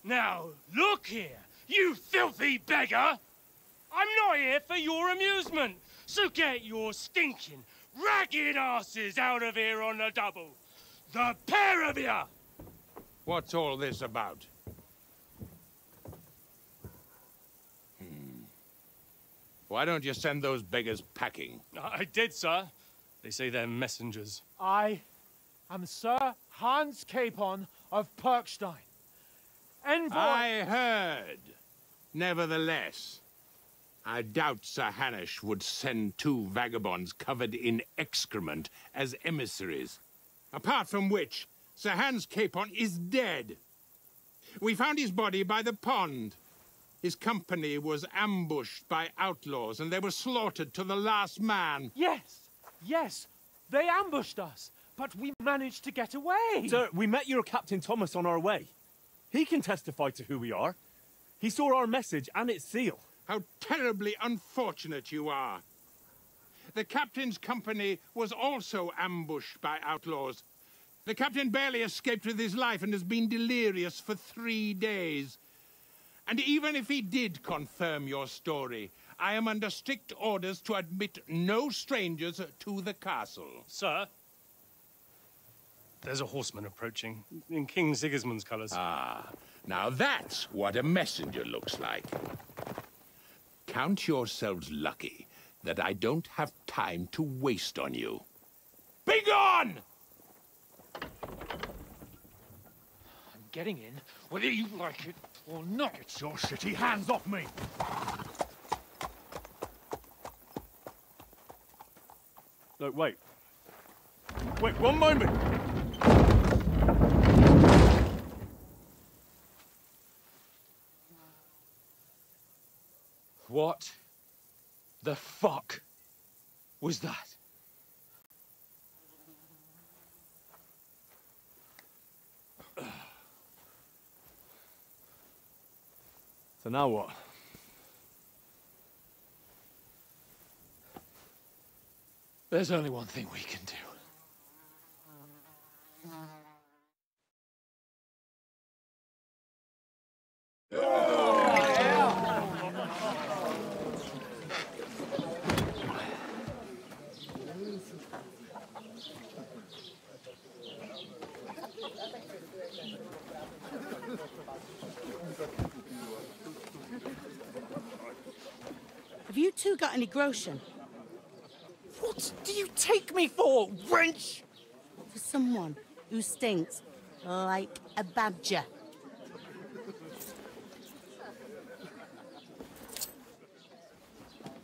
Now, look here, you filthy beggar! I'm not here for your amusement, so get your stinking, ragged asses out of here on the double. The pair of you! What's all this about? Why don't you send those beggars packing? I did, sir. They say they're messengers. I am Sir Hans Capon of Perkstein, envoy... I heard. Nevertheless, I doubt Sir Hanush would send two vagabonds covered in excrement as emissaries. Apart from which, Sir Hans Capon is dead. We found his body by the pond. His company was ambushed by outlaws, and they were slaughtered to the last man. Yes, they ambushed us, but we managed to get away. Sir, we met your Captain Thomas on our way. He can testify to who we are. He saw our message and its seal. How terribly unfortunate you are. The captain's company was also ambushed by outlaws. The captain barely escaped with his life and has been delirious for 3 days. And even if he did confirm your story, I am under strict orders to admit no strangers to the castle. Sir, there's a horseman approaching, in King Sigismund's colours. Ah, now that's what a messenger looks like. Count yourselves lucky that I don't have time to waste on you. Be gone! I'm getting in, whether you like it or not. Get your shitty hands off me! Look, wait. Wait, one moment! What the fuck was that? So now what? There's only one thing we can do. Have you two got any groschen? What do you take me for, wench? For someone who stinks like a badger.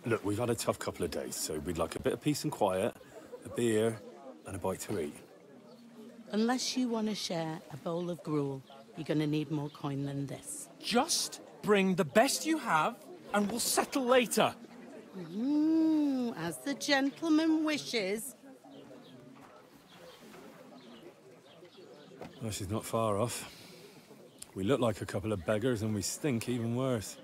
Look, we've had a tough couple of days, so we'd like a bit of peace and quiet, a beer, and a bite to eat. Unless you want to share a bowl of gruel, you're going to need more coin than this. Just bring the best you have, and we'll settle later. As the gentleman wishes. Well, she's not far off. We look like a couple of beggars, and we stink even worse.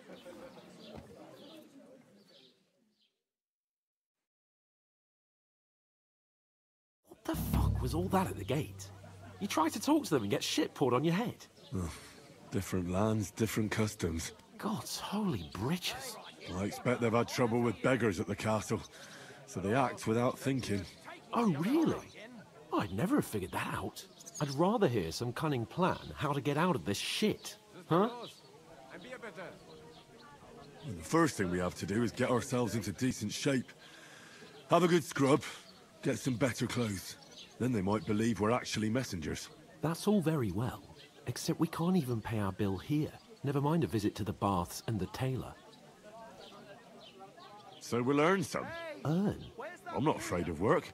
What the fuck was all that at the gate? You try to talk to them and get shit poured on your head. Oh, different lands, different customs. God's holy britches. I expect they've had trouble with beggars at the castle, so they act without thinking. Oh, really? I'd never have figured that out. I'd rather hear some cunning plan how to get out of this shit. Huh? The first thing we have to do is get ourselves into decent shape. Have a good scrub, get some better clothes. Then they might believe we're actually messengers. That's all very well, except we can't even pay our bill here. Never mind a visit to the baths and the tailor. So we'll earn some. Earn? I'm not afraid of work.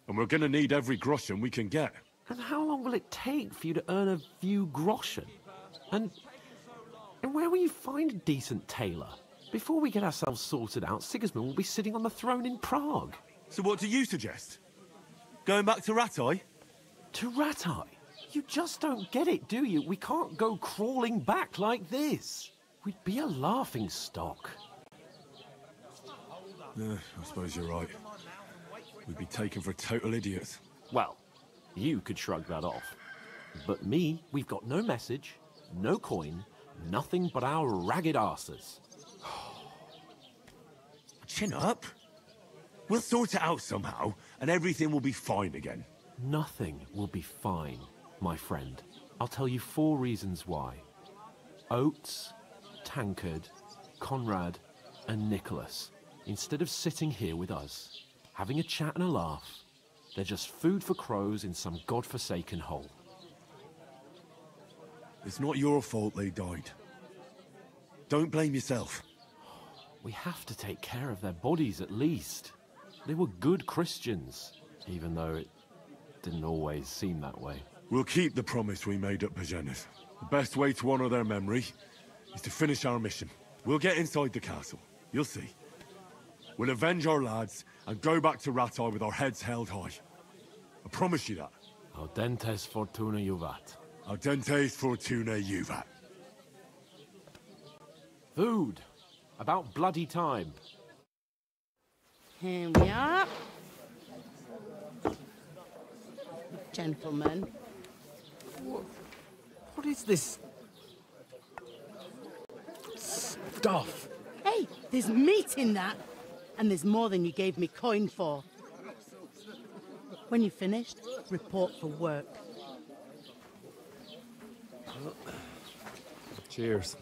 And we're gonna need every groschen we can get. And how long will it take for you to earn a few groschen? And where will you find a decent tailor? Before we get ourselves sorted out, Sigismund will be sitting on the throne in Prague. So what do you suggest? Going back to Rattay? To Rattay? You just don't get it, do you? We can't go crawling back like this. We'd be a laughing stock. I suppose you're right. We'd be taken for total idiots. Well, you could shrug that off. But me, we've got no message, no coin, nothing but our ragged arses. Chin up. We'll sort it out somehow, and everything will be fine again. Nothing will be fine, my friend. I'll tell you 4 reasons why. Oates, Tankard, Conrad, and Nicholas, instead of sitting here with us, having a chat and a laugh, they're just food for crows in some godforsaken hole. It's not your fault they died. Don't blame yourself. We have to take care of their bodies at least. They were good Christians, even though it didn't always seem that way. We'll keep the promise we made at Pagenes. The best way to honor their memory is to finish our mission. We'll get inside the castle. You'll see. We'll avenge our lads and go back to Rattay with our heads held high. I promise you that. Audentes fortuna juvat. Audentes fortuna juvat. Food. About bloody time. Here we are. Gentlemen. What is this stuff? Hey, there's meat in that. And there's more than you gave me coin for. When you're finished, report for work. Cheers.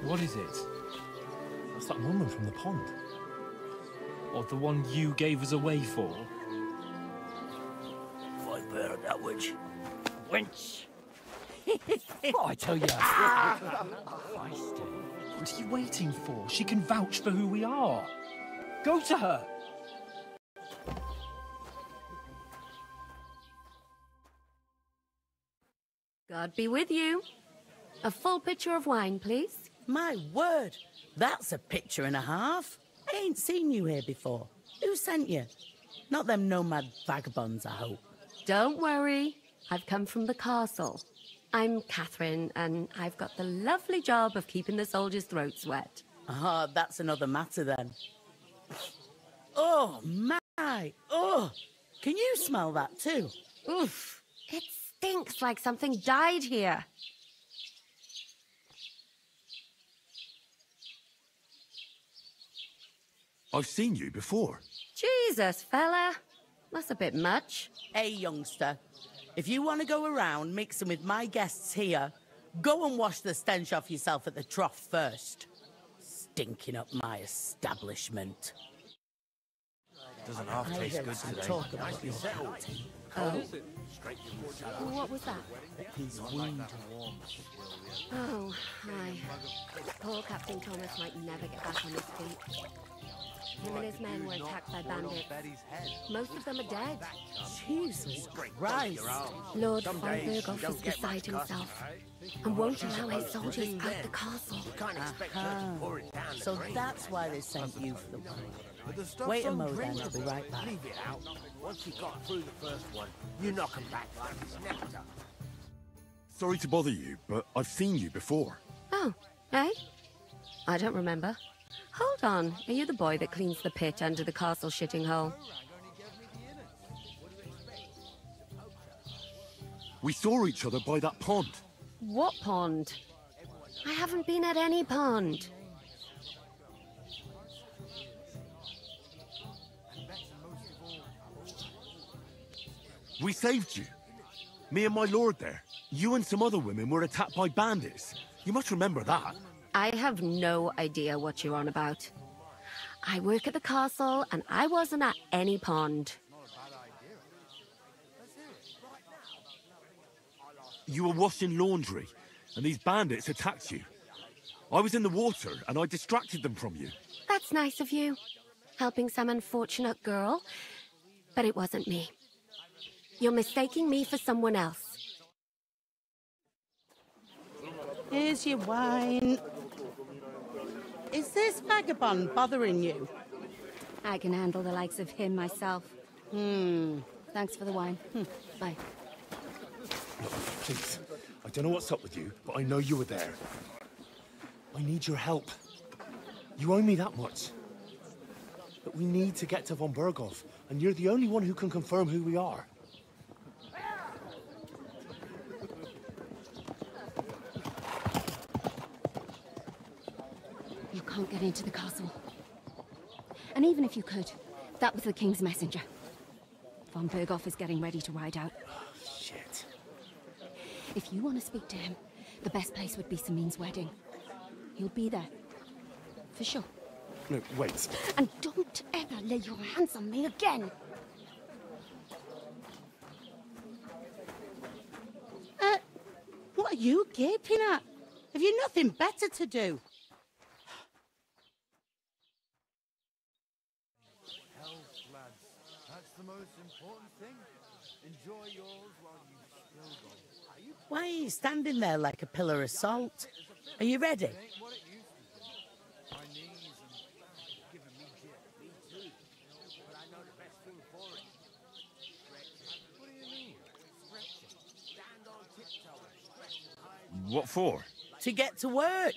What is it? That's that woman from the pond. Or the one you gave us away for? I've heard that witch. Wench! What I tell you? What are you waiting for? She can vouch for who we are. Go to her. God be with you. A full pitcher of wine, please. My word, that's a picture and a half. I ain't seen you here before. Who sent you? Not them nomad vagabonds, I hope. Don't worry. I've come from the castle. I'm Catherine, and I've got the lovely job of keeping the soldiers' throats wet. Ah, that's another matter then. Oh, my! Oh! Can you smell that too? Oof! It stinks like something died here. I've seen you before. Jesus, fella. That's a bit much. Hey, youngster. If you want to go around mixing with my guests here, go and wash the stench off yourself at the trough first. Stinking up my establishment. Doesn't half taste good today. Talk about your party. Oh? What was that? He's wounded. Oh, hi. Poor Captain Thomas might never get back on his feet. Him and his men were attacked by bandits. Most of them are dead. Jesus Christ. Lord Freiburg offers beside himself and won't allow his soldiers out the castle. So that's why they sent you for the wine. Wait a moment, then I'll be right back. Leave it out. Once you got through the first one, you knock him back like it's nectar. Sorry to bother you, but I've seen you before. Oh, eh? I don't remember. Hold on, are you the boy that cleans the pit under the castle shitting hole? We saw each other by that pond. What pond? I haven't been at any pond. We saved you. Me and my lord there. You and some other women were attacked by bandits. You must remember that. I have no idea what you're on about. I work at the castle, and I wasn't at any pond. You were washing laundry, and these bandits attacked you. I was in the water, and I distracted them from you. That's nice of you. Helping some unfortunate girl. But it wasn't me. You're mistaking me for someone else. Here's your wine. Is this vagabond bothering you? I can handle the likes of him myself. Thanks for the wine. Bye. Please, I don't know what's up with you, but I know you were there. I need your help. You owe me that much. But we need to get to von Berghoff, and you're the only one who can confirm who we are. You can't get into the castle. And even if you could, that was the King's messenger. Von Berghoff is getting ready to ride out. Shit. If you want to speak to him, the best place would be Samin's wedding. He'll be there. For sure. No, wait. And don't ever lay your hands on me again! What are you gaping at? Have you nothing better to do? That's the most important thing. Enjoy yours while you still go. Why are you standing there like a pillar of salt? Are you ready? What for? To get to work.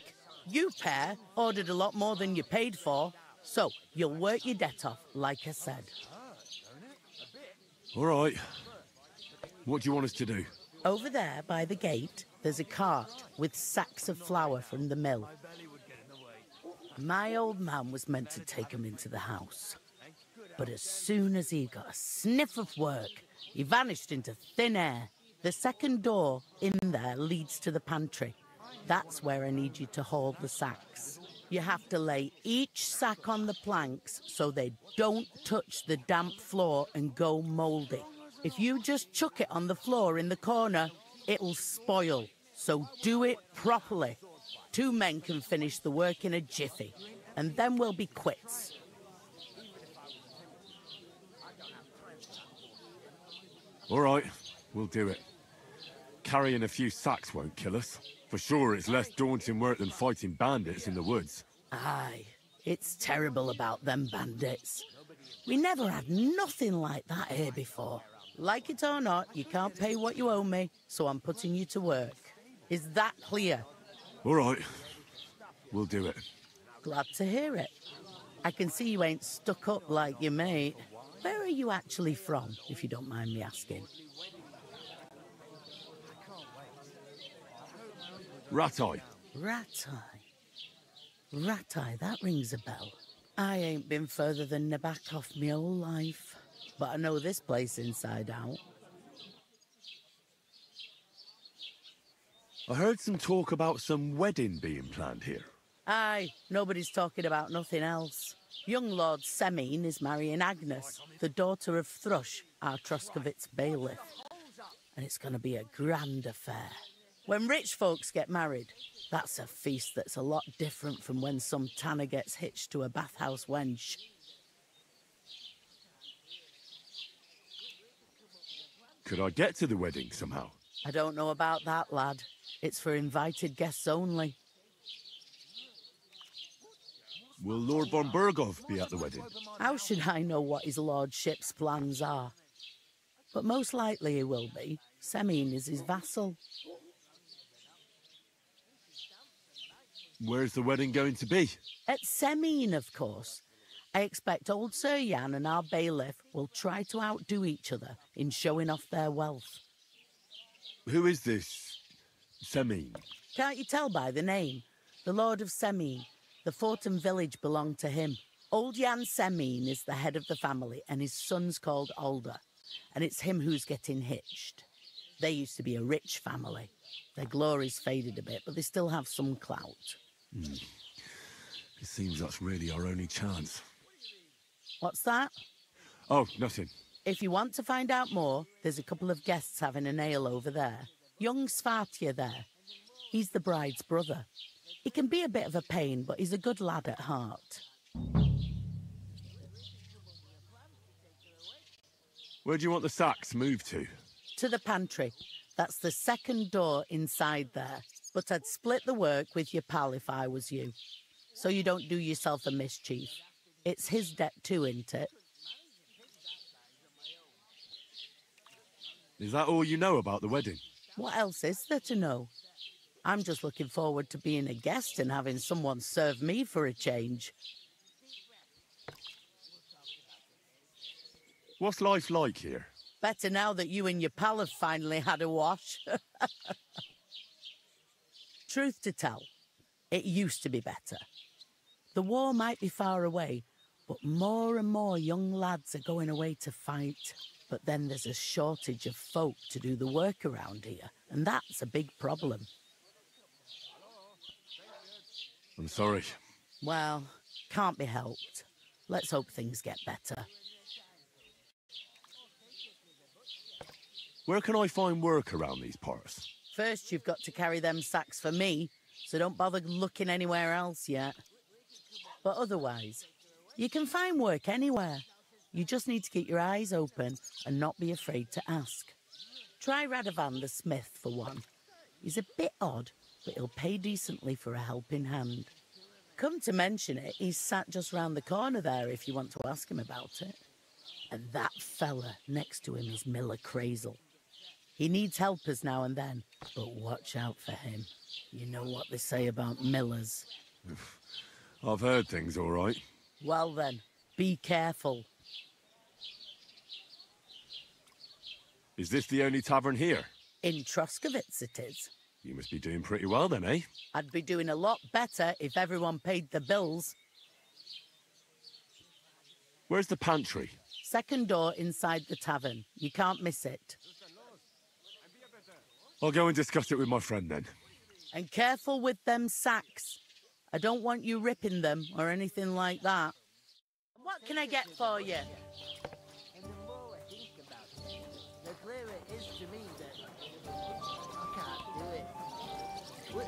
You pair ordered a lot more than you paid for, so you'll work your debt off, like I said. All right. What do you want us to do? Over there, by the gate, there's a cart with sacks of flour from the mill. My old man was meant to take them into the house. But as soon as he got a sniff of work, he vanished into thin air. The second door in there leads to the pantry. That's where I need you to haul the sacks. You have to lay each sack on the planks so they don't touch the damp floor and go mouldy. If you just chuck it on the floor in the corner, it'll spoil. So do it properly. 2 men can finish the work in a jiffy, and then we'll be quits. All right, we'll do it. Carrying a few sacks won't kill us. For sure, it's less daunting work than fighting bandits in the woods. Aye, it's terrible about them bandits. We never had nothing like that here before. Like it or not, you can't pay what you owe me, so I'm putting you to work. Is that clear? All right, we'll do it. Glad to hear it. I can see you ain't stuck up like your mate. Where are you actually from, if you don't mind me asking? Rattay. Rattay? Rattay, that rings a bell. I ain't been further than Nabakov my whole life, but I know this place inside out. I heard some talk about some wedding being planned here. Aye, nobody's talking about nothing else. Young Lord Semin is marrying Agnes, the daughter of Thrush, our Troskovitz bailiff. And it's going to be a grand affair. When rich folks get married, that's a feast that's a lot different from when some tanner gets hitched to a bathhouse wench. Could I get to the wedding somehow? I don't know about that, lad. It's for invited guests only. Will Lord von Berghoff be at the wedding? How should I know what his lordship's plans are? But most likely he will be. Semin is his vassal. Where's the wedding going to be? At Semin, of course. I expect old Sir Jan and our bailiff will try to outdo each other in showing off their wealth. Who is this Semin? Can't you tell by the name? The Lord of Semin. The fort and village belong to him. Old Jan Semin is the head of the family, and his son's called Alder. And it's him who's getting hitched. They used to be a rich family. Their glory's faded a bit, but they still have some clout. It seems that's really our only chance. What's that? Oh, nothing. If you want to find out more, there's a couple of guests having an ale over there. Young Svartje there. He's the bride's brother. He can be a bit of a pain, but he's a good lad at heart. Where do you want the sacks moved to? To the pantry. That's the second door inside there. But I'd split the work with your pal if I was you. So you don't do yourself a mischief. It's his debt too, isn't it? Is that all you know about the wedding? What else is there to know? I'm just looking forward to being a guest and having someone serve me for a change. What's life like here? Better now that you and your pal have finally had a wash. Truth to tell, it used to be better. The war might be far away, but more and more young lads are going away to fight. But then there's a shortage of folk to do the work around here, and that's a big problem. I'm sorry. Well, can't be helped. Let's hope things get better. Where can I find work around these parts? First, you've got to carry them sacks for me, so don't bother looking anywhere else yet. But otherwise, you can find work anywhere. You just need to keep your eyes open and not be afraid to ask. Try Radovan the smith for one. He's a bit odd, but he'll pay decently for a helping hand. Come to mention it, he's sat just round the corner there if you want to ask him about it. And that fella next to him is Miller Crazel. He needs helpers now and then, but watch out for him. You know what they say about Millers. I've heard things all right. Well then, be careful. Is this the only tavern here? In Troskovitz it is. You must be doing pretty well then, eh? I'd be doing a lot better if everyone paid the bills. Where's the pantry? Second door inside the tavern. You can't miss it. I'll go and discuss it with my friend then. And careful with them sacks. I don't want you ripping them or anything like that. What can I get for you? And the more I think about it, the clearer it is to me that I can't do it.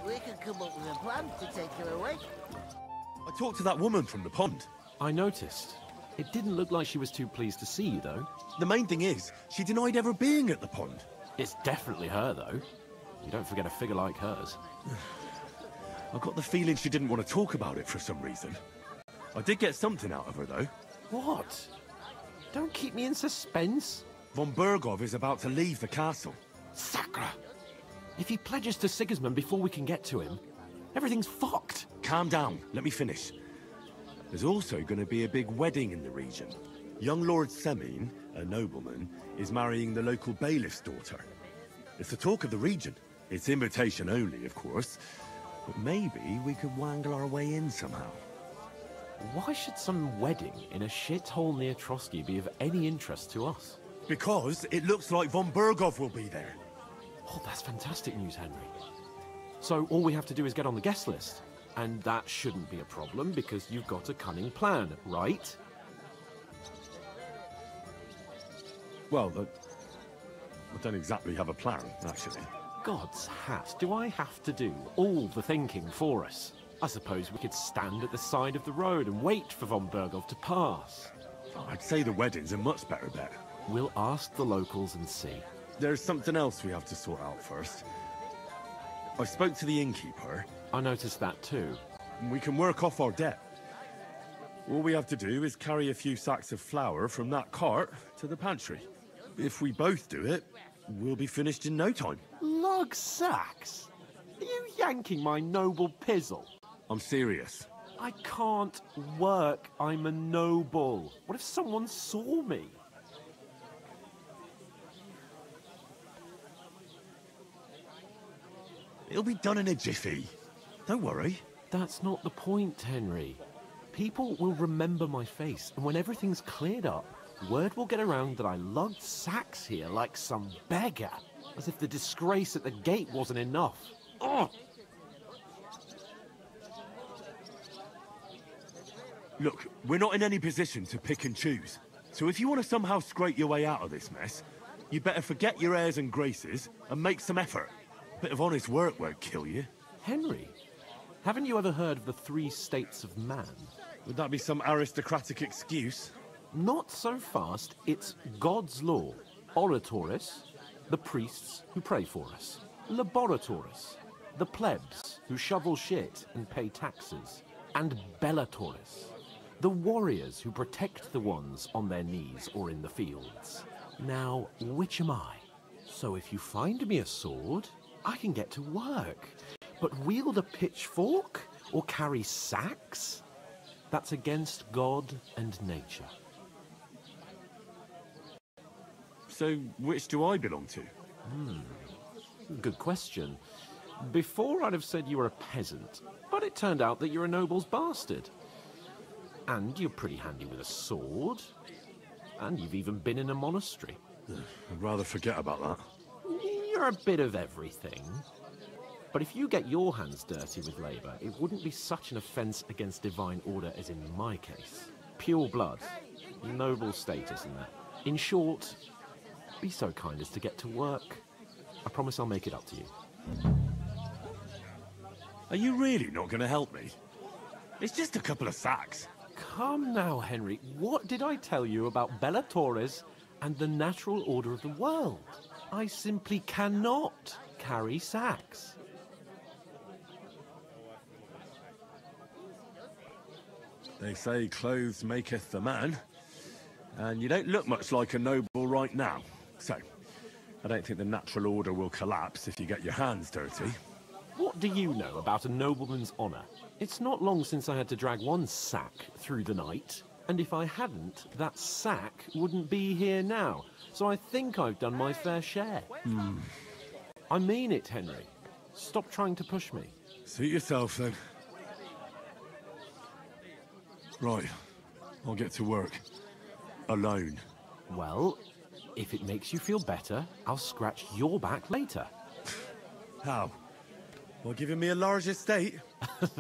We could come up with a plan to take her away. I talked to that woman from the pond. I noticed. It didn't look like she was too pleased to see you, though. The main thing is, she denied ever being at the pond. It's definitely her, though. You don't forget a figure like hers. I got the feeling she didn't want to talk about it for some reason. I did get something out of her, though. What? Don't keep me in suspense. Von Bergov is about to leave the castle. Sacra! If he pledges to Sigismund before we can get to him, everything's fucked. Calm down. Let me finish. There's also going to be a big wedding in the region. Young Lord Semin, a nobleman, is marrying the local bailiff's daughter. It's the talk of the region. It's invitation only, of course. But maybe we could wangle our way in somehow. Why should some wedding in a shithole near Trotsky be of any interest to us? Because it looks like Von Bergov will be there. Oh, that's fantastic news, Henry. So all we have to do is get on the guest list. And that shouldn't be a problem because you've got a cunning plan, right? Well, I don't exactly have a plan, actually. God's hat, do I have to do all the thinking for us? I suppose we could stand at the side of the road and wait for Von Bergov to pass. I'd say the wedding's a much better bet. We'll ask the locals and see. There's something else we have to sort out first. I spoke to the innkeeper. I noticed that too. We can work off our debt. All we have to do is carry a few sacks of flour from that cart to the pantry. If we both do it, we'll be finished in no time. Lug sacks? Are you yanking my noble pizzle? I'm serious. I can't work. I'm a noble. What if someone saw me? It'll be done in a jiffy. Don't worry. That's not the point, Henry. People will remember my face, and when everything's cleared up, word will get around that I lugged sacks here like some beggar, as if the disgrace at the gate wasn't enough. Ugh! Look, we're not in any position to pick and choose. So if you want to somehow scrape your way out of this mess, you better forget your airs and graces and make some effort. A bit of honest work won't kill you. Henry, Haven't you ever heard of the 3 states of man? Would that be some aristocratic excuse? Not so fast. It's God's law. Oratoris, the priests who pray for us. Laboratoris, the plebs who shovel shit and pay taxes. And Bellatoris, the warriors who protect the ones on their knees or in the fields. Now, which am I? So if you find me a sword, I can get to work. But wield a pitchfork or carry sacks? That's against God and nature. So, which do I belong to? Good question. Before I'd have said you were a peasant, but it turned out that you're a noble's bastard. And you're pretty handy with a sword. And you've even been in a monastery. I'd rather forget about that. You're a bit of everything. But if you get your hands dirty with labour, it wouldn't be such an offence against divine order as in my case. Pure blood. Noble status in that. In short, be so kind as to get to work. I promise I'll make it up to you. Are you really not going to help me? It's just a couple of sacks. Come now, Henry. What did I tell you about Bellatoris and the natural order of the world? I simply cannot carry sacks. They say clothes maketh the man, and you don't look much like a noble right now. So, I don't think the natural order will collapse if you get your hands dirty. What do you know about a nobleman's honour? It's not long since I had to drag one sack through the night, and if I hadn't, that sack wouldn't be here now. So I think I've done my fair share. I mean it, Henry. Stop trying to push me. Suit yourself, then. Right. I'll get to work. Alone. Well, if it makes you feel better, I'll scratch your back later. How? By giving me a large estate?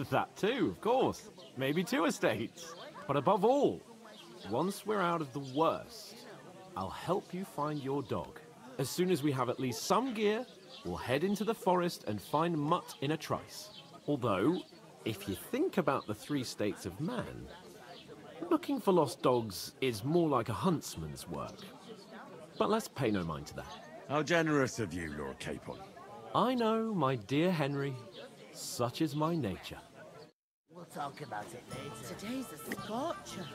That too, of course. Maybe 2 estates. But above all, once we're out of the worst, I'll help you find your dog. As soon as we have at least some gear, we'll head into the forest and find Mutt in a trice. Although, if you think about the 3 states of man, looking for lost dogs is more like a huntsman's work. But let's pay no mind to that. How generous of you, Lord Capon. I know, my dear Henry. Such is my nature. We'll talk about it later. Today's a scorcher.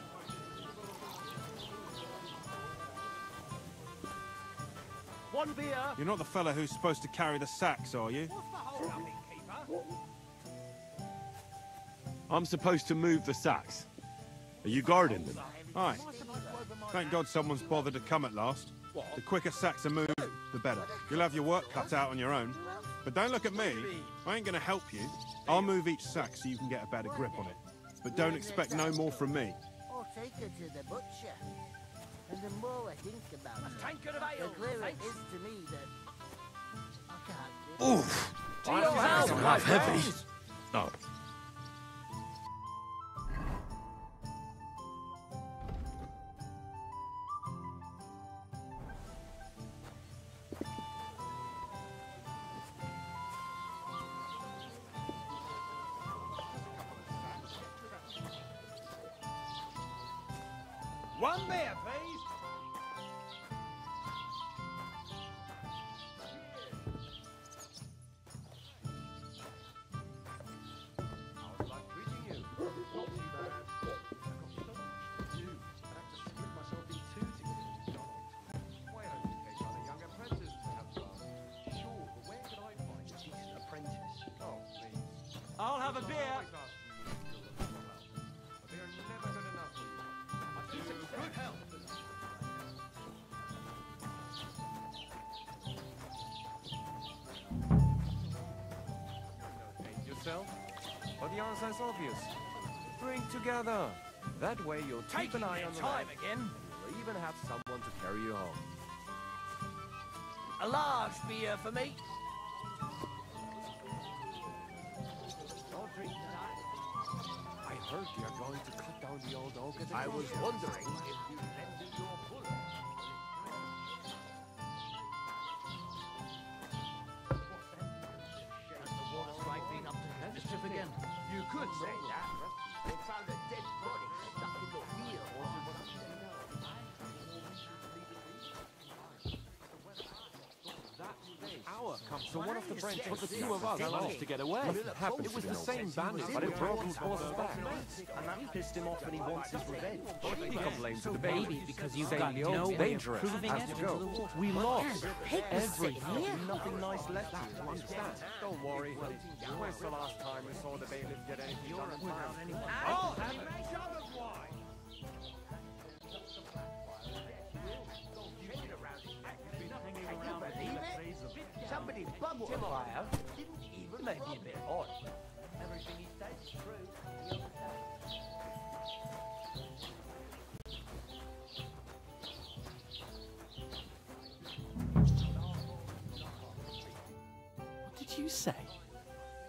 One beer. You're not the fella who's supposed to carry the sacks, are you? I'm supposed to move the sacks. Are you guarding them? Aye. Thank God someone's bothered to come at last. The quicker sacks are moved, the better. You'll have your work cut out on your own. But don't look at me. I ain't gonna help you. I'll move each sack so you can get a better grip on it. But don't expect no more from me. Or take her to the butcher. And the more I think about it, the clearer it is to me that I can't. Oof! To your house, my heavy. friends. Oh. One beer, please. How's life treating you? Not too bad. I've got so much to do. I have to split myself in 2 to get to the job. Why don't you take on a young apprentice to have fun? Sure, but where can I find a decent apprentice? Oh, please. I'll have a beer. Always asking you to do well. But they are never good enough for you. I keep in good health. Yourself? But the answer's obvious. Drink together. That way you'll keep an eye on the time light. again. You'll even have someone to carry you home. A large beer for me. Don't drink tonight. I heard you're going to cut down the old oak at the I was wondering if you'd lend me your puller. Has the water sprite been up to mischief again? So one of the French put the two of us managed to get away. It was the same bandit, but it brought his horse back. And that pissed him off and he wants his revenge. He complained to the baby because you've got no way of proving it. We lost everything. Nothing nice left to understand. Don't worry. When's the last time we saw the bailiff get anything done? Oh, and make others why? Somebody's bubble fire didn't even maybe a bit odd. Everything he says is true. What did you say?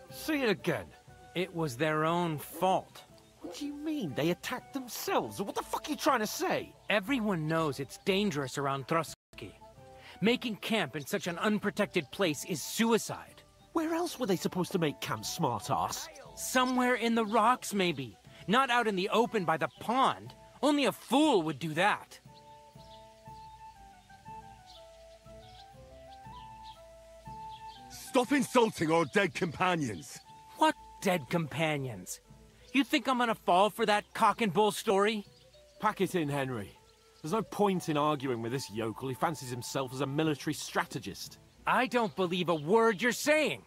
Say it again. It was their own fault. What do you mean? They attacked themselves? What the fuck are you trying to say? Everyone knows it's dangerous around Trotsky. Making camp in such an unprotected place is suicide. Where else were they supposed to make camp, smart-ass? Somewhere in the rocks, maybe. Not out in the open by the pond. Only a fool would do that. Stop insulting our dead companions. What dead companions? You think I'm gonna fall for that cock and bull story? Pack it in, Henry. There's no point in arguing with this yokel. He fancies himself as a military strategist. I don't believe a word you're saying.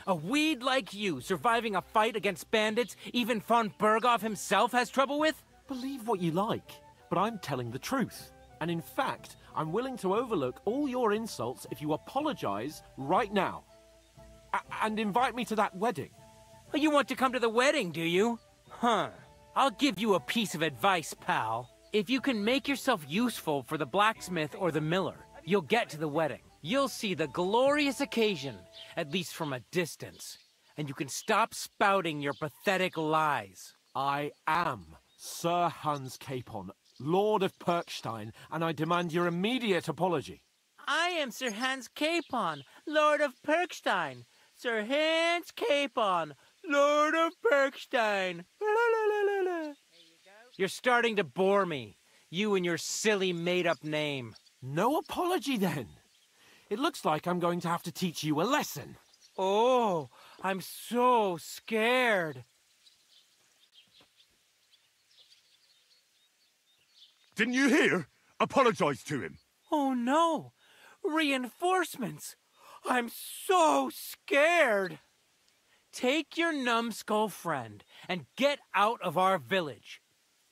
A weed like you surviving a fight against bandits even von Berghoff himself has trouble with? Believe what you like, but I'm telling the truth. And in fact, I'm willing to overlook all your insults if you apologize right now. And invite me to that wedding. Oh, you want to come to the wedding, do you? Huh. I'll give you a piece of advice, pal. If you can make yourself useful for the blacksmith or the miller, you'll get to the wedding. You'll see the glorious occasion, at least from a distance. And you can stop spouting your pathetic lies. I am Sir Hans Capon, Lord of Perkstein, and I demand your immediate apology. I am Sir Hans Capon, Lord of Perkstein. Sir Hans Capon, Lord of Perkstein. You're starting to bore me. You and your silly made-up name. No apology, then. It looks like I'm going to have to teach you a lesson. Oh, I'm so scared. Didn't you hear? Apologize to him. Oh, no. Reinforcements. I'm so scared. Take your numbskull friend and get out of our village.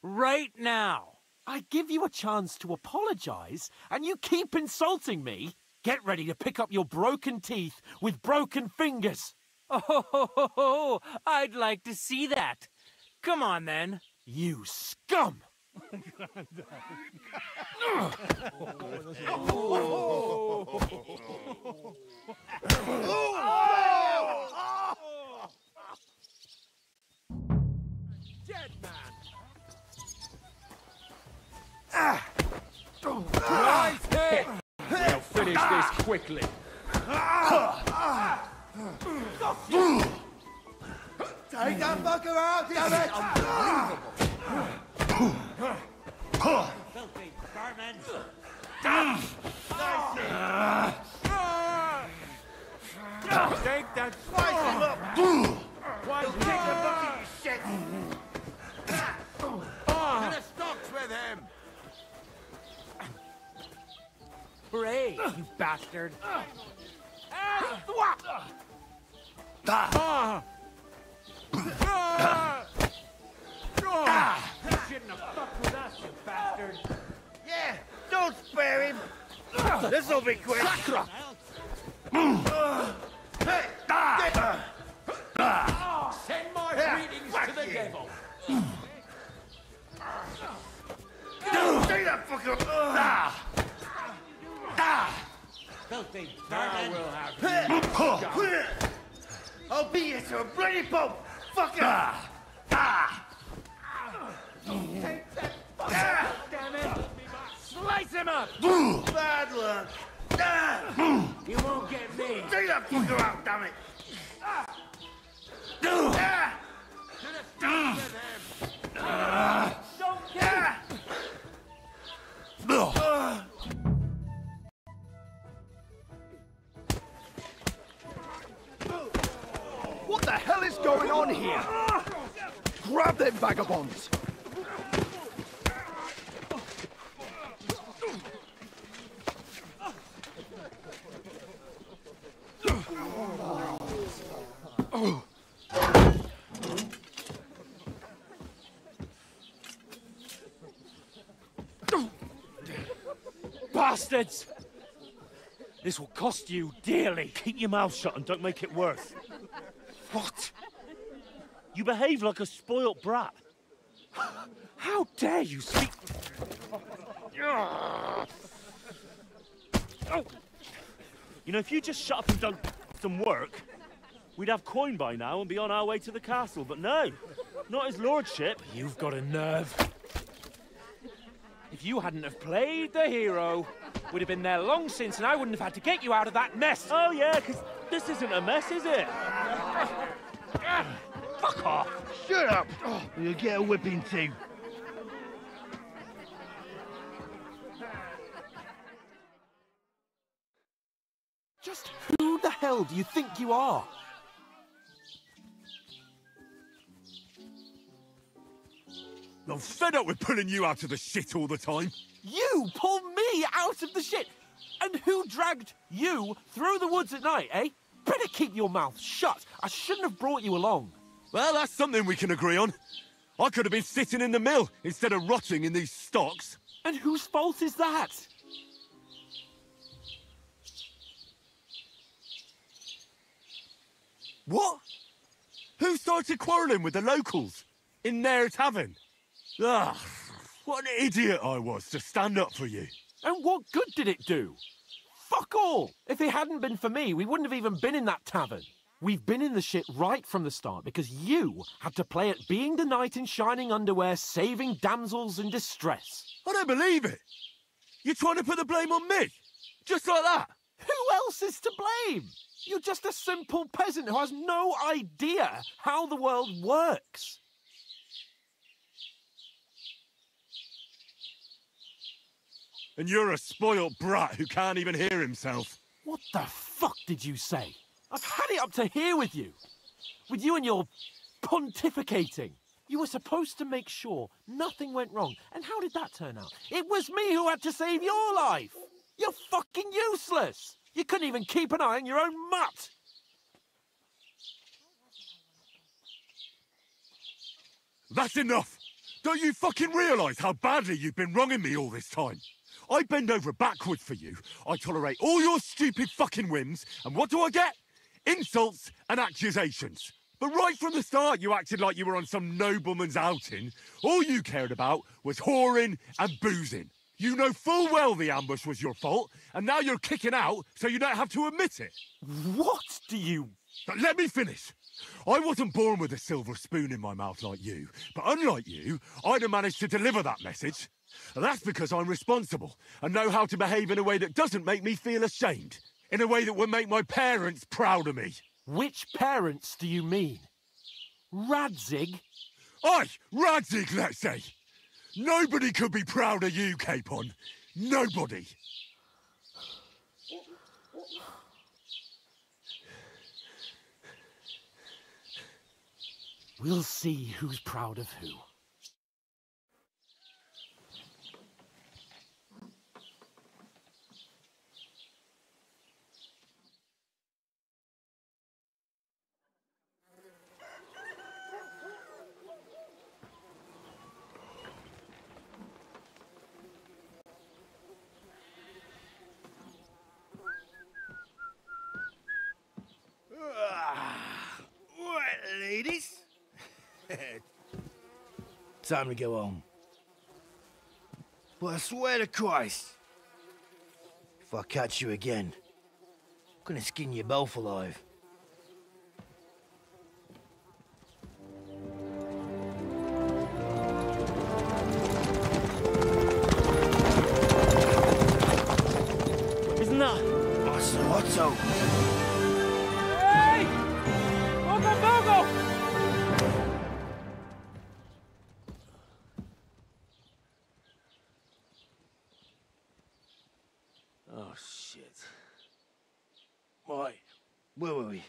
Right now. I give you a chance to apologize, and you keep insulting me. Get ready to pick up your broken teeth with broken fingers. Oh, I'd like to see that. Come on, then. You scum! Dead man! Nice hit! We'll finish this quickly. Take that fucker out, damn it! Filthy vermin! Take that, slice him up! Why take the bucket, you shit! To the stocks with him! Hooray, you bastard. You shouldn't have fucked with us, you bastard! Yeah, don't spare him! This'll be quick! Hey! Send my greetings to the devil. Take that fucker! Filthy Now vermin! we'll have I'll beat you to a bloody pulp! Fucker! Take that fucker! Damn it! Slice him up! Bad luck! You won't get me! Take that fucker out, damn it! vagabonds! Bastards! This will cost you dearly. Keep your mouth shut and don't make it worse. What? You behave like a spoilt brat. How dare you speak... You know, if you just shut up and done some work, we'd have coin by now and be on our way to the castle, but no, not his lordship. You've got a nerve. If you hadn't have played the hero, we'd have been there long since and I wouldn't have had to get you out of that mess. Oh yeah, because this isn't a mess, is it? Fuck off. Shut up! Or you'll get a whipping too. Just who the hell do you think you are? I'm fed up with pulling you out of the shit all the time. You pull me out of the shit! And who dragged you through the woods at night, eh? Better keep your mouth shut. I shouldn't have brought you along. Well, that's something we can agree on. I could have been sitting in the mill instead of rotting in these stocks. And whose fault is that? What? Who started quarrelling with the locals? In their tavern? Ah, what an idiot I was to stand up for you. And what good did it do? Fuck all! If it hadn't been for me, we wouldn't have even been in that tavern. We've been in the shit right from the start because you had to play at being the knight in shining underwear, saving damsels in distress. I don't believe it. You're trying to put the blame on me? Just like that? Who else is to blame? You're just a simple peasant who has no idea how the world works. And you're a spoilt brat who can't even hear himself. What the fuck did you say? I've had it up to here with you. With you and your pontificating. You were supposed to make sure nothing went wrong. And how did that turn out? It was me who had to save your life. You're fucking useless. You couldn't even keep an eye on your own mutt. That's enough. Don't you fucking realise how badly you've been wronging me all this time? I bend over backwards for you. I tolerate all your stupid fucking whims. And what do I get? Insults and accusations. But right from the start, you acted like you were on some nobleman's outing. All you cared about was whoring and boozing. You know full well the ambush was your fault, and now you're kicking out so you don't have to admit it. What do you... But let me finish. I wasn't born with a silver spoon in my mouth like you, but unlike you, I'd have managed to deliver that message. And that's because I'm responsible and know how to behave in a way that doesn't make me feel ashamed. In a way that would make my parents proud of me. Which parents do you mean? Radzig? Aye, Radzig, let's say. Nobody could be proud of you, Capon. Nobody. We'll see who's proud of who. Right, ladies. Time to go home. But I swear to Christ, if I catch you again, I'm gonna skin you both alive. Isn't that... Otto? Hey! Bogo, Bogo! Oh, shit. Right, where were we?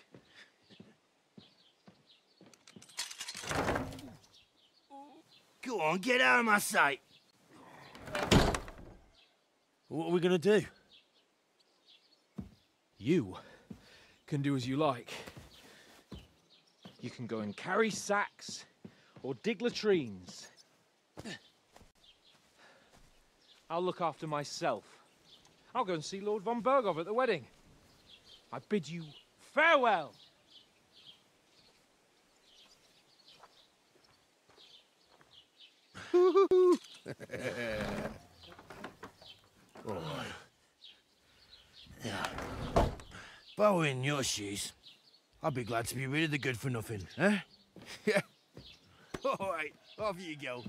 Go on, get out of my sight. What are we gonna do? You can do as you like. You can go and carry sacks or dig latrines. I'll look after myself. I'll go and see Lord von Berghoff at the wedding. I bid you farewell. Oh. Yeah. If I were in your shoes, I'd be glad to be rid of the good for nothing, eh? Yeah. All right, off you go.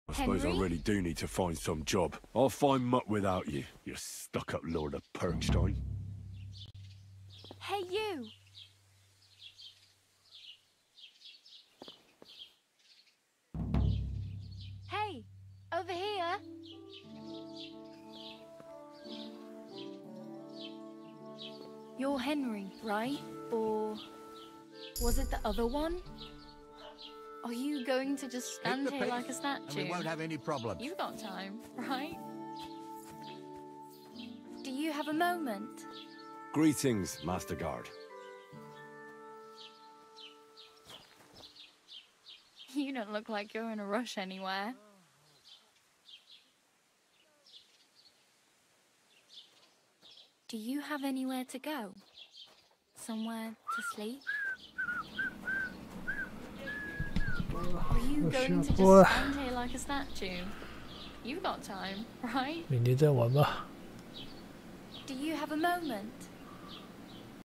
I suppose I Henry? really do need to find some job. I'll find mutt without you, you stuck-up Lord of Perkstein. Hey, you! Hey, over here! You're Henry, right? Or was it the other one? Are you going to just stand here like a statue? And we won't have any problems. You've got time, right? Do you have a moment? Greetings, Master Guard. You don't look like you're in a rush anywhere. Do you have anywhere to go? Somewhere to sleep? Are you going to just stand here like a statue? You've got time, right? 明天再玩吧。 Do you have a moment?